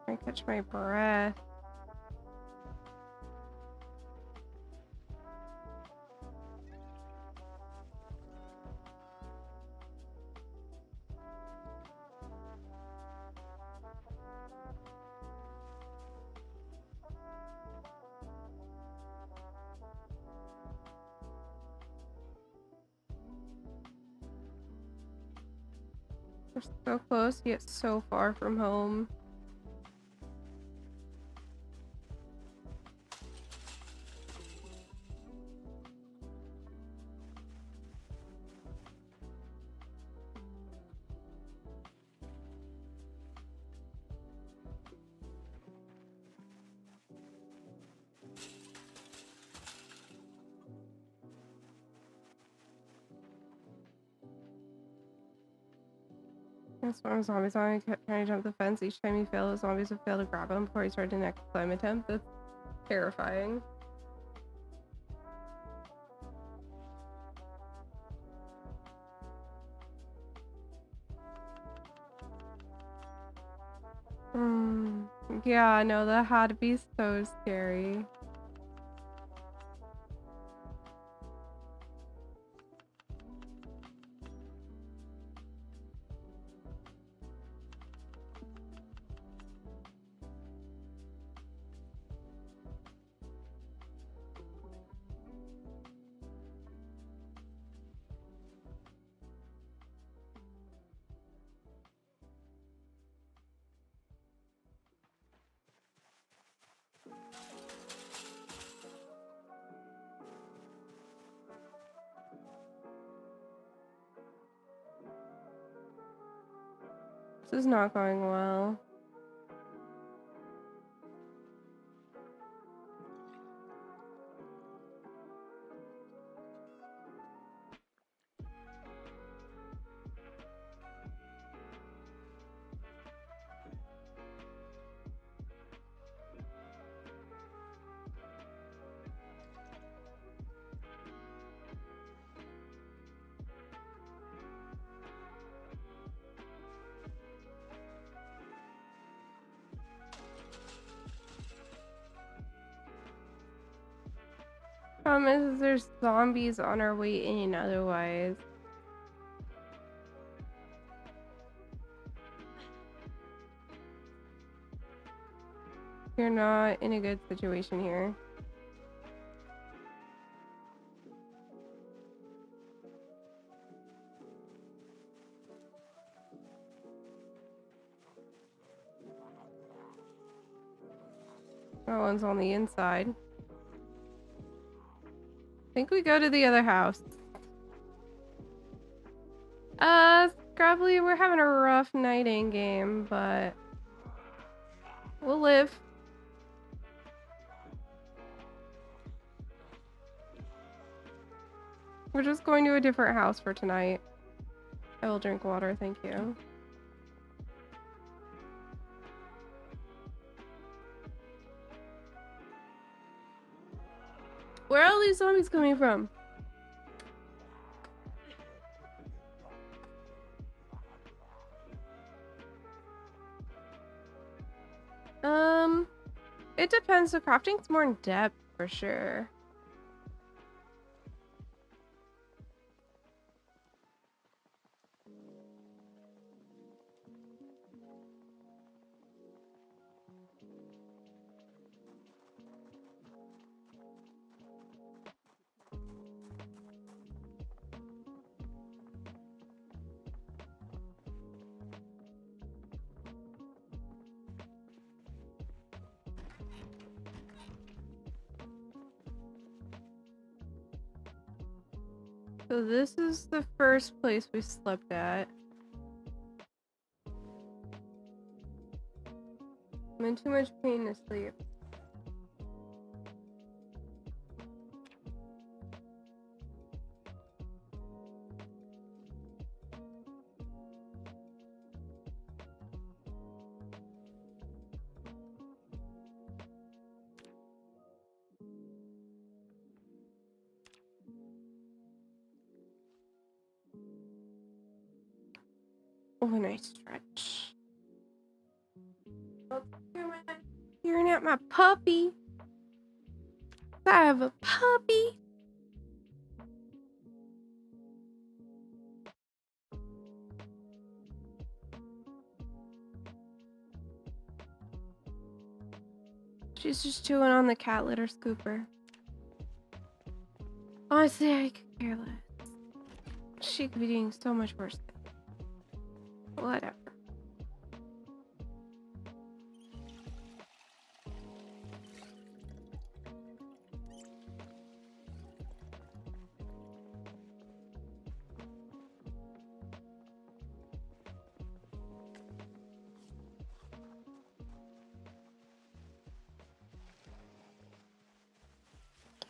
I catch my breath. We're so close, yet so far from home. That's one zombie zombie kept trying to jump the fence. Each time he failed, the zombies would fail to grab him before he started the next climb attempt. That's terrifying. Yeah, no, that had to be so scary. This is not going well. Problem is there's zombies on our way in otherwise. You're not in a good situation here. That one's on the inside. I think we go to the other house. Scrabbly, we're having a rough night in game, but we'll live. We're just going to a different house for tonight. I will drink water, thank you. Where are all these zombies coming from? It depends. The crafting's more in depth for sure. So this is the first place we slept at. I'm in too much pain to sleep. Oh, nice stretch. Staring at my puppy. I have a puppy. She's just chewing on the cat litter scooper. Honestly, I could care less. She could be doing so much worse. Whatever.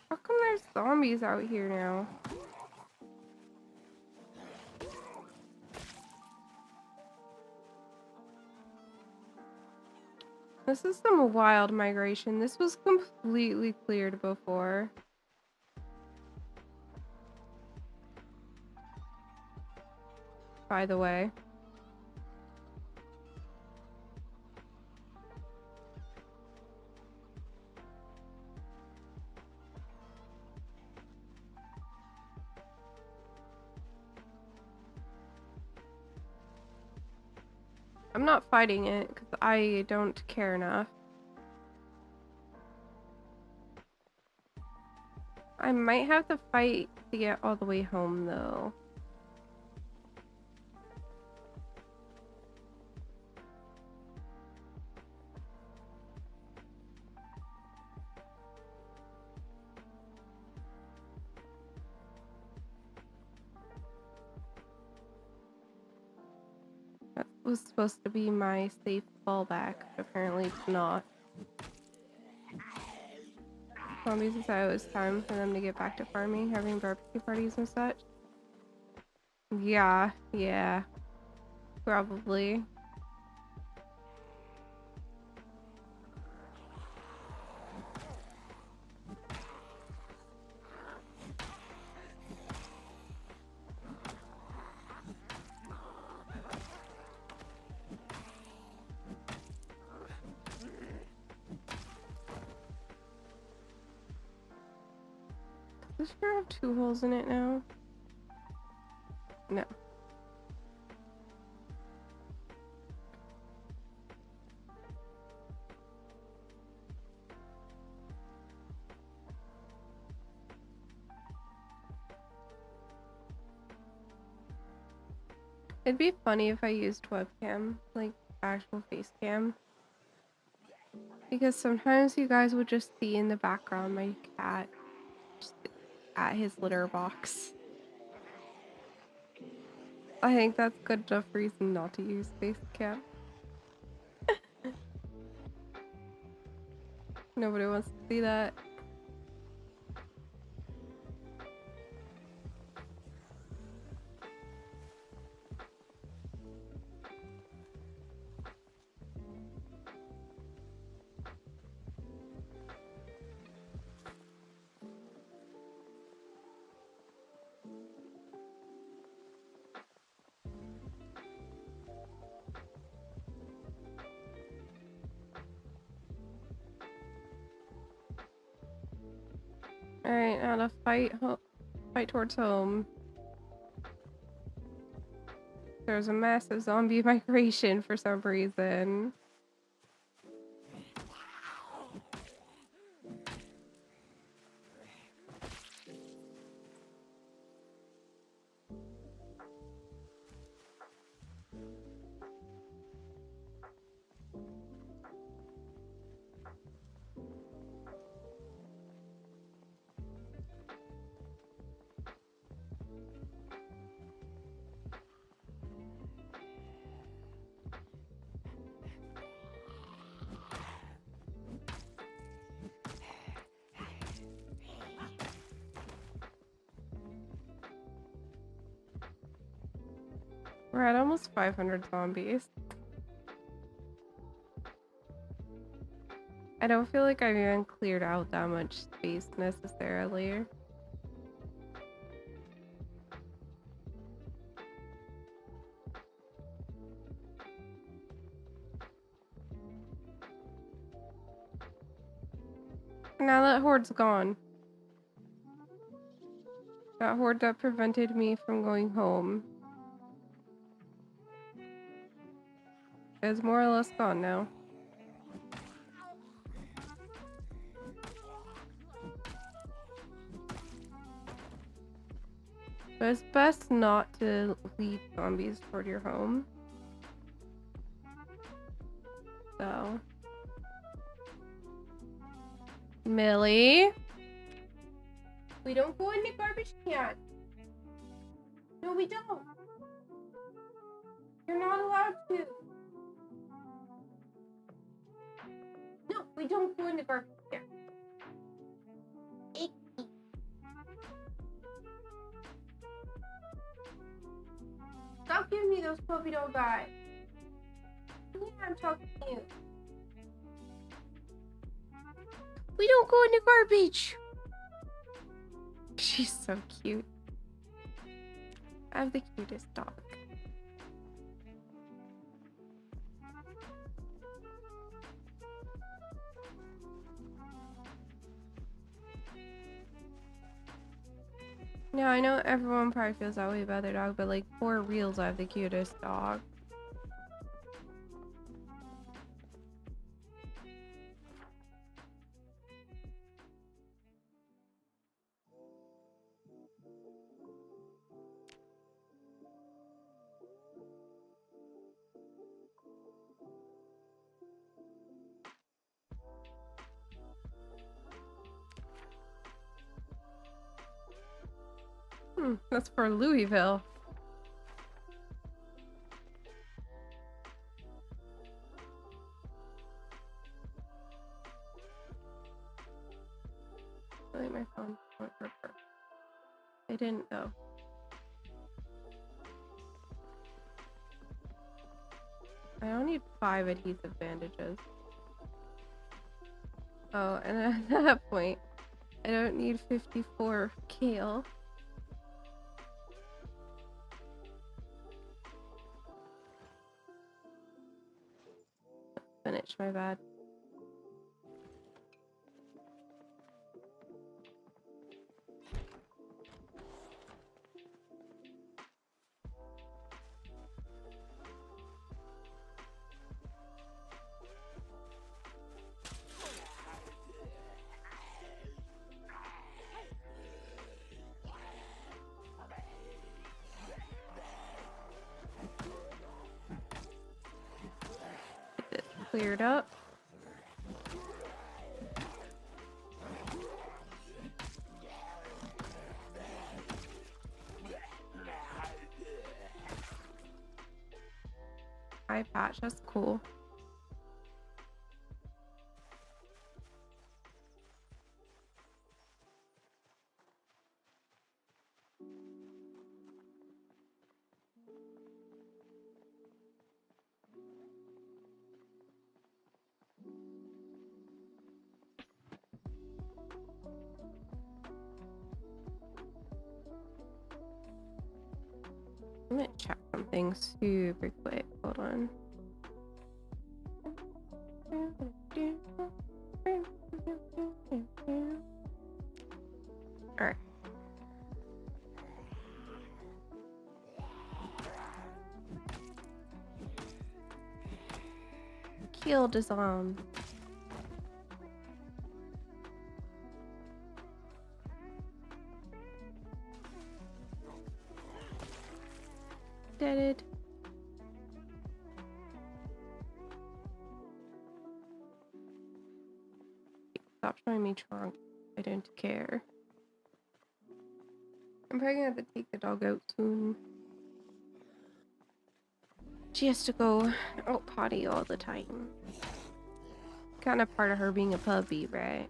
How come there's zombies out here now? This is some wild migration. This was completely cleared before. By the way. I'm not fighting it because I don't care enough. I might have to fight to get all the way home though. That was supposed to be my safe fallback, but apparently it's not. Zombies decided it was time for them to get back to farming, having barbecue parties and such. Yeah, probably. Does this sure have 2 holes in it now? No. It'd be funny if I used webcam, like actual face cam. Because sometimes you guys would just see in the background my cat just at his litter box. I think that's good enough reason not to use face cam. Nobody wants to see that. Alright, now to fight towards home. There's a massive zombie migration for some reason. We're at almost 500 zombies. I don't feel like I've even cleared out that much space necessarily. Now that horde's gone. That horde that prevented me from going home is more or less gone now. But it's best not to lead zombies toward your home. So. Millie? We don't go in the garbage can. No, we don't. You're not allowed to. No, we don't go in the garbage can. Stop giving me those puppy dog eyes. Yeah, I'm talking to you. We don't go in the garbage. She's so cute. I have the cutest dog. Now, I know everyone probably feels that way about their dog, but like, for reals, I have the cutest dog. That's for Louisville. Hopefully my phone won't ripper. I didn't though. I don't need 5 adhesive bandages. Oh, and at that point, I don't need 54 kale. Spinach, my bad. Get this cleared up. Eye patch, that's cool. I'm gonna check something super quick. Hold on. Alright. Killed a zombie. Dead. Stop showing me trunk. I don't care. I'm probably gonna have to take the dog out soon. She has to go out potty all the time. Kind of part of her being a puppy, right?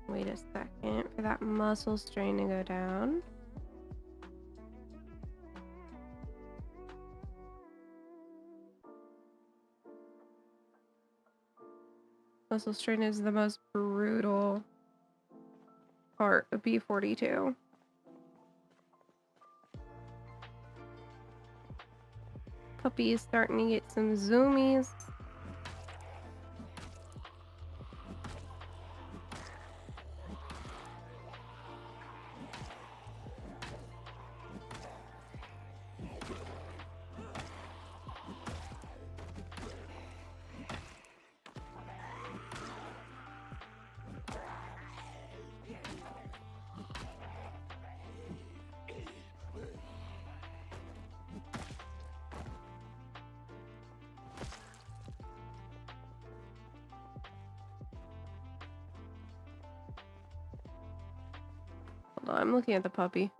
Wait a second for that muscle strain to go down. Muscle strain is the most brutal part of B42. Puppy is starting to get some zoomies. Hold on, I'm looking at the puppy.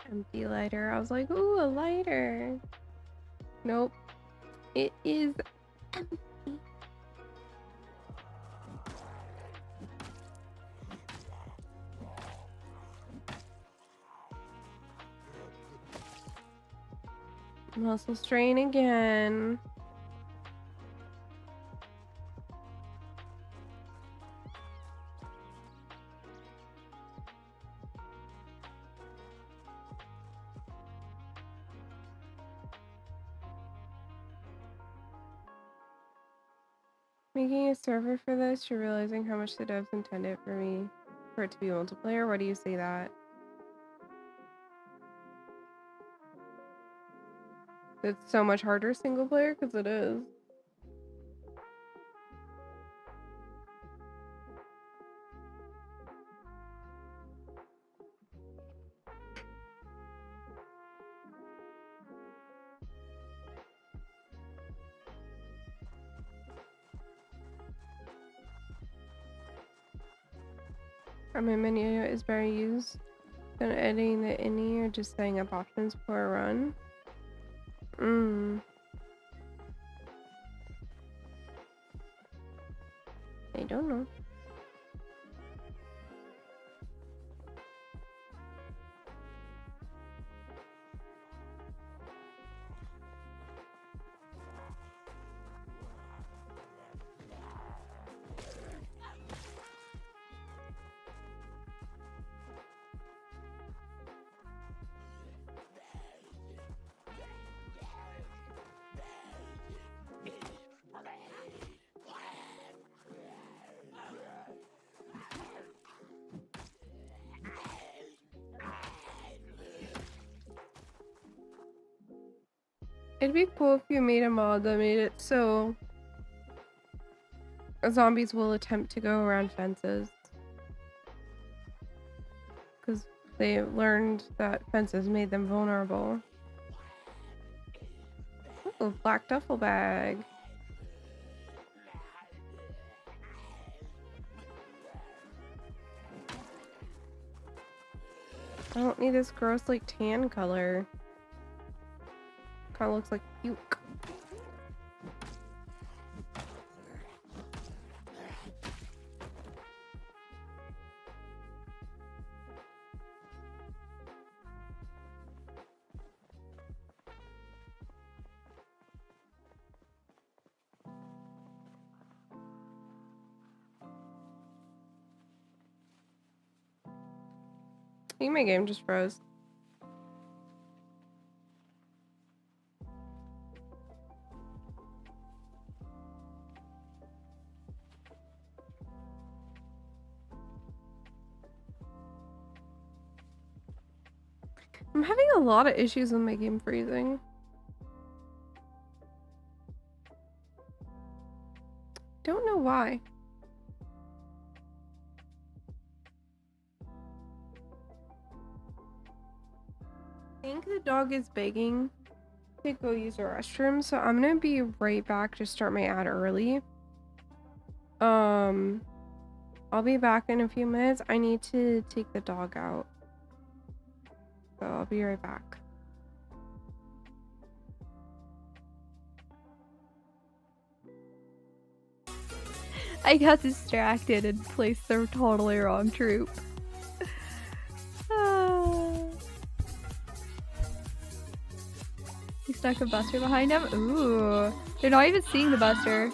Empty lighter. I was like, ooh, a lighter. Nope. It is empty. Muscle strain again. Making a server for this, you're realizing how much the devs intended for it to be multiplayer. Why do you say that? It's so much harder single player because it is. My menu is better used than editing the ini or just setting up options for a run. I don't know. It'd be cool if you made a mod that made it so zombies will attempt to go around fences. Because they learned that fences made them vulnerable. Oh, black duffel bag. I don't need this gross like tan color. Kind of looks like puke. I think my game just froze. I'm having a lot of issues with my game freezing. Don't know why. I think the dog is begging to go use the restroom, so I'm gonna be right back to start my ad early. I'll be back in a few minutes. I need to take the dog out. So I'll be right back.
I got distracted and placed the totally wrong troop. He stuck a buster behind him? Ooh. They're not even seeing the buster.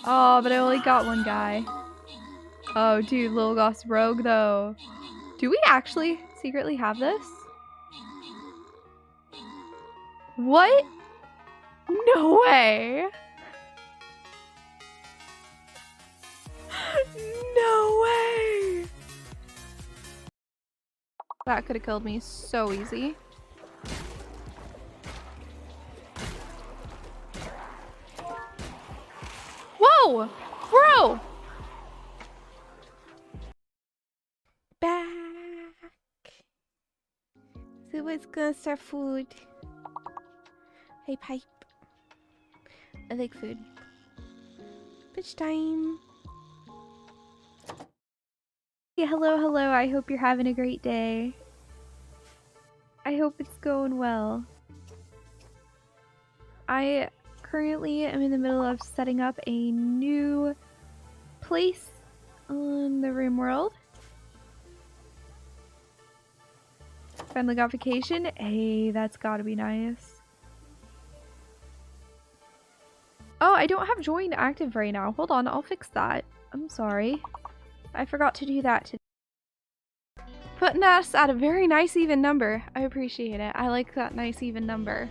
Oh, but I only got one guy. Oh, dude, Lil Goss Rogue, though. Do we actually secretly have this? What? No way! No way! That could have killed me so easy. Whoa! Bro! Back. So what's gonna serve food? Hey, Pipe. I like food. Bitch time. Yeah, hello. I hope you're having a great day. I hope it's going well. I currently am in the middle of setting up a new place on the Rim World. Finally got vacation. Hey, that's gotta be nice. Oh, I don't have join active right now. Hold on, I'll fix that. I'm sorry. I forgot to do that today. Putting us at a very nice even number. I appreciate it. I like that nice even number.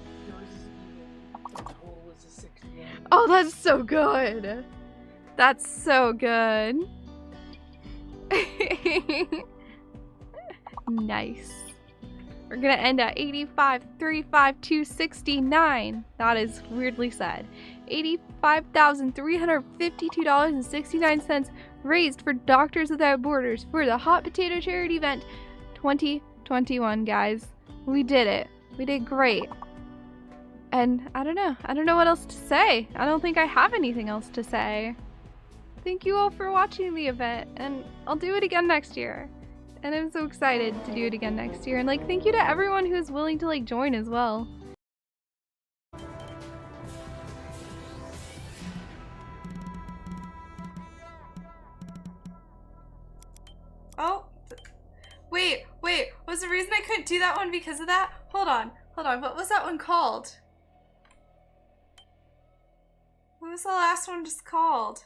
Oh, that's so good. That's so good. Nice. We're gonna end at 85,352.69. That is weirdly said. $85,352.69 raised for Doctors Without Borders for the Hot Potato Charity Event 2021, guys. We did it. We did great. And I don't know. I don't know what else to say. I don't think I have anything else to say. Thank you all for watching the event, and I'll do it again next year. And I'm so excited to do it again next year. And like, thank you to everyone who's willing to like join as well. Oh, wait, was the reason I couldn't do that one because of that? Hold on, what was that one called? What was the last one just called?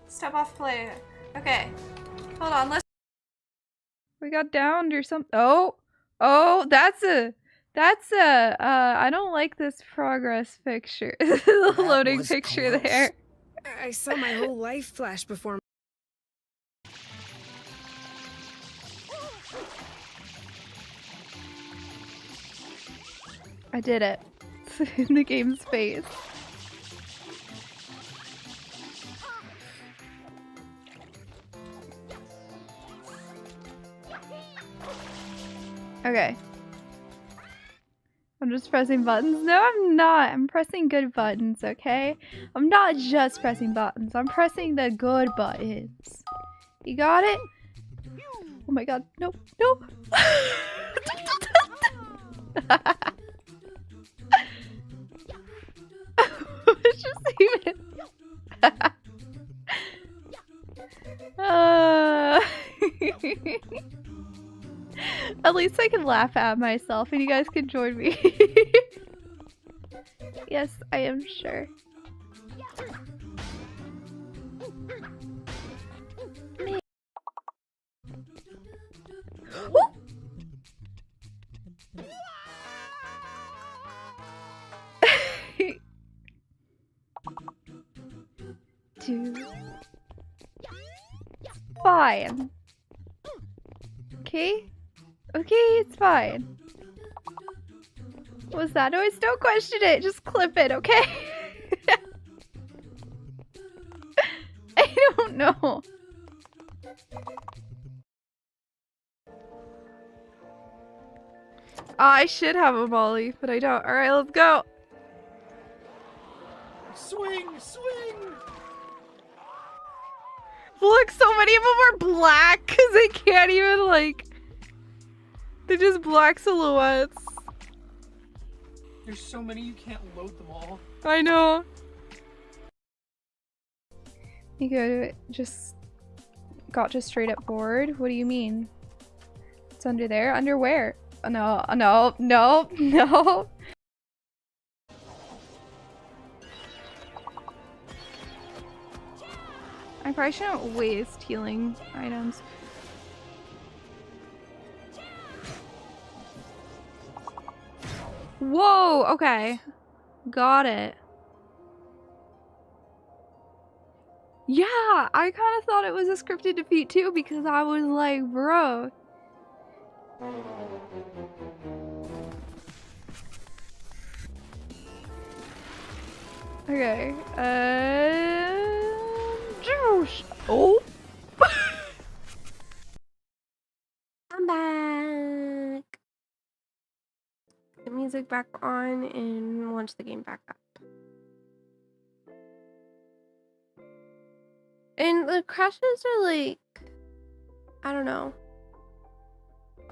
Step off play. Okay, hold on, let's... We got downed or something. Oh, that's a, I don't like this progress picture. The loading picture close. There.
I saw my whole life flash before me.
I did it. In the game's face. Okay. I'm just pressing buttons. No, I'm not. I'm pressing good buttons, okay? I'm not just pressing buttons. I'm pressing the good buttons. You got it? Oh my god. Nope. Nope. It's just even... At least I can laugh at myself and you guys can join me. Yes, I am sure. Two. Fine. Okay? Okay, it's fine. What was that noise? Don't question it. Just clip it, okay? I don't know. I should have a volley, but I don't. Alright, let's go.
Swing!
Look, so many of them are black because they can't even, like... They're just black silhouettes.
There's so many you can't load them all.
I know. You go just... Got just straight up bored? What do you mean? It's under there? Under where? Oh, no. I probably shouldn't waste healing items. Whoa, okay. Got it. Yeah, I kind of thought it was a scripted defeat too because I was like, bro. Okay, Josh. Oh.
I'm back. The music back on and launch the game back up. And the crashes are like, I don't know.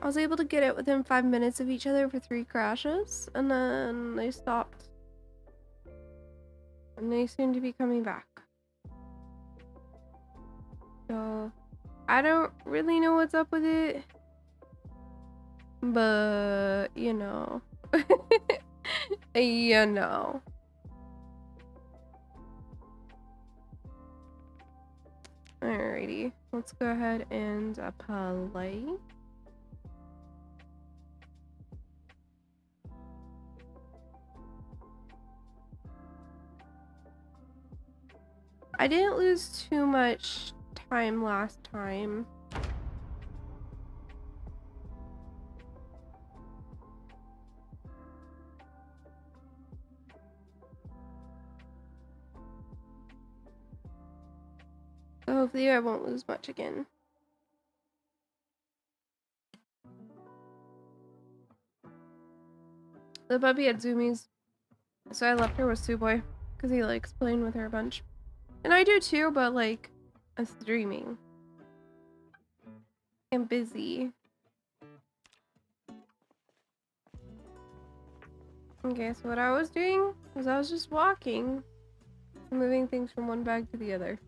I was able to get it within 5 minutes of each other for 3 crashes, and then they stopped. And they seem to be coming back. So, I don't really know what's up with it. But, you know. You know. Alrighty, let's go ahead and play. I didn't lose too much time last time. So hopefully I won't lose much again. The puppy had zoomies, so I left her with Zomboid because he likes playing with her a bunch. And I do too, but like, I'm streaming. I'm busy. Okay, so what I was doing was I was just walking, moving things from one bag to the other.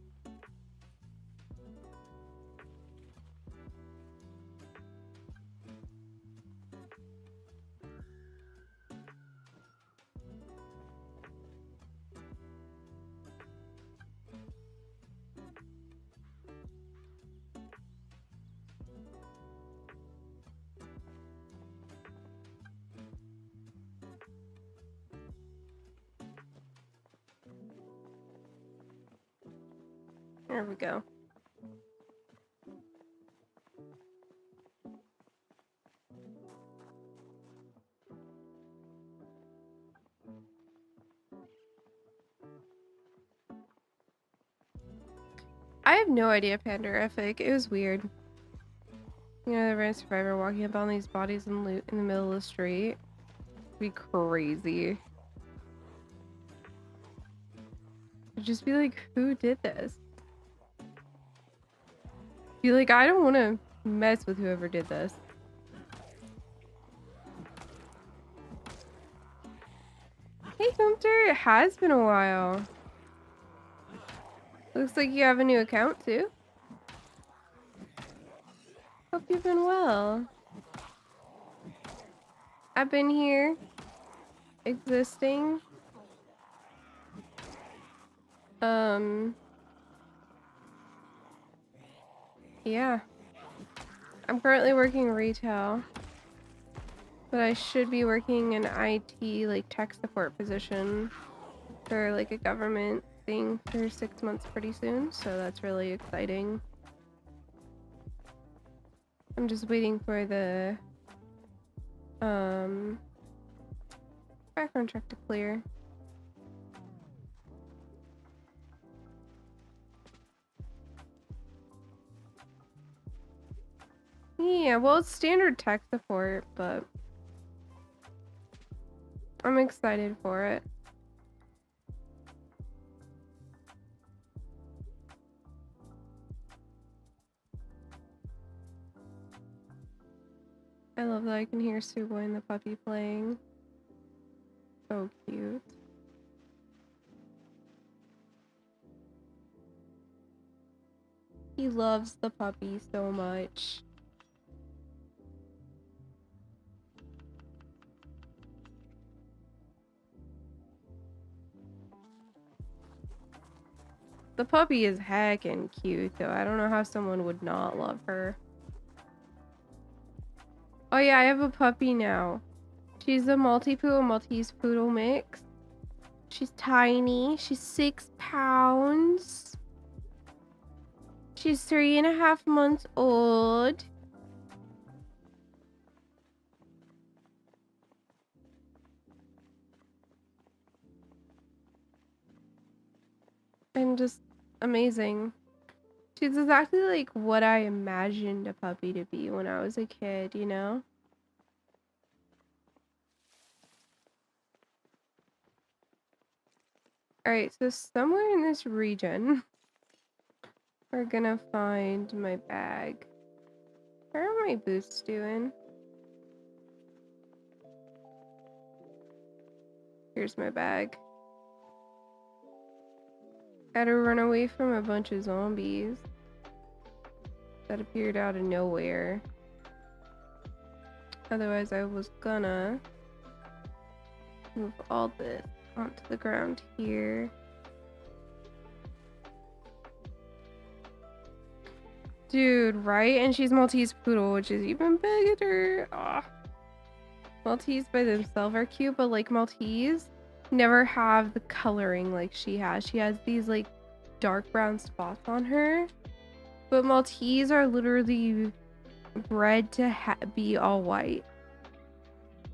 There we go. I have no idea Pandorific. It was weird. You know, the random survivor walking up on these bodies and loot in the middle of the street. It'd be crazy. It'd just be like, who did this? Be like, I don't want to mess with whoever did this. Hey, Hunter, it has been a while. Looks like you have a new account too. Hope you've been well. I've been here, existing. Yeah. I'm currently working retail, but I should be working an IT, like, tech support position for, like, a government thing for 6 months pretty soon, so that's really exciting. I'm just waiting for the, background check to clear. Yeah, well, it's standard tech support, but I'm excited for it. I love that I can hear Zomboid and the puppy playing. So cute. He loves the puppy so much. The puppy is heckin' cute, though. I don't know how someone would not love her. Oh yeah, I have a puppy now. She's a Maltipoo, a Maltese Poodle mix. She's tiny. She's 6 pounds. She's 3.5 months old. And just amazing. She's exactly like what I imagined a puppy to be when I was a kid, you know? Alright, so somewhere in this region, we're gonna find my bag. How are my boots doing? Here's my bag. Gotta run away from a bunch of zombies that appeared out of nowhere. Otherwise, I was gonna Move all this onto the ground here. Dude, right? And she's Maltese Poodle, which is even bigger. Ah. Maltese by themselves are cute, but like Maltese never have the coloring like she has. She has these like dark brown spots on her. But Maltese are literally bred to be all white.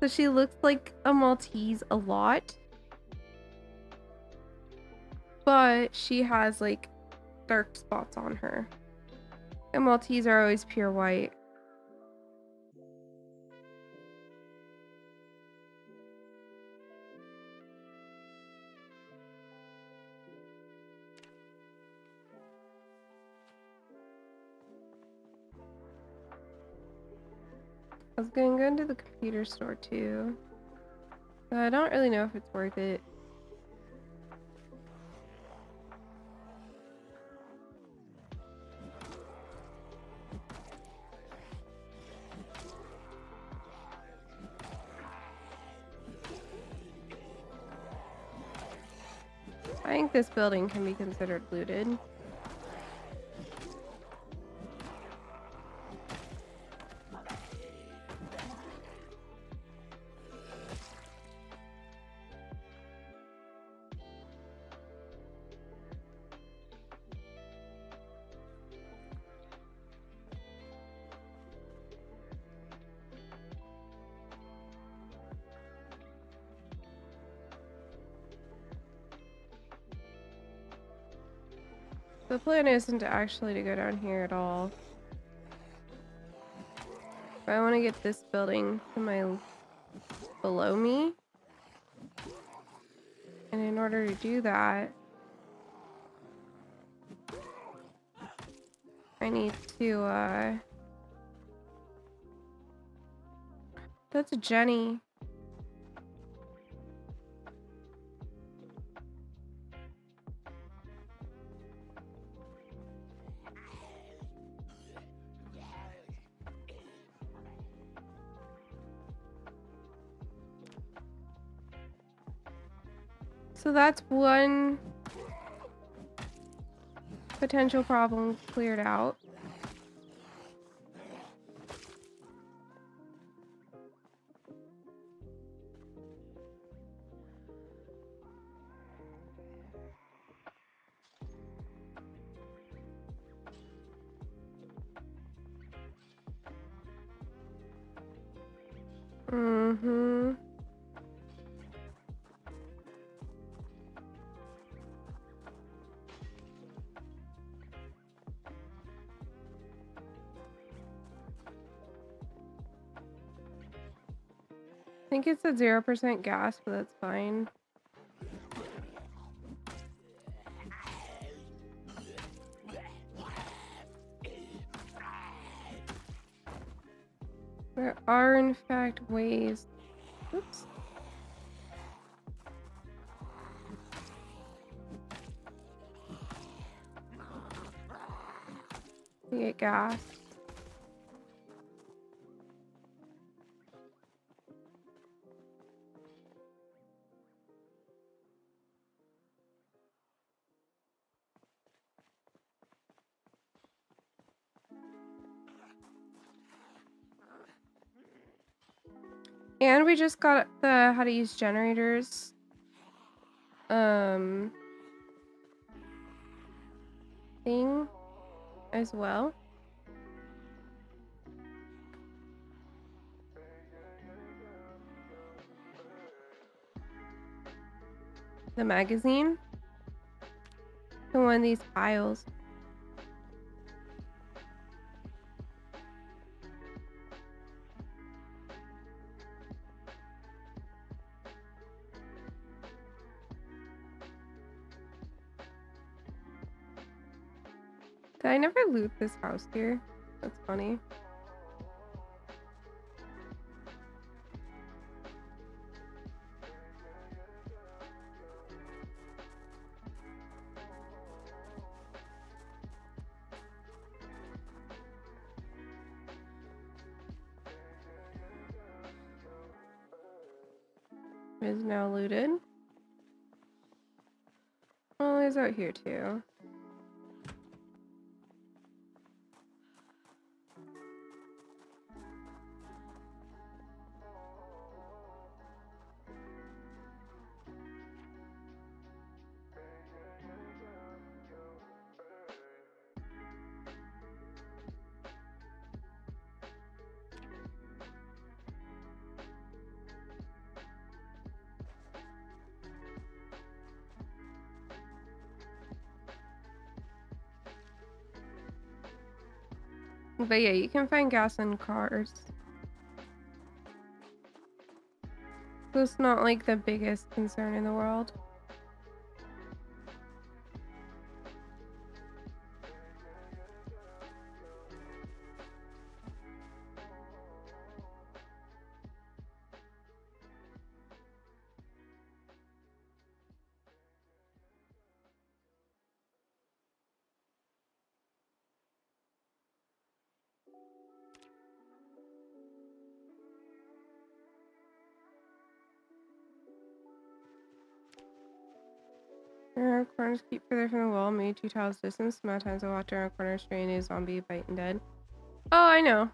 So she looks like a Maltese a lot. But she has like dark spots on her. And Maltese are always pure white. I was gonna go into the computer store too. But I don't really know if it's worth it. I think this building can be considered looted. The plan isn't actually to go down here at all. But I want to get this building to my below me. And in order to do that, I need to that's Jenny. So that's one potential problem cleared out. Mm-hmm. I think it's at 0% gas, but that's fine. There are, in fact, ways. Oops. To get gas. And we just got the how to use generators. Thing as well. The magazine. To one of these piles. Did I never loot this house here? That's funny. is now looted. Oh, he's out here too. But yeah, you can find gas in cars. So it's not like the biggest concern in the world. Corners keep further from the wall, maybe 2 tiles distance. The amount of times I walked around a corner straight a zombie biting dead. Oh, I know.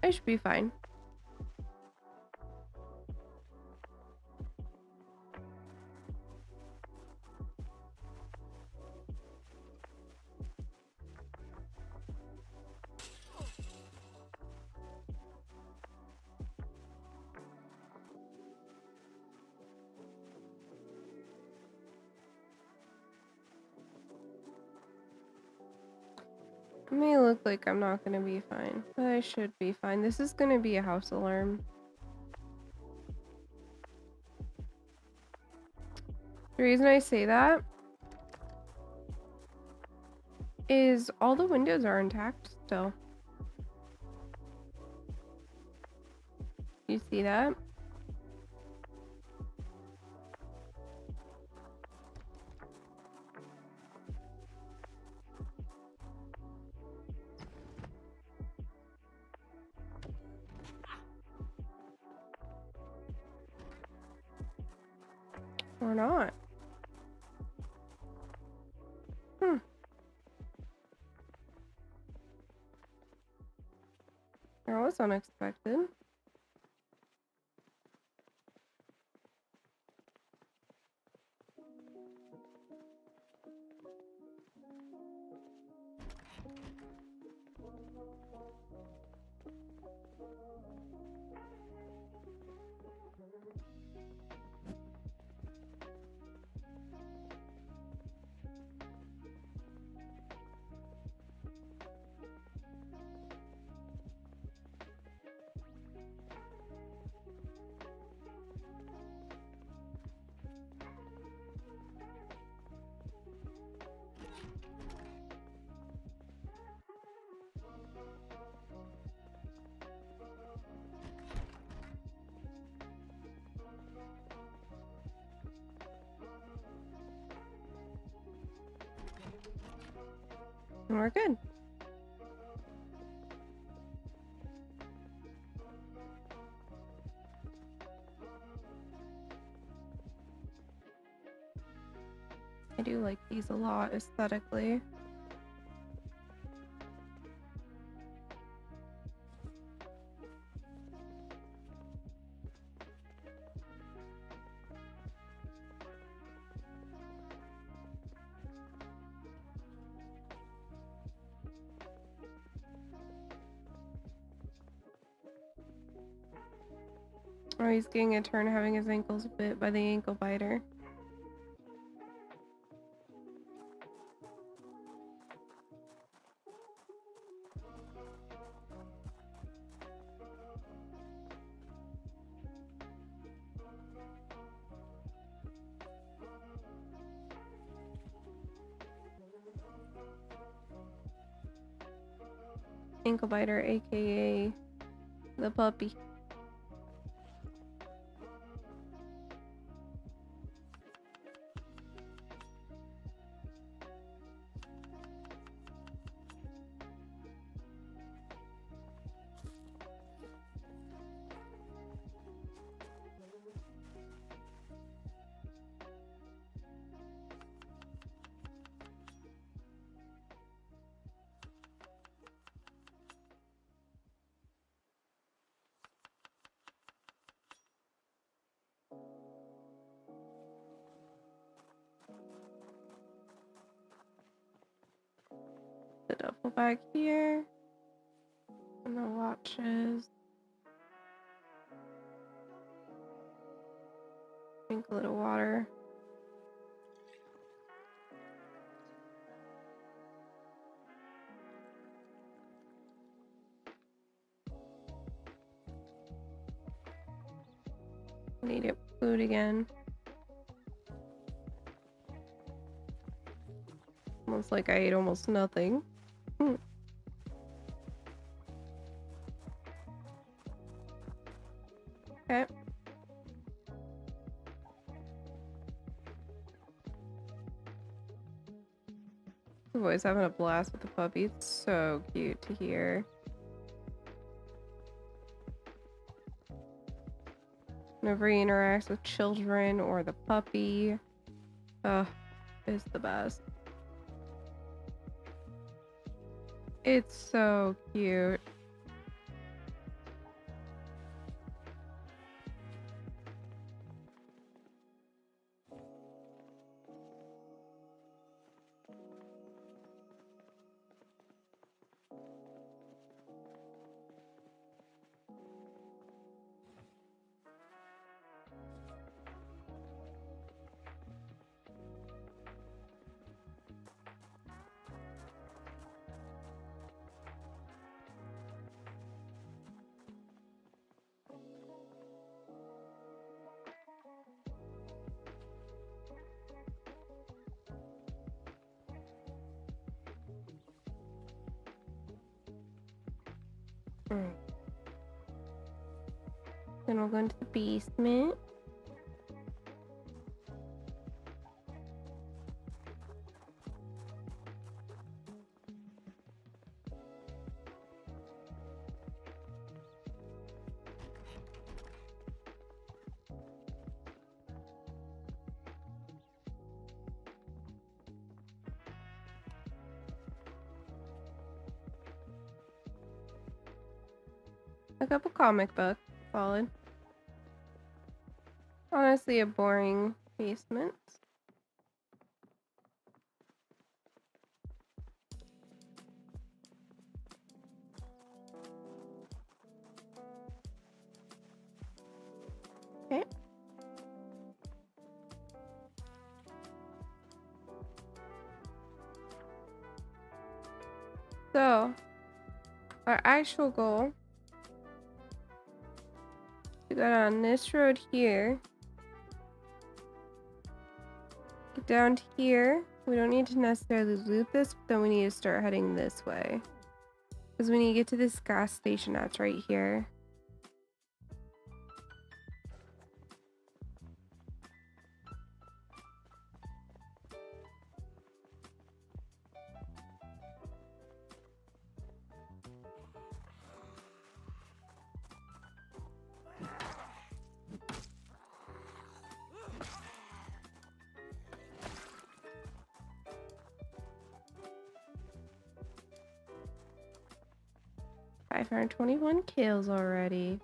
I should be fine. It may look like I'm not gonna be fine, but I should be fine. This is gonna be a house alarm. The reason I say that is all the windows are intact still. You see that? Or not. That was unexpected. And we're good. I do like these a lot aesthetically. Oh, he's getting a turn having his ankles bit by the ankle biter. Ankle biter, aka the puppy. duffel bag here. And the watches. Drink a little water. I need to get food again. Almost like I ate almost nothing. Okay. The boy's having a blast with the puppy. It's so cute to hear. Whenever he interacts with children or the puppy, it's the best. It's so cute. Then we'll go into the basement. Look up a comic book. Solid. Honestly, a boring basement. Okay. So, our actual goal is to go down this road here. Get down to here. We don't need to necessarily loot this, but then we need to start heading this way. Because when you get to this gas station, that's right here. I've earned 21 kills already.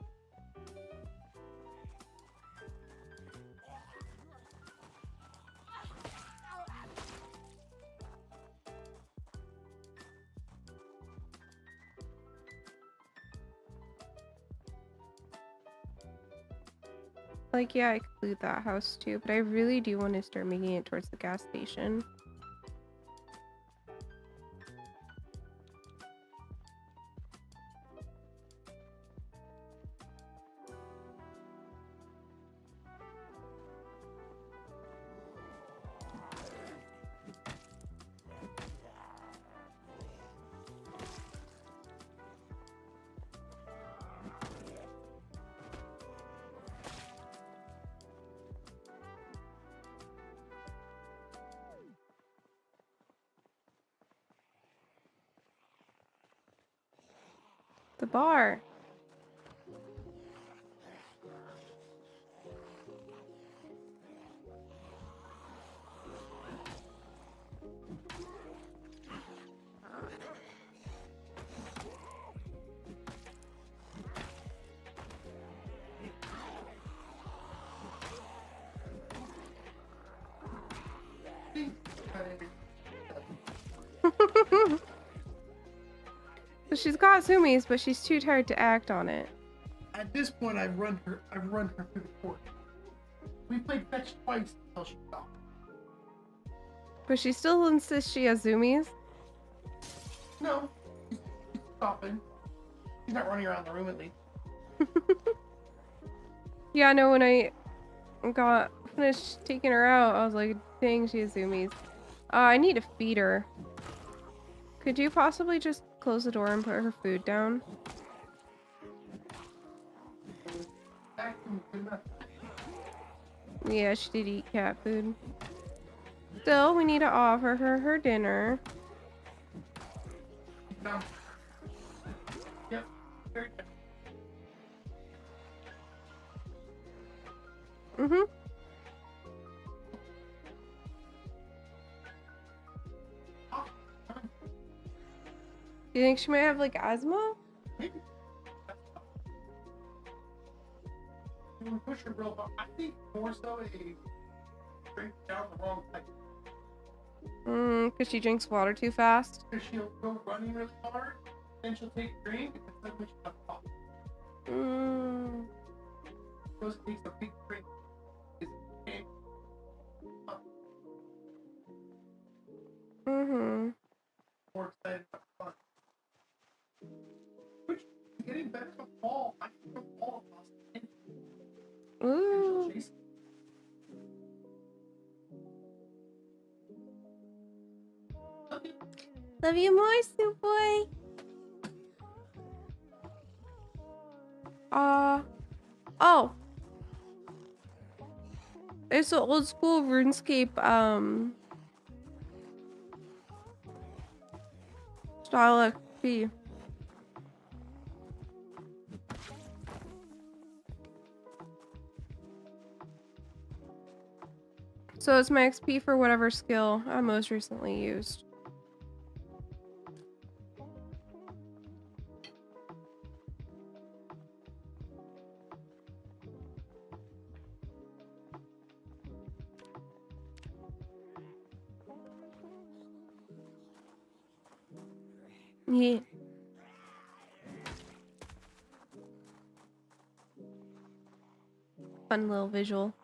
Like, yeah, I could loot that house too, but I really do want to start making it towards the gas station. The bar. So she's got zoomies, but she's too tired to act on it.
At this point, I've run her through the court. We played fetch twice until she stopped.
But she still insists she has zoomies.
No, she's stopping. She's not running around the room at least.
Yeah, no, when I got finished taking her out, I was like, dang, she has zoomies. I need to feed her. Could you possibly just close the door and put her food down? Yeah, she did eat cat food. Still, we need to offer her her dinner.
No. Yep. Very good.
Mm-hmm. Do you think she might have like asthma?
Maybe. We push her real hard. I think more so a drink down the wrong type.
Because she drinks water too fast.
Because she'll go running really hard, then she'll take a drink, and suddenly she'll have cough. Suppose it takes a big drink.
Mm-hmm.
More excited about fun. Which is getting better with Paul. I can throw Paul across the end.
Ooh.
And she'll chase him.
Love you more, Soup Boy. Oh. It's an old school RuneScape, style XP. So it's my XP for whatever skill I most recently used. Yeah. Fun little visual.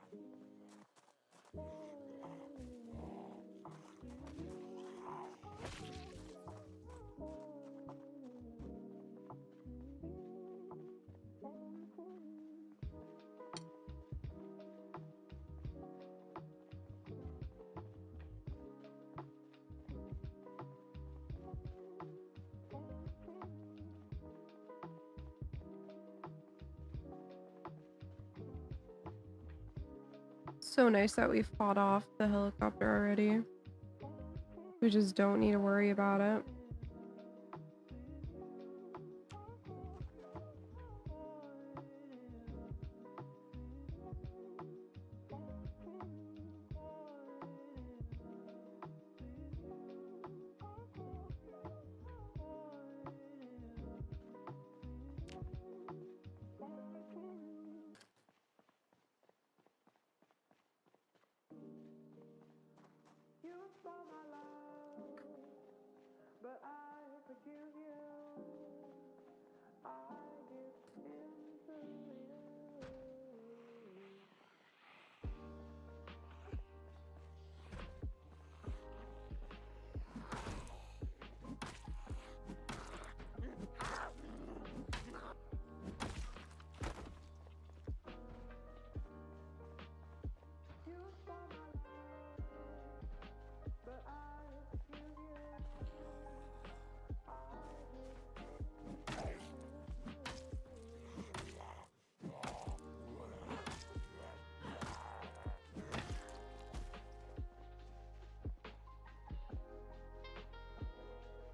So nice that we fought off the helicopter already. We just don't need to worry about it.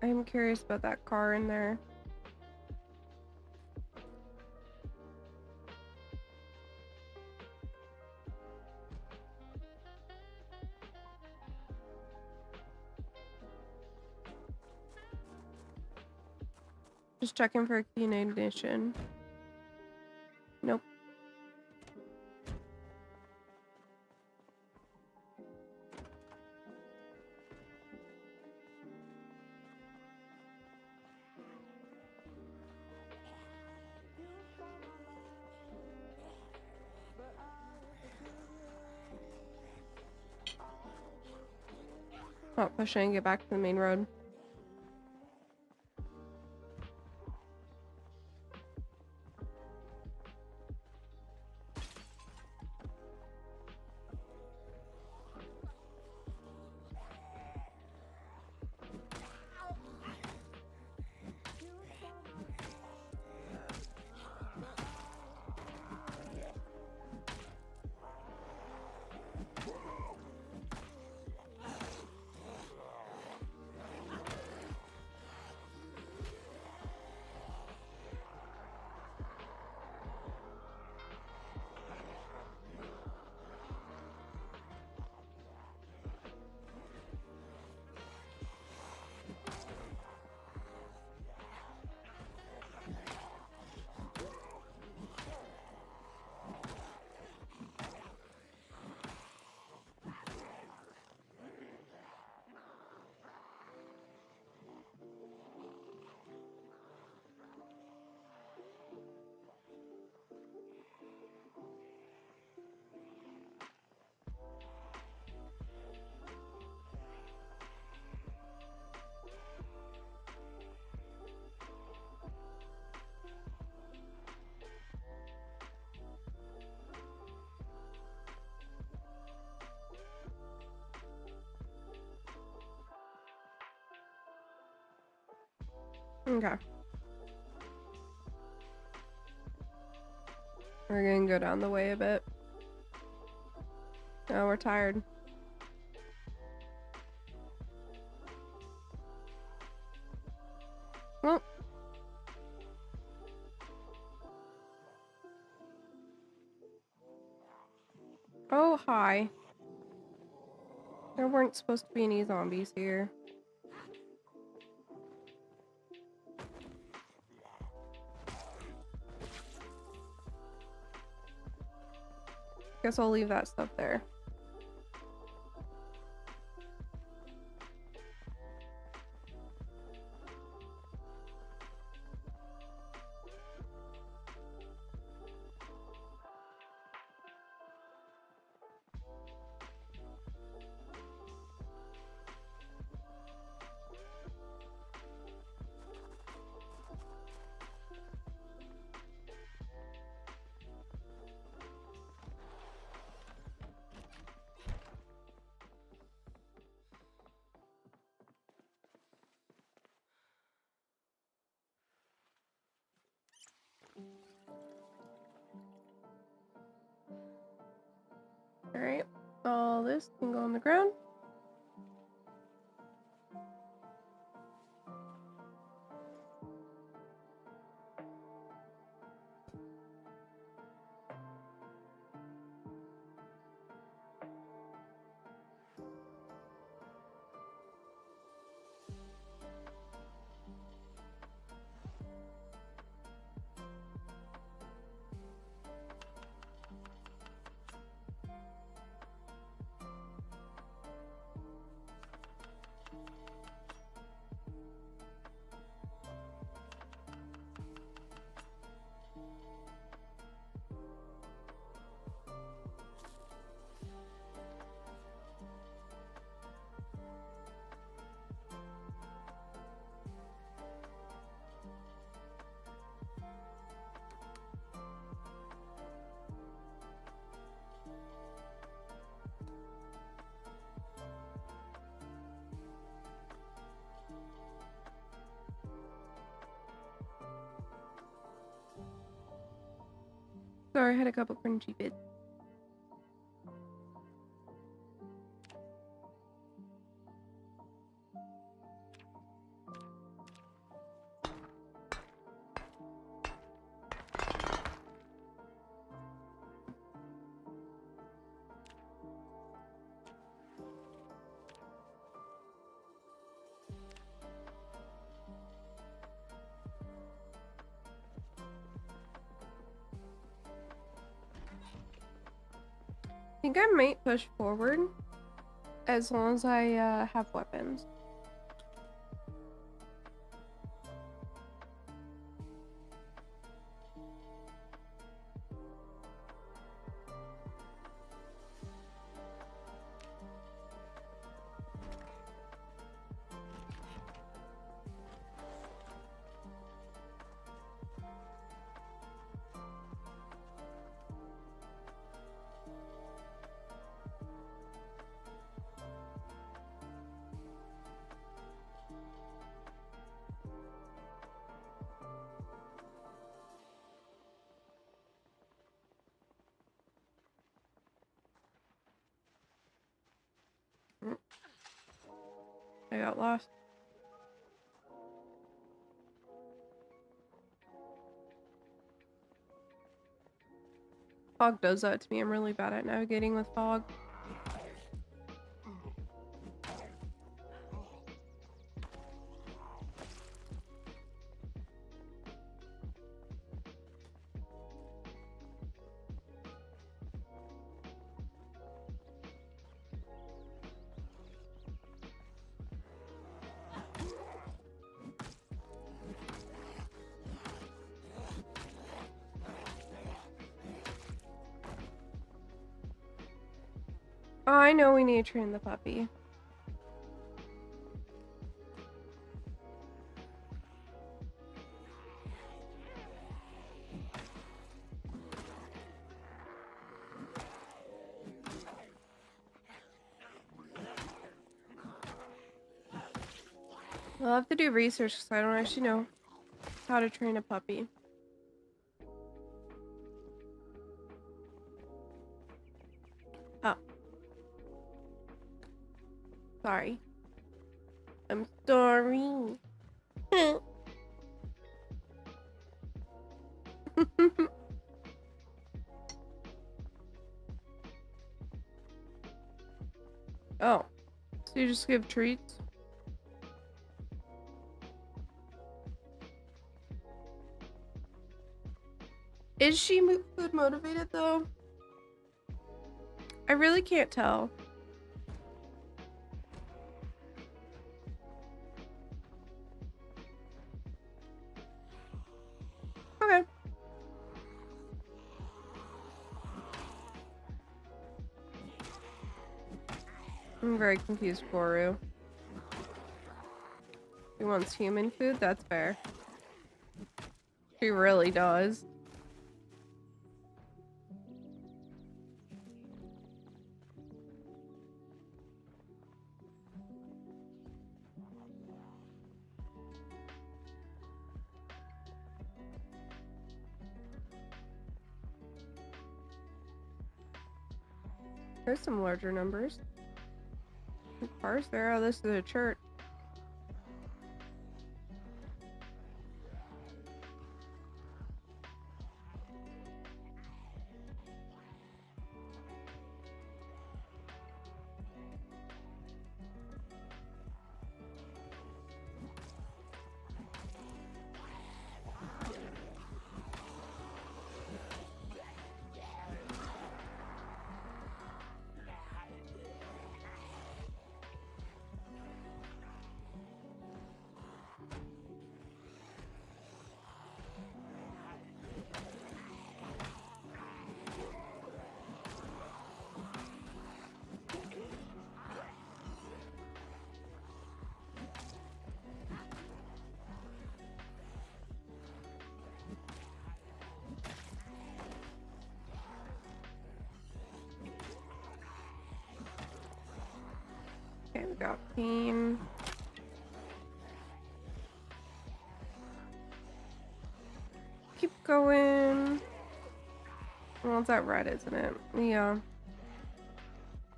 I'm curious about that car in there. Just checking for a key ignition. Nope. Not pushing and get back to the main road. Okay. We're gonna go down the way a bit. Oh, we're tired. Well. Oh, hi. There weren't supposed to be any zombies here. Guess I'll leave that stuff there. Alright, all this can go on the ground. Sorry, I had a couple cringy bits. I think I might push forward as long as I have weapons. I got lost. Fog does that to me. I'm really bad at navigating with fog. Oh, I know we need to train the puppy. I'll have to do research because I don't actually know how to train a puppy. Oh. Sorry. I'm sorry. Oh. So you just give treats? Is she food motivated though? I really can't tell. Okay. I'm very confused, Boru. He wants human food? That's fair. She really does. There's some larger numbers. Cars there. Oh, this is a church. Okay, we got Bean. Keep going. Well, it's that red, isn't it? Yeah.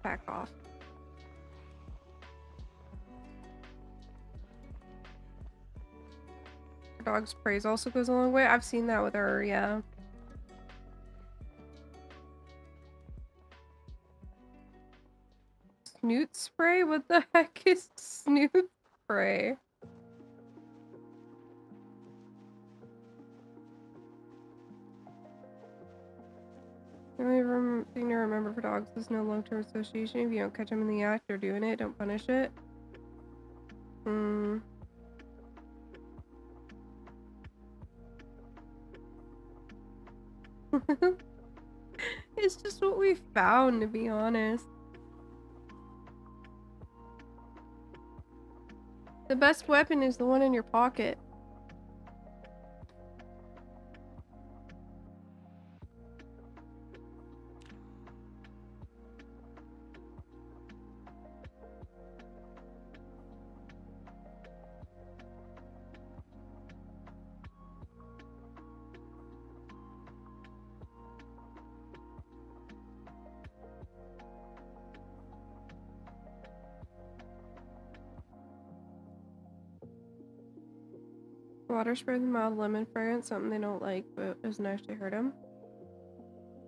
Back off. Dog's praise also goes a long way. I've seen that with her, yeah. Snoot spray? What the heck is snoot spray? The only thing to remember for dogs is no long-term association. If you don't catch them in the act, they're doing it. Don't punish it. Hmm. It's just what we found, to be honest. The best weapon is the one in your pocket. water spray with mild lemon fragrance, something they don't like, but doesn't actually hurt them.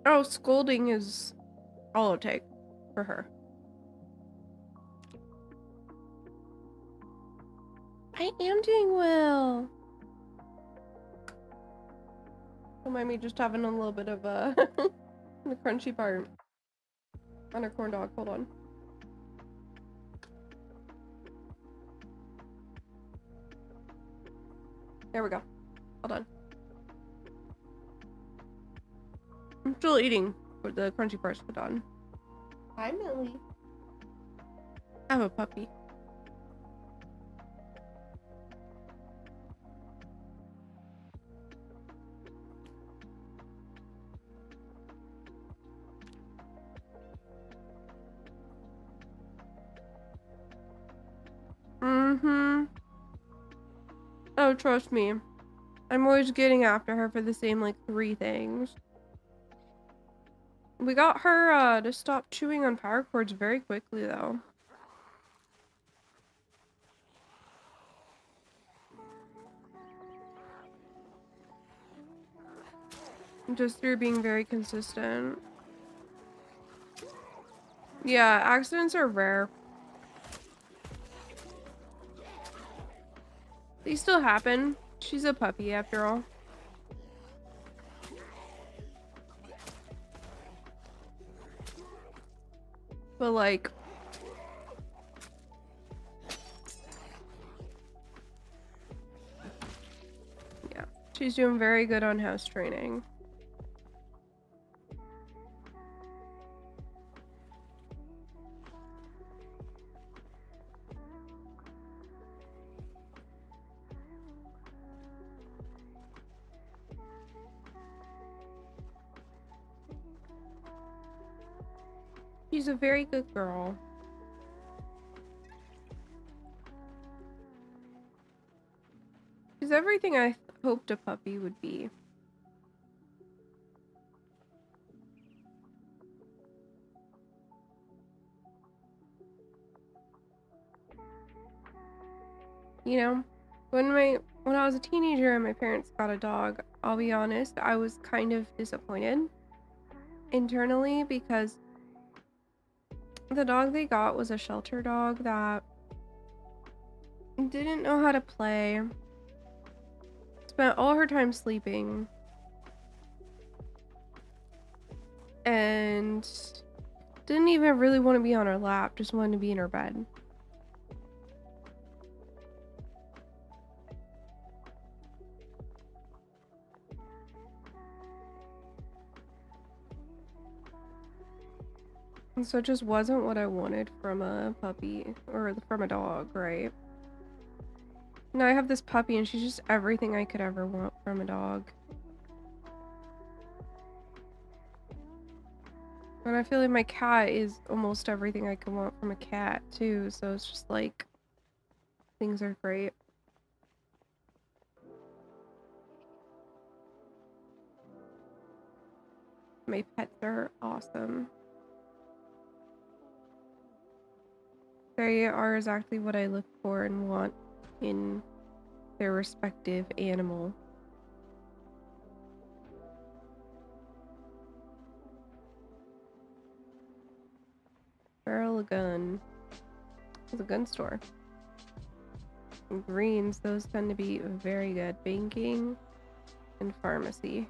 Oh, scolding is all it'll take for her. I am doing well. Don't mind me just having a little bit of the crunchy part on her corn dog. Hold on. There we go. Hold on. I'm still eating, but the crunchy part's put on. Hi, Millie. I have a puppy. Mm-hmm. Oh, trust me. I'm always getting after her for the same, like, 3 things. We got her, to stop chewing on power cords very quickly, though. Just through being very consistent. Yeah, accidents are rare. They still happen. She's a puppy, after all. But, like... yeah, she's doing very good on house training. She's a very good girl. She's everything I hoped a puppy would be. You know, when I was a teenager and my parents got a dog, I'll be honest, I was kind of disappointed internally because the dog they got was a shelter dog that didn't know how to play, spent all her time sleeping, and didn't even really want to be on her lap, just wanted to be in her bed. And so it just wasn't what I wanted from a puppy or from a dog, right? Now I have this puppy and she's just everything I could ever want from a dog. And I feel like my cat is almost everything I could want from a cat too, so it's just like things are great. My pets are awesome. They are exactly what I look for and want in their respective animal. Barrel a gun. It's a gun store. And greens, those tend to be very good. Banking and pharmacy.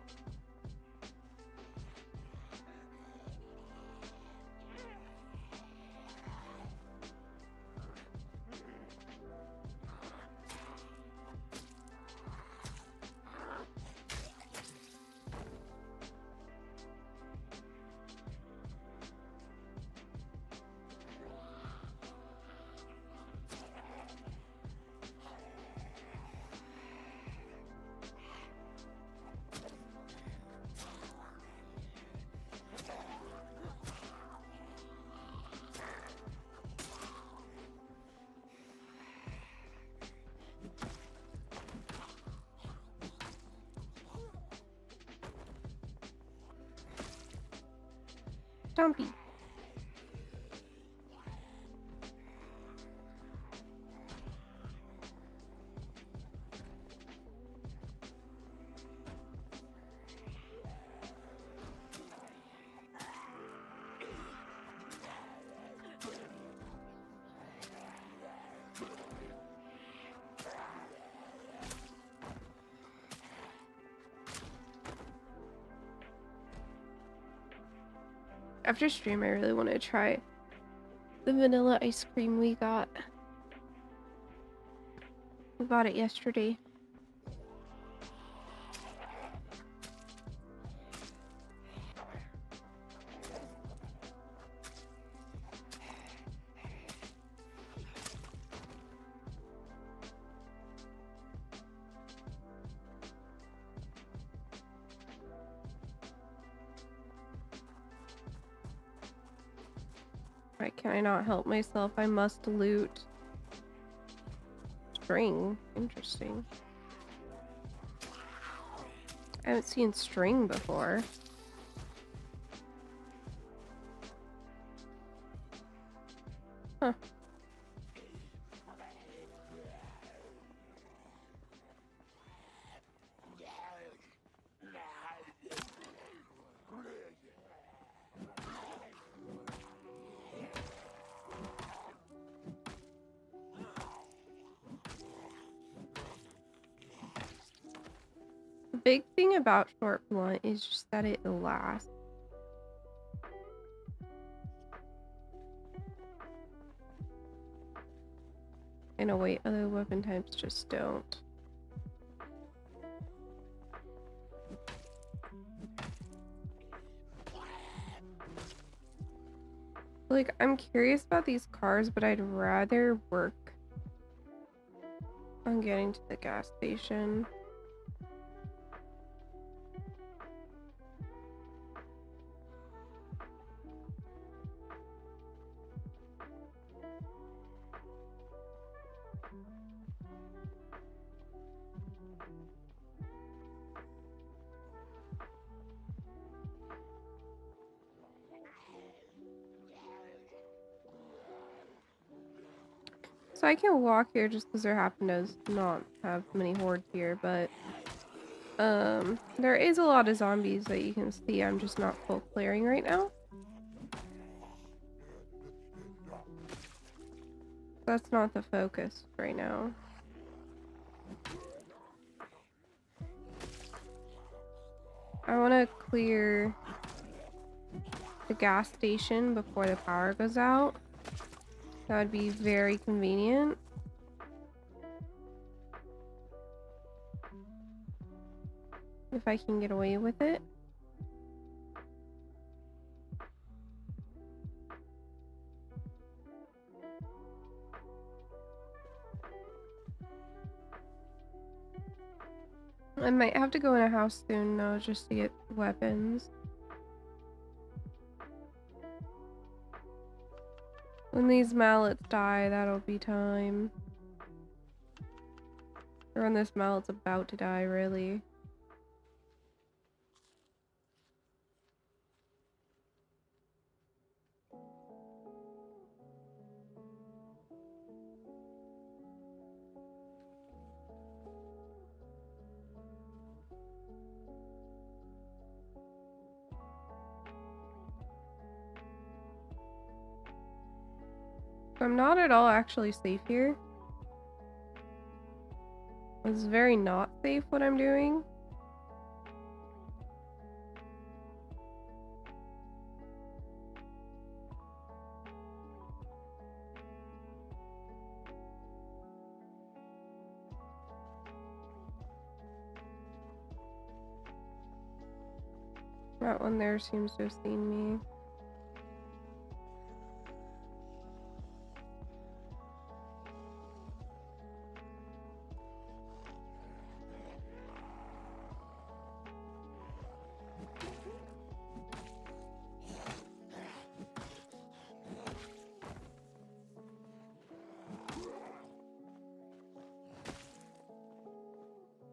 Stompy. After stream, I really want to try the vanilla ice cream we got. We got it yesterday. Why can I not help myself? I must loot. String. Interesting. I haven't seen string before. Huh. The big thing about short blunt is just that it lasts. In a way, other weapon types just don't. Like, I'm curious about these cars, but I'd rather work on getting to the gas station. So I can walk here just because there happen to not have many hordes here, but there is a lot of zombies that you can see. I'm just not full clearing right now. That's not the focus right now. I want to clear the gas station before the power goes out. That would be very convenient. If I can get away with it. I might have to go in a house soon though, just to get weapons. When these mallets die, that'll be time. Or when this mallet's about to die, really. I'm not at all actually safe here. It's very not safe what I'm doing. That one there seems to have seen me.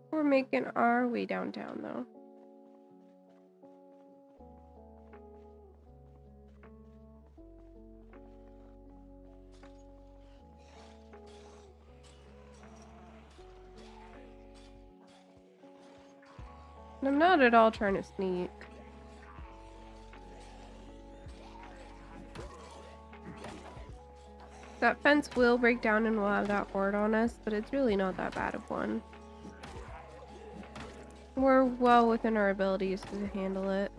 We're making our way downtown though. And I'm not at all trying to sneak. That fence will break down and we'll have that horde on us, but it's really not that bad of one. We're well within our abilities to handle it.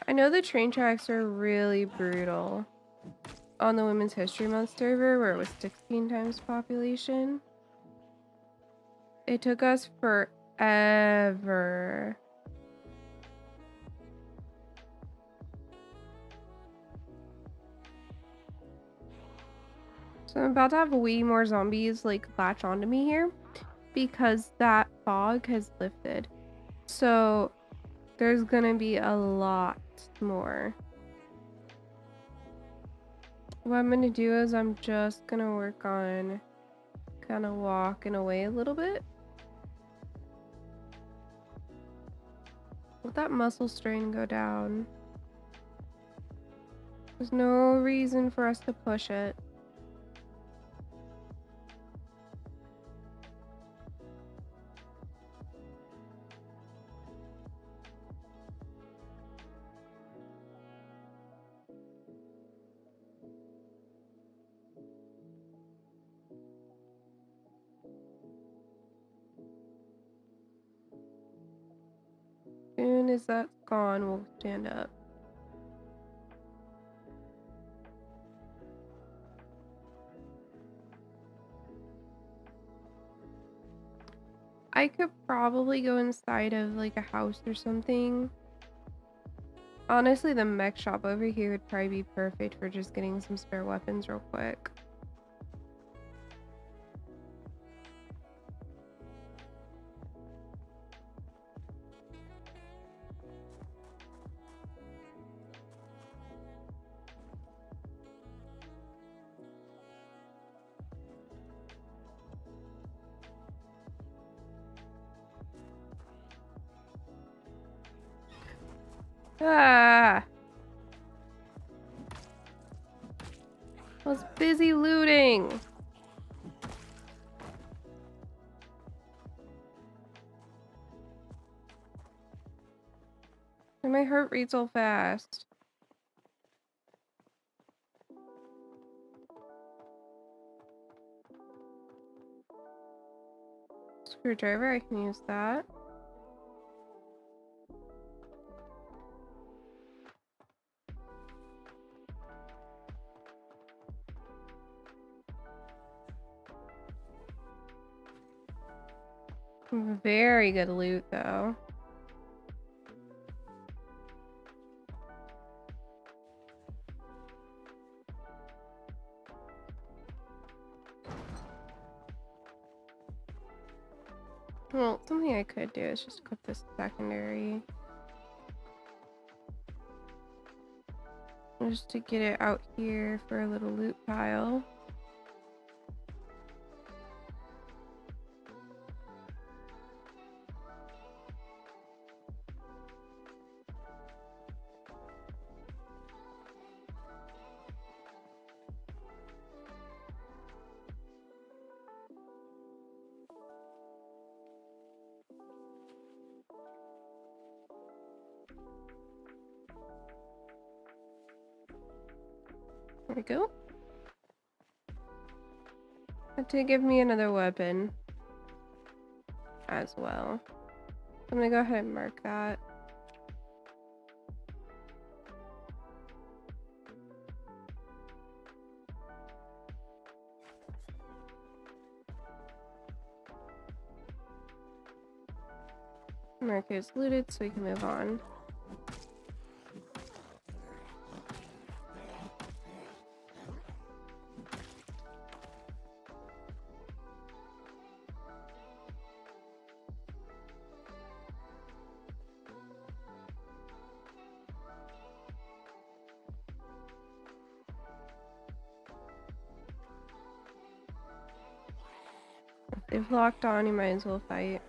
I know the train tracks are really brutal on the Women's History Month server where it was 16 times population. It took us forever. So I'm about to have way more zombies like latch onto me here because that fog has lifted. So there's gonna be a lot more. What I'm gonna do is I'm just gonna work on kind of walking away a little bit. Let that muscle strain go down. There's no reason for us to push it. As soon as that's gone, we'll stand up. I could probably go inside of like a house or something. Honestly, the mech shop over here would probably be perfect for just getting some spare weapons real quick. Ah! I was busy looting. And my heart rate's so fast. Screwdriver, I can use that. Very good loot, though. Well, something I could do is just equip this secondary. Just to get it out here for a little loot pile. There we go. That did give me another weapon as well. I'm gonna go ahead and mark that. Mark it as looted so we can move on. If they've locked on, you might as well fight.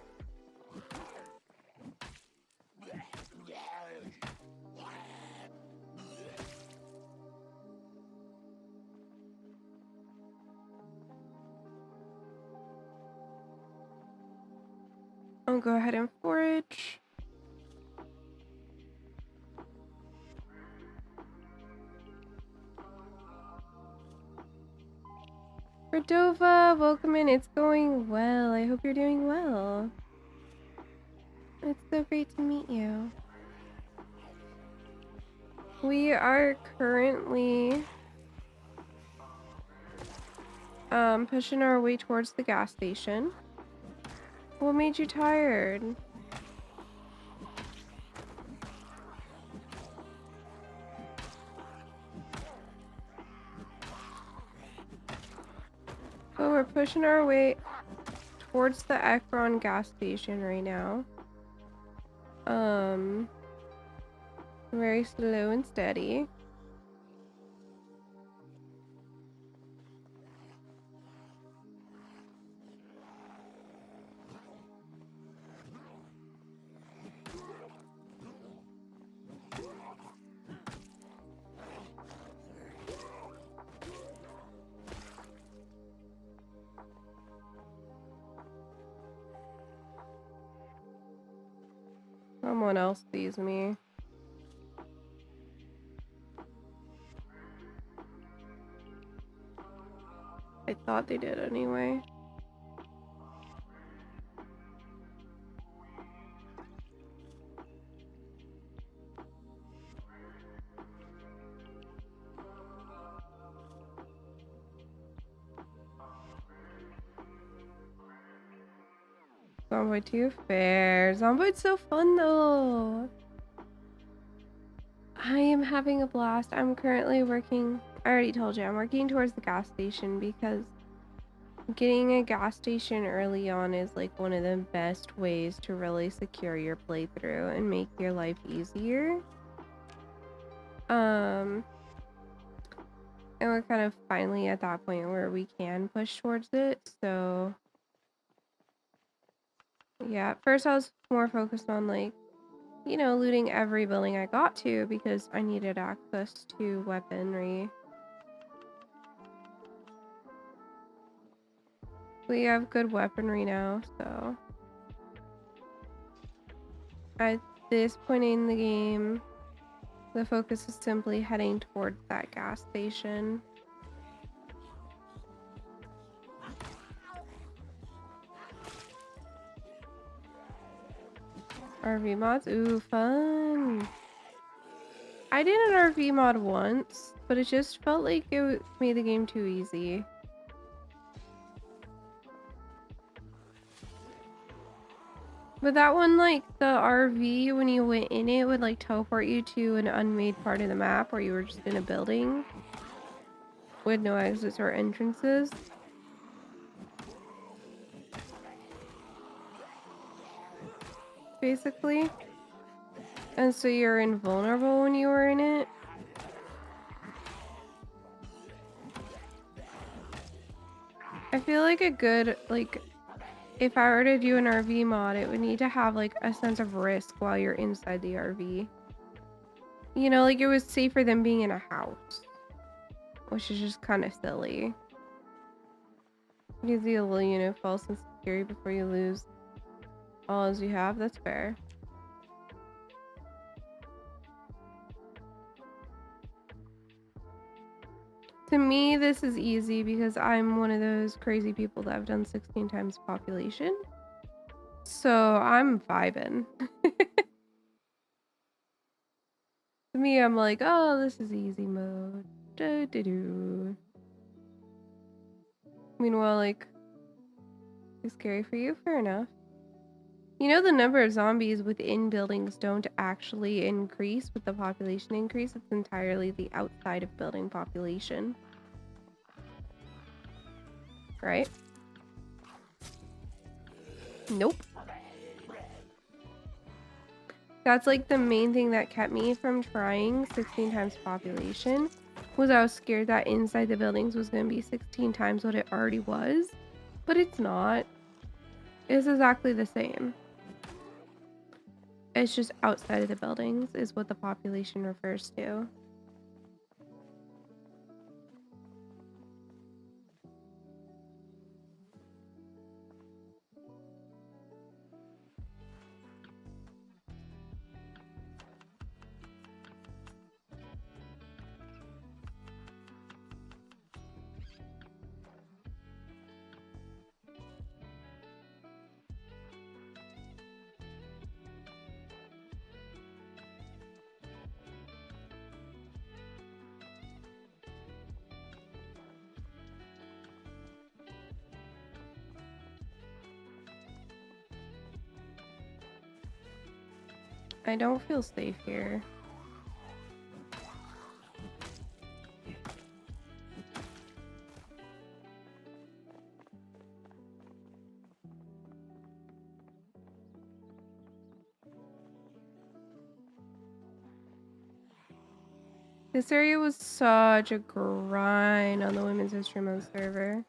I'll go ahead and forage. Cordova, welcome in. It's going well. I hope you're doing well. It's so great to meet you. We are currently pushing our way towards the gas station. What made you tired? Oh, we're pushing our way towards the Ekron gas station right now. Very slow and steady. Someone else sees me. I thought they did anyway. Zomboid too fair. Zomboid's so fun though. I am having a blast. I'm currently working, I already told you, I'm working towards the gas station because getting a gas station early on is like one of the best ways to really secure your playthrough and make your life easier. And we're kind of finally at that point where we can push towards it, so yeah, at first I was more focused on like, you know, looting every building I got to because I needed access to weaponry. We have good weaponry now, so at this point in the game, the focus is simply heading towards that gas station. RV mods? Ooh, fun! I did an RV mod once, but it just felt like it made the game too easy. But that one, like, the RV, when you went in it, would, like, teleport you to an unmade part of the map where you were just in a building with no exits or entrances. Basically. And so you're invulnerable when you were in it. I feel like a good, like, if I were to do an RV mod, it would need to have, like, a sense of risk while you're inside the RV. You know, like, it was safer than being in a house. Which is just kind of silly. Gives you a little, you know, false sense of security before you lose all as you have. That's fair. To me, this is easy because I'm one of those crazy people that have done 16 times population. So I'm vibing. To me, I'm like, oh, this is easy mode. Do, do, do. Meanwhile, like, it's scary for you? Fair enough. You know, the number of zombies within buildings don't actually increase with the population increase. It's entirely the outside of building population. Right? Nope. That's like the main thing that kept me from trying 16 times population, was I was scared that inside the buildings was going to be 16 times what it already was. But it's not. It's exactly the same. It's just outside of the buildings is what the population refers to. I don't feel safe here. This area was such a grind on the Women's History Month server.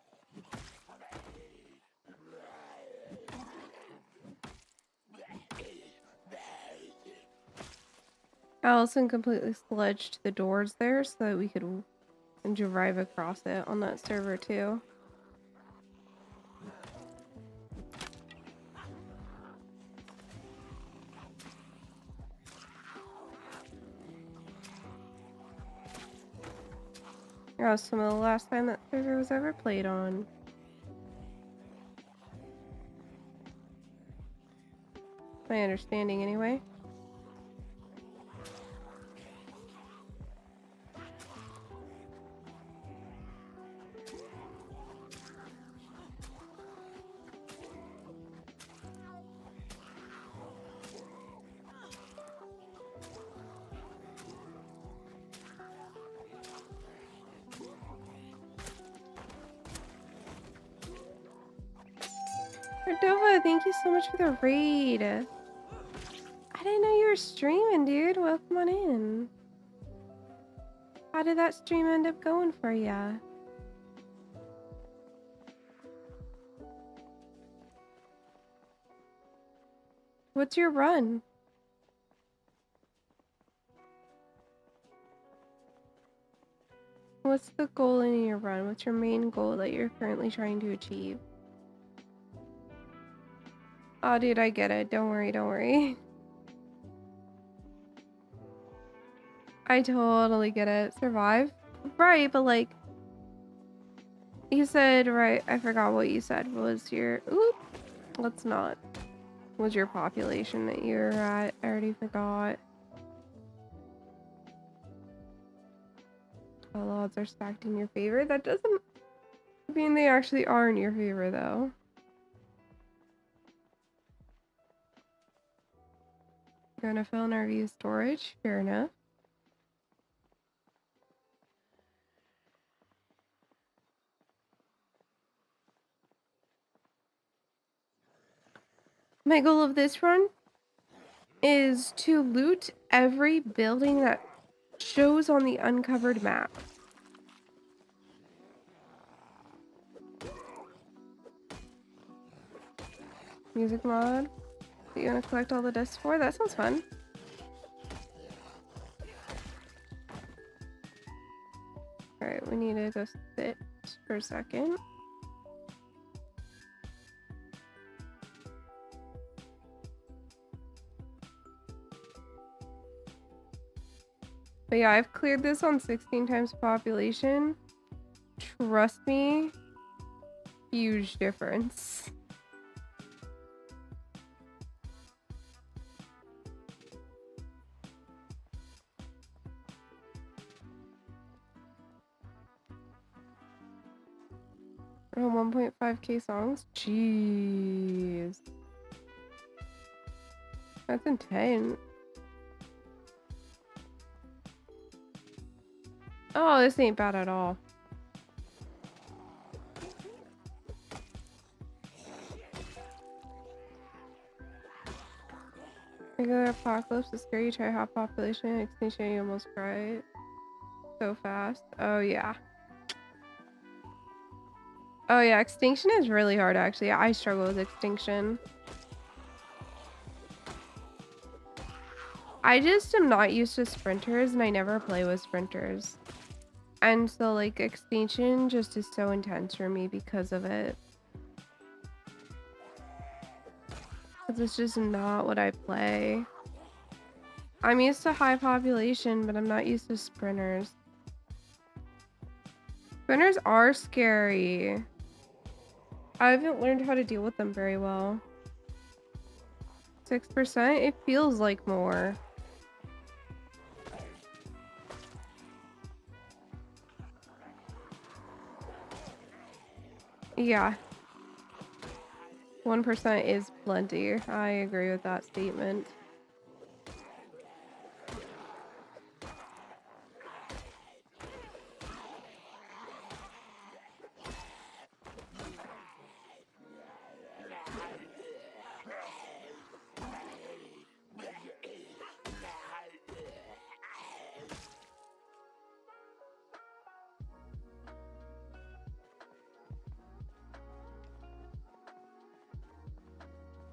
Allison completely sledged the doors there so that we could drive across it on that server too. That was some of the last time that server was ever played on. My understanding anyway. Cordova, thank you so much for the raid. I didn't know you were streaming, dude. Welcome on in. How did that stream end up going for ya? What's your run? What's the goal in your run? What's your main goal that you're currently trying to achieve? Oh, dude, I get it. Don't worry, don't worry. I totally get it. Survive? Right, but like... You said, right, I forgot what you said. Was your... Oop! Let's not. Was your population that you're at? I already forgot. All odds are stacked in your favor. That doesn't mean they actually are in your favor, though. Gonna fill in our view storage. Fair enough. My goal of this run is to loot every building that shows on the uncovered map. Music mod. That you want to collect all the discs for? That sounds fun. Alright, we need to go sit for a second. But yeah, I've cleared this on 16 times population. Trust me, huge difference. Oh, 1.5k songs? Jeez. That's intense. Oh, this ain't bad at all. Regular apocalypse is scary. Try hot population extinction. You almost cry so fast. Oh yeah. Oh yeah, extinction is really hard actually. I struggle with extinction. I just am not used to sprinters and I never play with sprinters. And so like extinction just is so intense for me because of it. Because it's just not what I play. I'm used to high population, but I'm not used to sprinters. Sprinters are scary. I haven't learned how to deal with them very well. 6%? It feels like more. Yeah. 1% is plenty. I agree with that statement.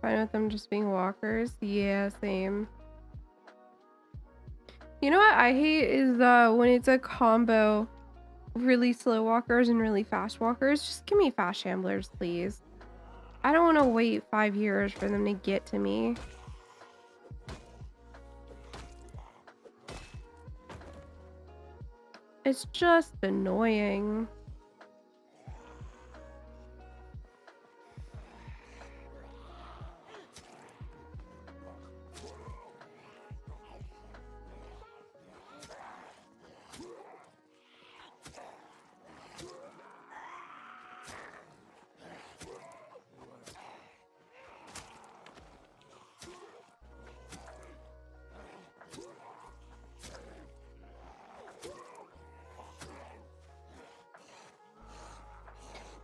fine with them just being walkers. Yeah, same. You know what I hate is when it's a combo, really slow walkers and really fast walkers. Just give me fast shamblers, please. I don't want to wait 5 years for them to get to me. It's just annoying.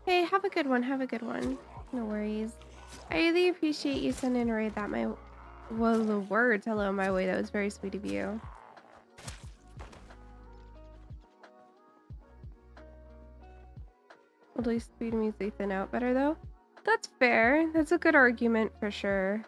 Hey, have a good one. Have a good one. No worries. I really appreciate you sending a raid that my... Well, the words hello my way. That was very sweet of you. At least speed means they thin out better, though. That's fair. That's a good argument for sure.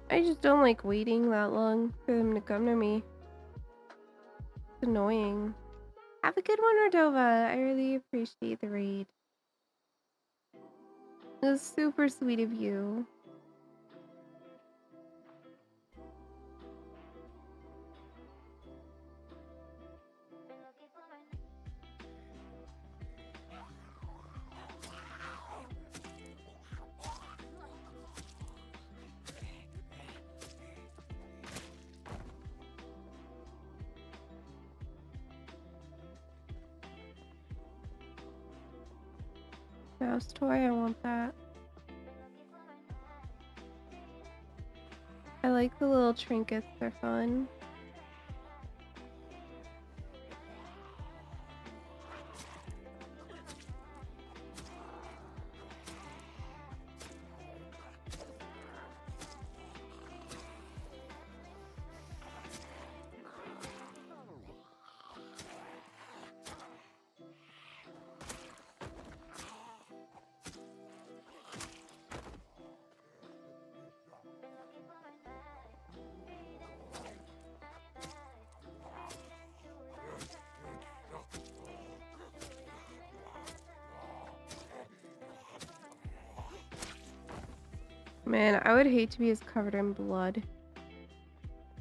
I just don't like waiting that long for them to come to me. It's annoying. Have a good one, Rodova. I really appreciate the raid. It was super sweet of you. Mouse toy, I want that. I like the little trinkets, they're fun. Man, I would hate to be as covered in blood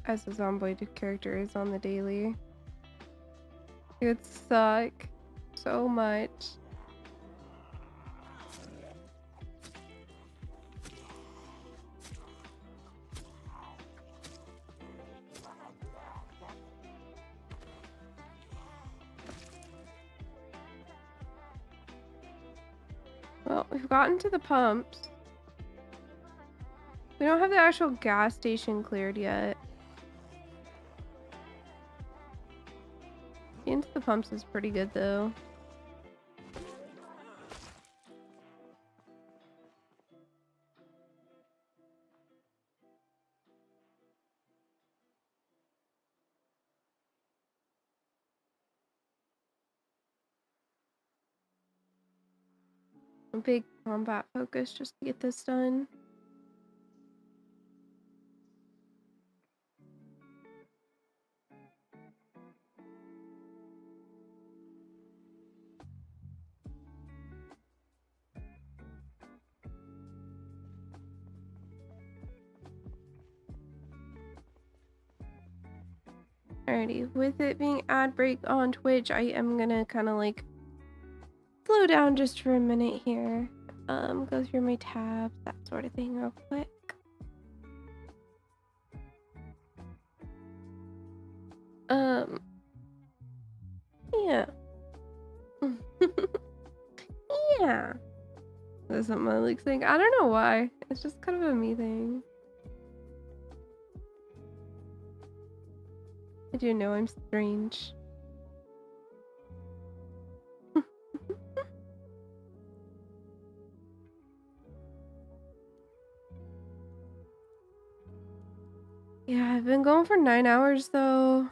as the Zomboid character is on the daily. It would suck so much. Well, we've gotten to the pumps. We don't have the actual gas station cleared yet. Into the pumps is pretty good though. A big combat focus just to get this done. Alrighty, with it being ad break on Twitch, I am gonna kind of like slow down just for a minute here. Go through my tabs, that sort of thing real quick. Yeah. Yeah. That's something I like saying. I don't know why. It's just kind of a me thing. I do know I'm strange. Yeah, I've been going for 9 hours though.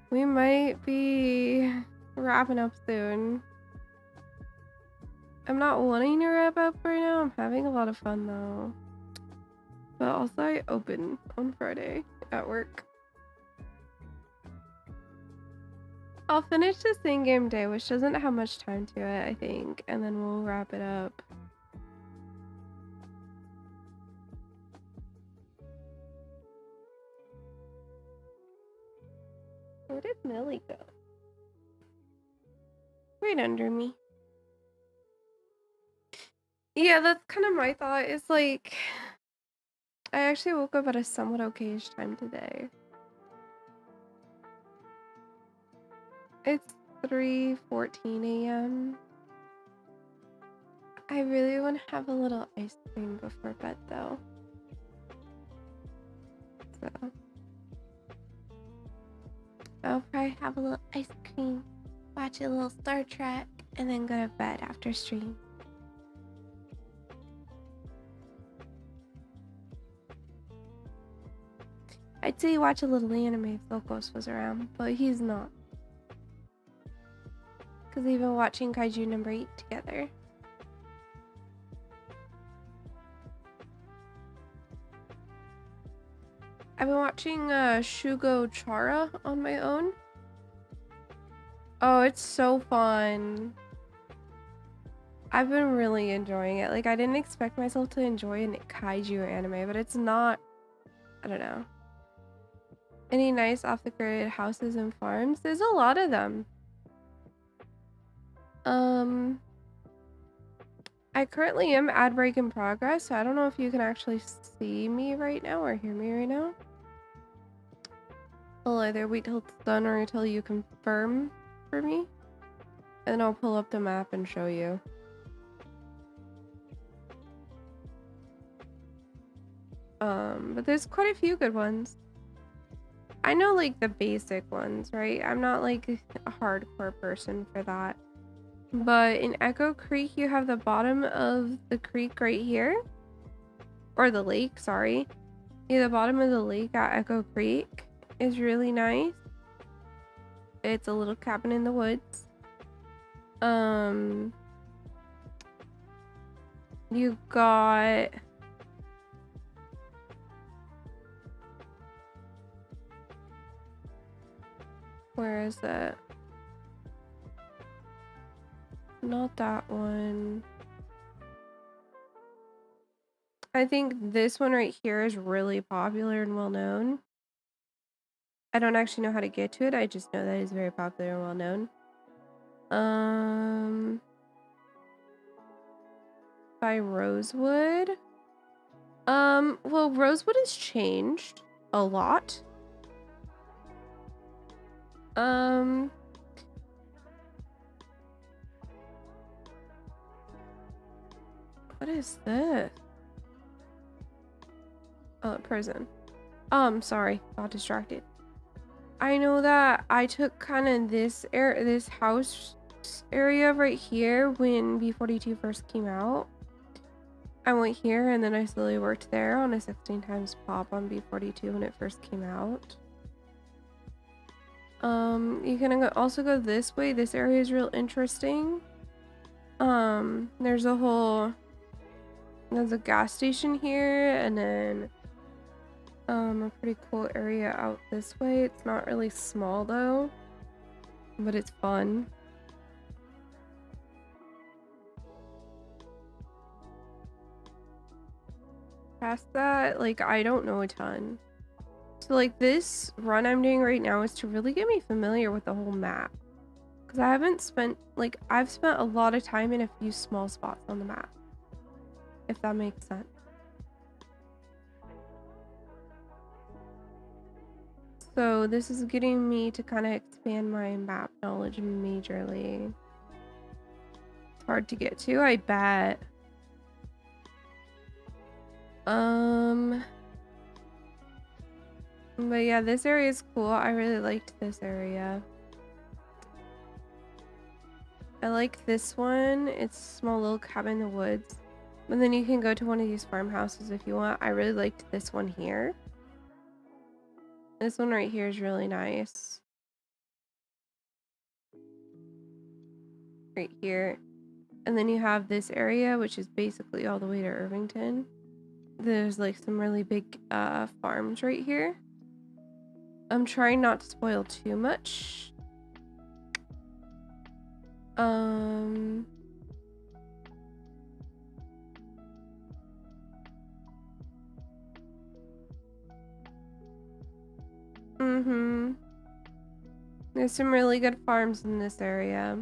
We might be wrapping up soon. I'm not wanting to wrap up right now. I'm having a lot of fun though. But also I open on Friday at work. I'll finish this in-game day, which doesn't have much time to it, I think, and then we'll wrap it up. Where did Millie go? Right under me. Yeah, that's kind of my thought. Is like, I actually woke up at a somewhat okay-ish time today. It's 3:14 a.m. I really want to have a little ice cream before bed though. So I'll probably have a little ice cream, watch a little Star Trek, and then go to bed after stream. I'd say watch a little anime if Locos was around, but he's not. Because we've been watching Kaiju number 8 together. I've been watching Shugo Chara on my own. Oh, it's so fun. I've been really enjoying it. Like, I didn't expect myself to enjoy a kaiju anime, but it's not, I don't know. Any nice off-the-grid houses and farms? There's a lot of them. I currently am ad break in progress, so I don't know if you can actually see me right now or hear me right now. I'll either wait till it's done or until you confirm for me. And I'll pull up the map and show you. But there's quite a few good ones. I know like the basic ones, right? I'm not like a hardcore person for that. But in Echo Creek, you have the bottom of the creek right here. Or the lake, sorry. Yeah, the bottom of the lake at Echo Creek is really nice. It's a little cabin in the woods. You got where is it? Not that one. I think this one right here is really popular and well known. I don't actually know how to get to it. I just know that it's very popular and well known. By Rosewood. Well, Rosewood has changed a lot. What is this? Oh, prison. Sorry, got distracted. I know that I took kind of this house area right here when B42 first came out. I went here and then I slowly worked there on a 16 times pop on B42 when it first came out. You can also go this way. This area is real interesting. There's a gas station here, and then a pretty cool area out this way. It's not really small though, but it's fun. Past that, like, I don't know a ton. So like this run I'm doing right now is to really get me familiar with the whole map. Because I've spent a lot of time in a few small spots on the map. If that makes sense. So this is getting me to kind of expand my map knowledge majorly. It's hard to get to, I bet. But yeah, this area is cool. I really liked this area. I like this one. It's a small little cabin in the woods. But then you can go to one of these farmhouses if you want. I really liked this one here. This one right here is really nice. Right here. And then you have this area, which is basically all the way to Irvington. There's like some really big farms right here. I'm trying not to spoil too much. There's some really good farms in this area.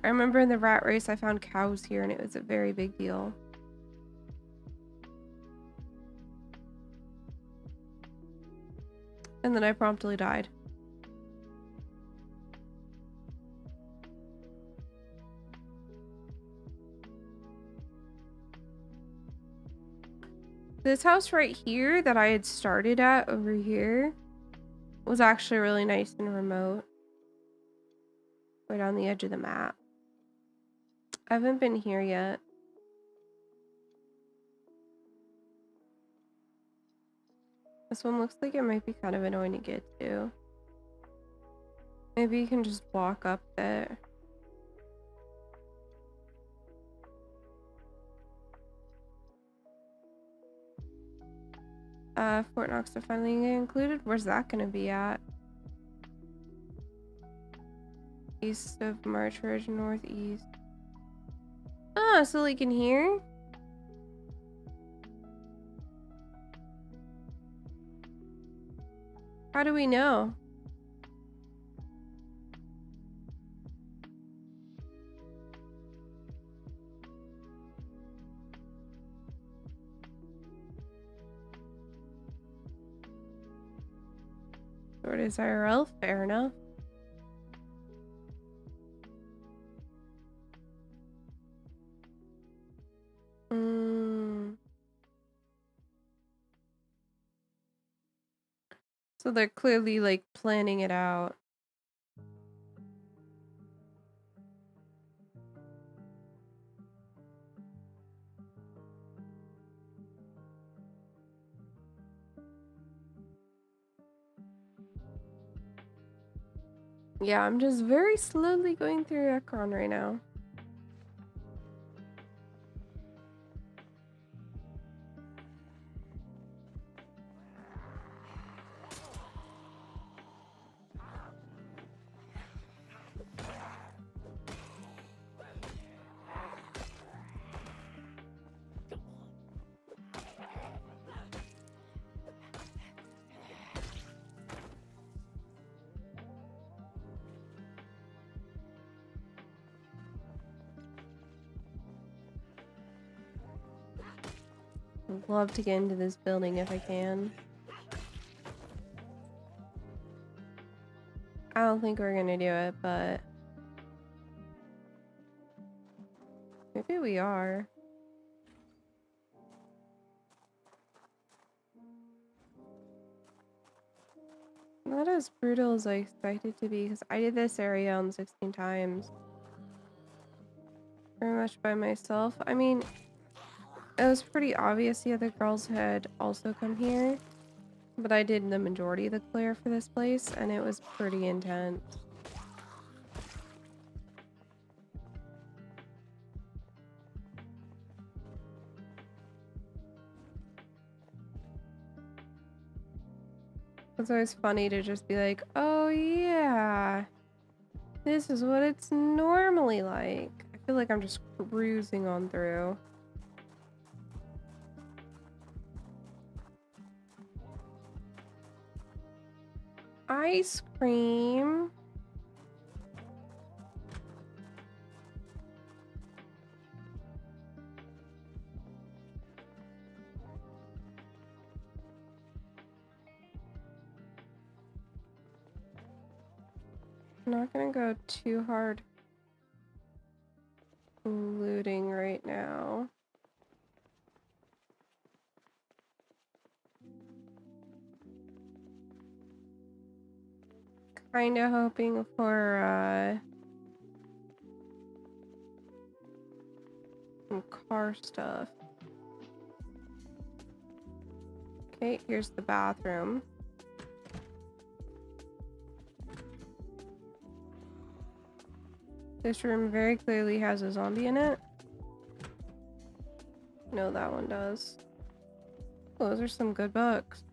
I remember in the rat race I found cows here and it was a very big deal. And then I promptly died. This house right here that I had started at over here was actually really nice and remote. Right on the edge of the map. I haven't been here yet. This one looks like it might be kind of annoying to get to. Maybe you can just walk up there. Fort Knox to finally get included. Where's that gonna be at? East of March Ridge, northeast. Ah, so like in here? How do we know? Short is IRL, fair enough. So they're clearly like planning it out. Yeah, I'm just very slowly going through Ekron right now. I'd love to get into this building if I can. I don't think we're gonna do it, but maybe we are. Not as brutal as I expected to be, because I did this area on 16 times. Pretty much by myself. I mean, it was pretty obvious the other girls had also come here, but I did the majority of the clear for this place, and it was pretty intense. It's always funny to just be like, oh yeah, this is what it's normally like. I feel like I'm just cruising on through. Ice cream. I'm not gonna go too hard looting right now. Kinda hoping for car stuff. Okay, here's the bathroom. This room very clearly has a zombie in it. No, that one does. Those are some good books.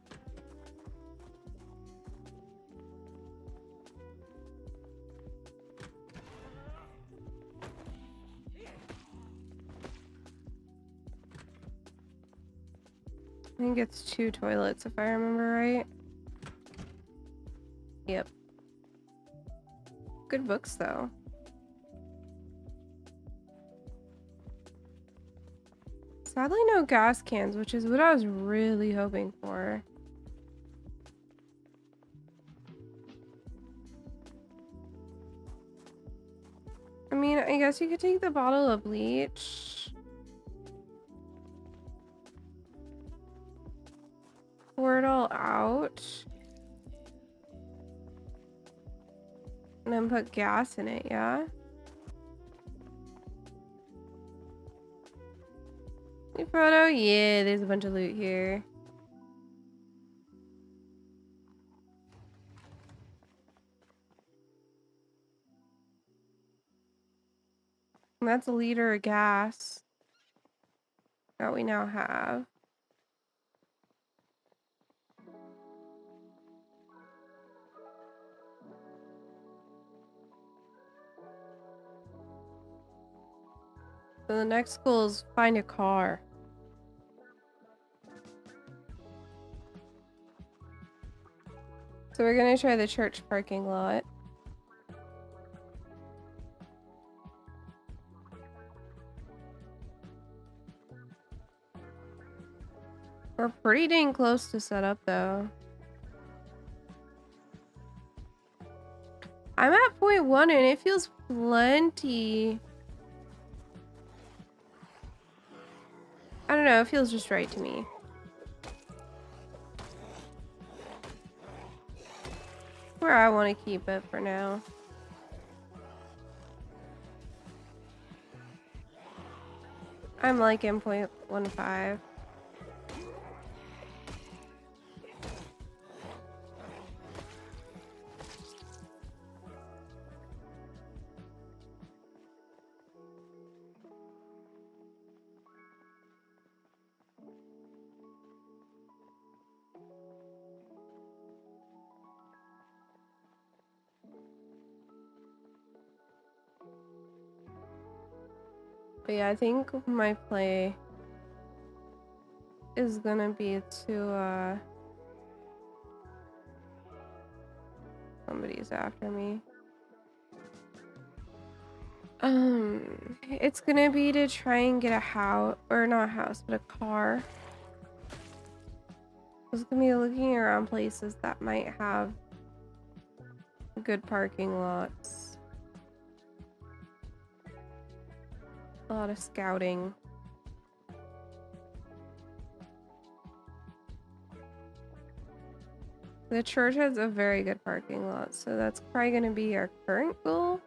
I think it's 2 toilets if I remember right. Yep. Good books though. Sadly no gas cans, which is what I was really hoping for. I mean, I guess you could take the bottle of bleach. Pour it all out. And then put gas in it, yeah? Hey, Frodo? Yeah, there's a bunch of loot here. And that's a liter of gas that we now have. So the next goal is find a car. So we're gonna try the church parking lot. We're pretty dang close to set up though. I'm at 0.1 and it feels plenty. I don't know, it feels just right to me. Where I want to keep it for now. I'm liking 0.15. But yeah, I think my play is gonna be to somebody's after me. It's gonna be to try and get a house, or not a house, but a car. I was gonna be looking around places that might have good parking lots. A lot of scouting. The church has a very good parking lot, so that's probably going to be our current goal.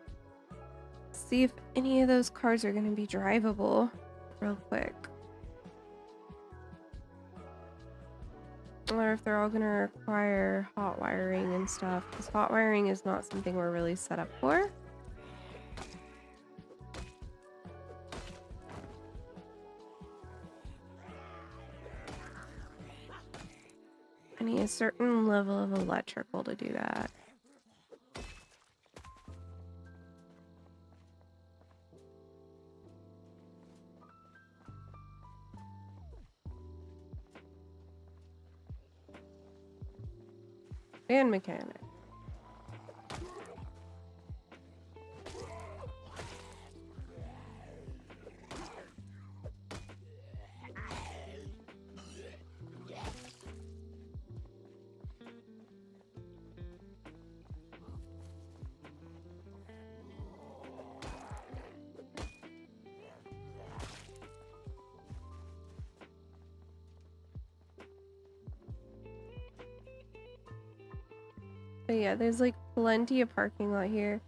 See if any of those cars are going to be drivable real quick. Or if they're all going to require hot wiring and stuff, because hot wiring is not something we're really set up for. I need a certain level of electrical to do that. And mechanic. But yeah, there's like plenty of parking lot here.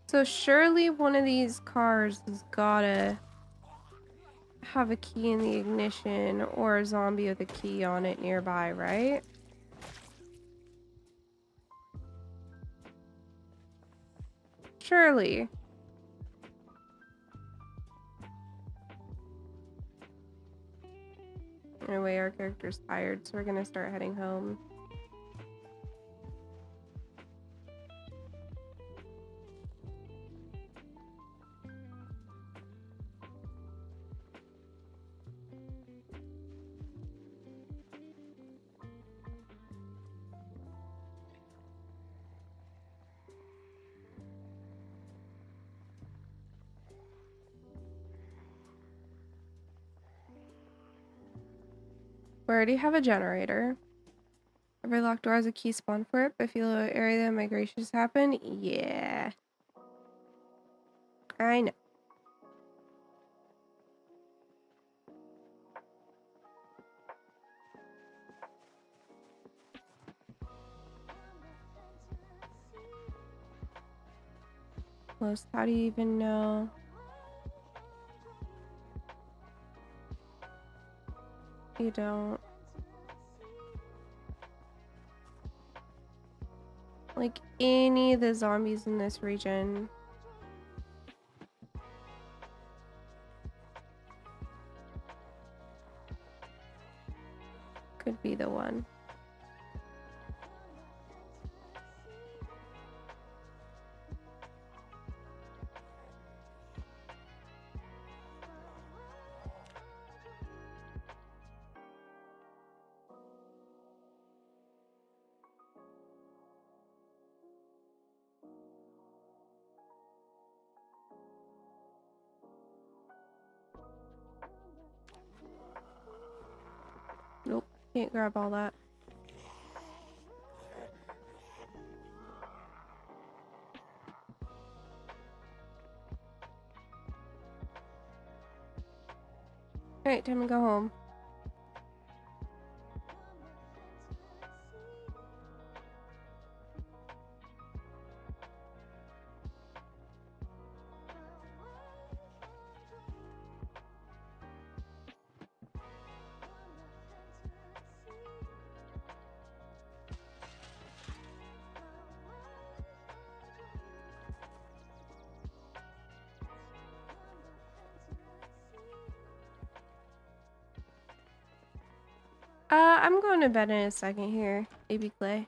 So surely one of these cars has gotta have a key in the ignition or a zombie with a key on it nearby, right? Surely. Anyway, our character's tired, so we're gonna start heading home. We already have a generator. Every locked door has a key spawn for it, but if you know what area the migrations happen, yeah. I know. Most, how do you even know? You don't. Like any of the zombies in this region. Could be the one. Nope, can't grab all that. Alright, time to go home. I'm going to bed in a second here, baby Clay.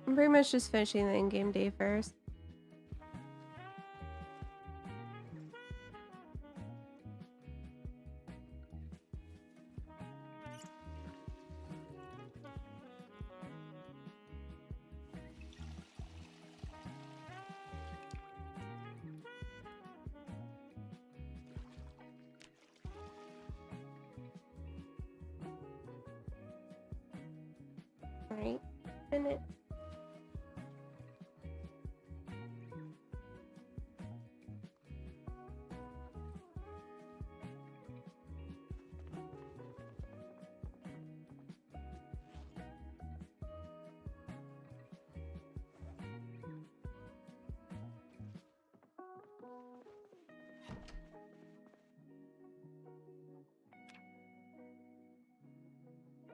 I'm pretty much just finishing the in-game day first. Alright, finish.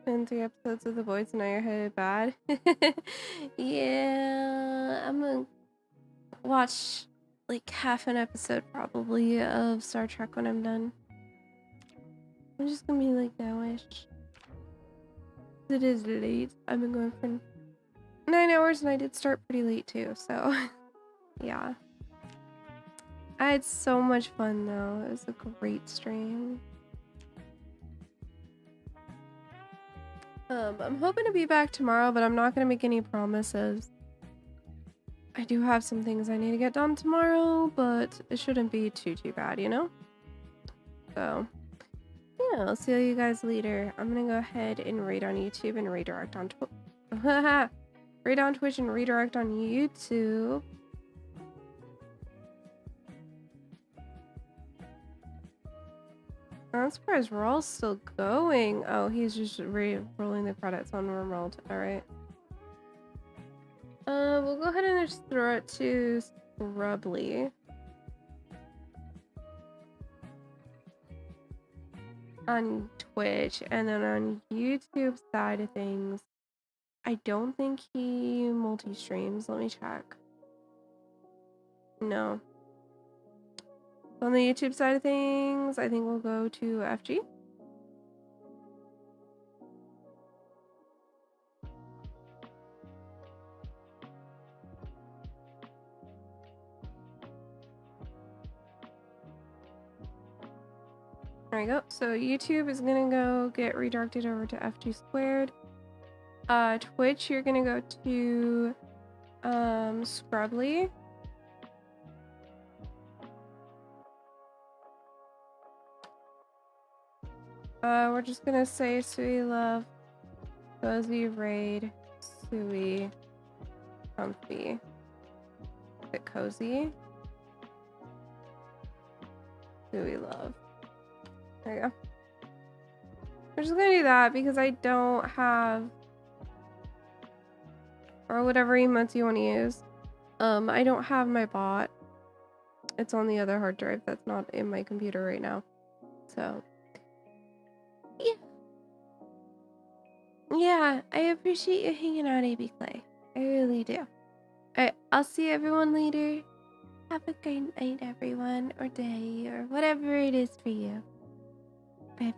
Been 3 episodes of The Boys and now you're headed bad. Yeah, I'm gonna watch like half an episode probably of Star Trek when I'm done. I'm just gonna be like now-ish. It is late. I've been going for 9 hours and I did start pretty late too, so yeah. I had so much fun though. It was a great stream. I'm hoping to be back tomorrow, but I'm not gonna make any promises. I do have some things I need to get done tomorrow, but it shouldn't be too bad, you know? So, yeah, I'll see you guys later. I'm gonna go ahead and raid on YouTube and redirect on Twitch. Raid on Twitch and redirect on YouTube. I'm surprised we're all still going. Oh, he's just rolling the credits on World. Alright. We'll go ahead and just throw it to Scrubly. On Twitch, and then on YouTube side of things, I don't think he multi-streams. Let me check. No. On the YouTube side of things, I think we'll go to FG. There we go. So YouTube is gonna go get redirected over to FG squared. Twitch, you're gonna go to Scrubly. We're just gonna say Sui Love, Cozy Raid, Sui, Comfy. Is it Cozy? Sui Love. There you go. We're just gonna do that because I don't have, or whatever emotes you want to use. I don't have my bot. It's on the other hard drive that's not in my computer right now. So yeah. Yeah, I appreciate you hanging out, AB Clay. I really do. Alright, I'll see everyone later. Have a great night, everyone, or day, or whatever it is for you. Bye bye.